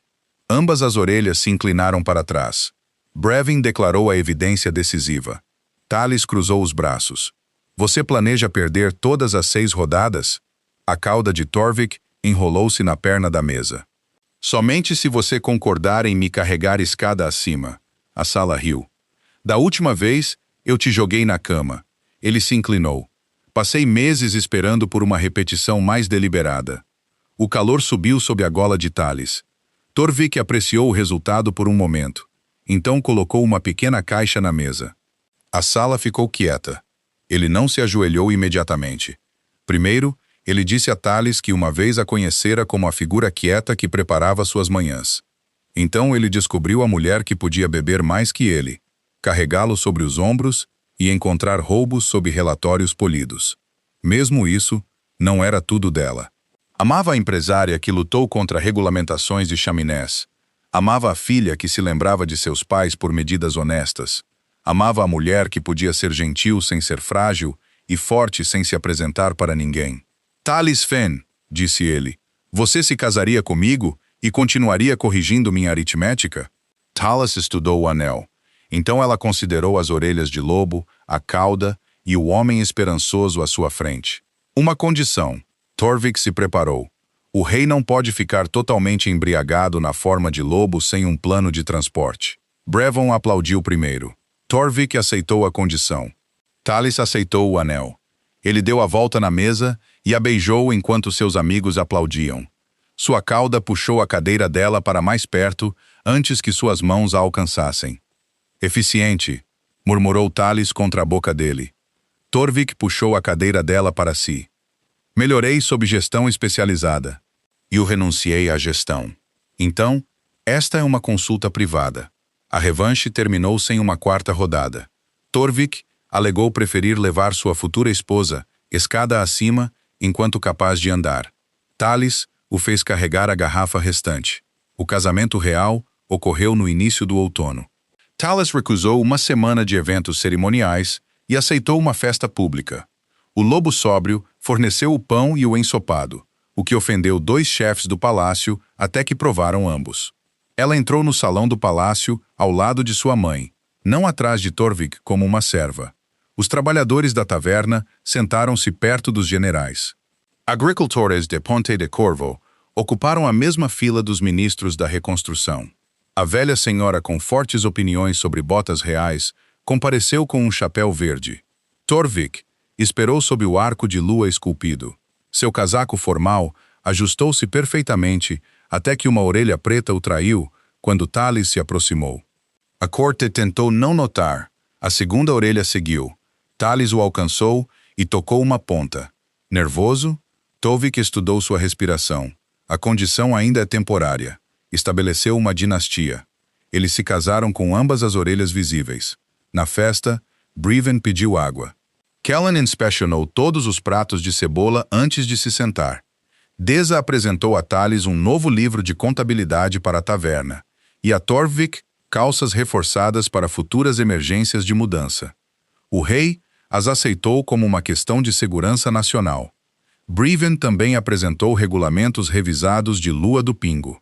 Ambas as orelhas se inclinaram para trás. Brevin declarou a evidência decisiva. Talis cruzou os braços. Você planeja perder todas as 6 rodadas? A cauda de Torvik enrolou-se na perna da mesa. Somente se você concordar em me carregar escada acima. A sala riu. Da última vez, eu te joguei na cama. Ele se inclinou. Passei meses esperando por uma repetição mais deliberada. O calor subiu sob a gola de Talis. Torvik apreciou o resultado por um momento. Então colocou uma pequena caixa na mesa. A sala ficou quieta. Ele não se ajoelhou imediatamente. Primeiro, ele disse a Talis que uma vez a conhecera como a figura quieta que preparava suas manhãs. Então ele descobriu a mulher que podia beber mais que ele, carregá-lo sobre os ombros e encontrar roubos sob relatórios polidos. Mesmo isso, não era tudo dela. Amava a empresária que lutou contra regulamentações de chaminés. Amava a filha que se lembrava de seus pais por medidas honestas. Amava a mulher que podia ser gentil sem ser frágil e forte sem se apresentar para ninguém. Talice Fenn, disse ele, você se casaria comigo e continuaria corrigindo minha aritmética? Talice estudou o anel. Então ela considerou as orelhas de lobo, a cauda e o homem esperançoso à sua frente. Uma condição. Torvik se preparou. O rei não pode ficar totalmente embriagado na forma de lobo sem um plano de transporte. Brevon aplaudiu primeiro. Torvik aceitou a condição. Talice aceitou o anel. Ele deu a volta na mesa e a beijou enquanto seus amigos aplaudiam. Sua cauda puxou a cadeira dela para mais perto antes que suas mãos a alcançassem. Eficiente, murmurou Talice contra a boca dele. Torvik puxou a cadeira dela para si. Melhorei sob gestão especializada. E eu renunciei à gestão. Então, esta é uma consulta privada. A revanche terminou sem uma quarta rodada. Torvik alegou preferir levar sua futura esposa, escada acima, enquanto capaz de andar. Talice o fez carregar a garrafa restante. O casamento real ocorreu no início do outono. Talice recusou uma semana de eventos cerimoniais e aceitou uma festa pública. O lobo sóbrio forneceu o pão e o ensopado, o que ofendeu 2 chefes do palácio até que provaram ambos. Ela entrou no salão do palácio ao lado de sua mãe, não atrás de Torvik como uma serva. Os trabalhadores da taverna sentaram-se perto dos generais. Agricultores de Ponte de Corvo ocuparam a mesma fila dos ministros da reconstrução. A velha senhora com fortes opiniões sobre botas reais compareceu com um chapéu verde. Torvik esperou sob o arco de lua esculpido. Seu casaco formal ajustou-se perfeitamente até que uma orelha preta o traiu quando Talice se aproximou. A corte tentou não notar. A segunda orelha seguiu. Talice o alcançou e tocou uma ponta. Nervoso, Torvik estudou sua respiração. A condição ainda é temporária. Estabeleceu uma dinastia. Eles se casaram com ambas as orelhas visíveis. Na festa, Brevon pediu água. Kellen inspecionou todos os pratos de cebola antes de se sentar. Deza apresentou a Talice um novo livro de contabilidade para a taverna, e a Torvik calças reforçadas para futuras emergências de mudança. O rei as aceitou como uma questão de segurança nacional. Brevon também apresentou regulamentos revisados de Lua do Pingo.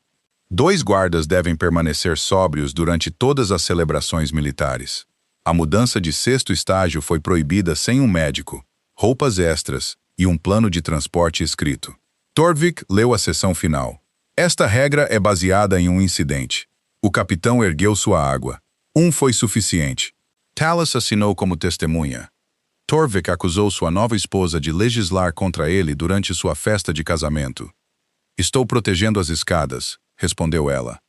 2 guardas devem permanecer sóbrios durante todas as celebrações militares. A mudança de 6º estágio foi proibida sem um médico, roupas extras e um plano de transporte escrito. Torvik leu a seção final. Esta regra é baseada em um incidente. O capitão ergueu sua água. Foi suficiente. Talice assinou como testemunha. Torvik acusou sua nova esposa de legislar contra ele durante sua festa de casamento. Estou protegendo as escadas, respondeu ela.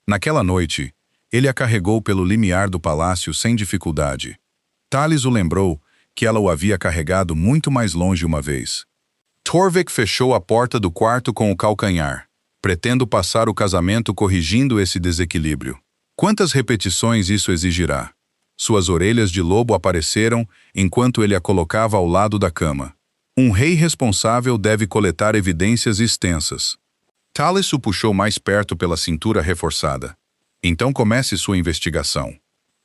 Naquela noite, ele a carregou pelo limiar do palácio sem dificuldade. Talice o lembrou que ela o havia carregado muito mais longe uma vez. Torvik fechou a porta do quarto com o calcanhar. Pretendo passar o casamento corrigindo esse desequilíbrio. Quantas repetições isso exigirá? Suas orelhas de lobo apareceram enquanto ele a colocava ao lado da cama. Um rei responsável deve coletar evidências extensas. Talice o puxou mais perto pela cintura reforçada. Então comece sua investigação.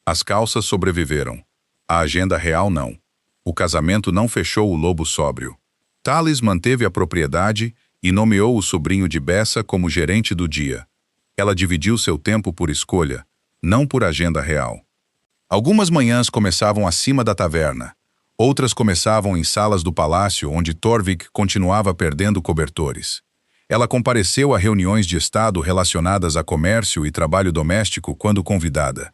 As calças sobreviveram. A agenda real não. O casamento não fechou o lobo sóbrio. Talice manteve a propriedade e nomeou o sobrinho de Bessa como gerente do dia. Ela dividiu seu tempo por escolha, não por agenda real. Algumas manhãs começavam acima da taverna. Outras começavam em salas do palácio onde Torvik continuava perdendo cobertores. Ela compareceu a reuniões de Estado relacionadas a comércio e trabalho doméstico quando convidada.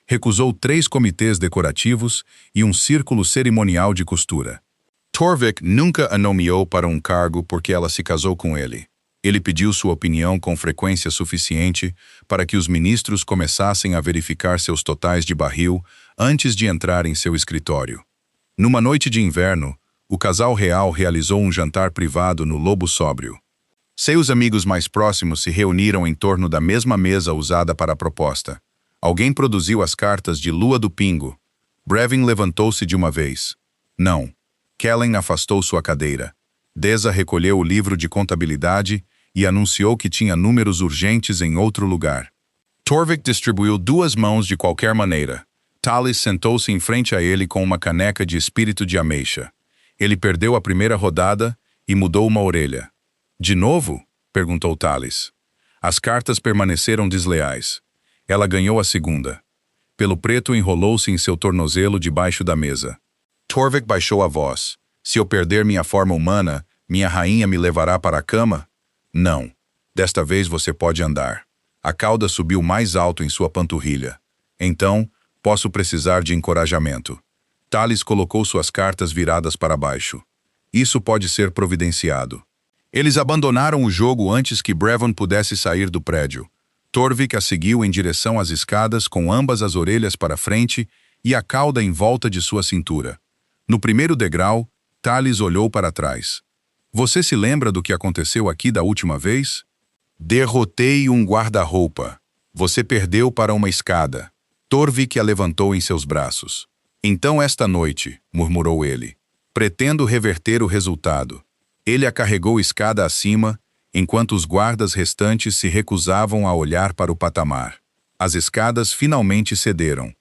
Recusou 3 comitês decorativos e um círculo cerimonial de costura. Torvik nunca a nomeou para um cargo porque ela se casou com ele. Ele pediu sua opinião com frequência suficiente para que os ministros começassem a verificar seus totais de barril antes de entrar em seu escritório. Numa noite de inverno, o casal real realizou um jantar privado no Lobo Sóbrio. Seus amigos mais próximos se reuniram em torno da mesma mesa usada para a proposta. Alguém produziu as cartas de Lua do Pingo. Brevin levantou-se de uma vez. Não. Kellen afastou sua cadeira. Deza recolheu o livro de contabilidade e anunciou que tinha números urgentes em outro lugar. Torvik distribuiu 2 mãos de qualquer maneira. Talis sentou-se em frente a ele com uma caneca de espírito de ameixa. Ele perdeu a primeira rodada e mudou uma orelha. De novo? Perguntou Talis. As cartas permaneceram desleais. Ela ganhou a segunda. Pelo preto enrolou-se em seu tornozelo debaixo da mesa. Torvik baixou a voz. Se eu perder minha forma humana, minha rainha me levará para a cama? Não. Desta vez você pode andar. A cauda subiu mais alto em sua panturrilha. Então, posso precisar de encorajamento. Talis colocou suas cartas viradas para baixo. Isso pode ser providenciado. Eles abandonaram o jogo antes que Brevin pudesse sair do prédio. Torvik a seguiu em direção às escadas com ambas as orelhas para frente e a cauda em volta de sua cintura. No primeiro degrau, Talis olhou para trás. Você se lembra do que aconteceu aqui da última vez? Derrotei um guarda-roupa. Você perdeu para uma escada. Torvik a levantou em seus braços. Então esta noite, murmurou ele, pretendo reverter o resultado. Ele a carregou escada acima, enquanto os guardas restantes se recusavam a olhar para o patamar. As escadas finalmente cederam.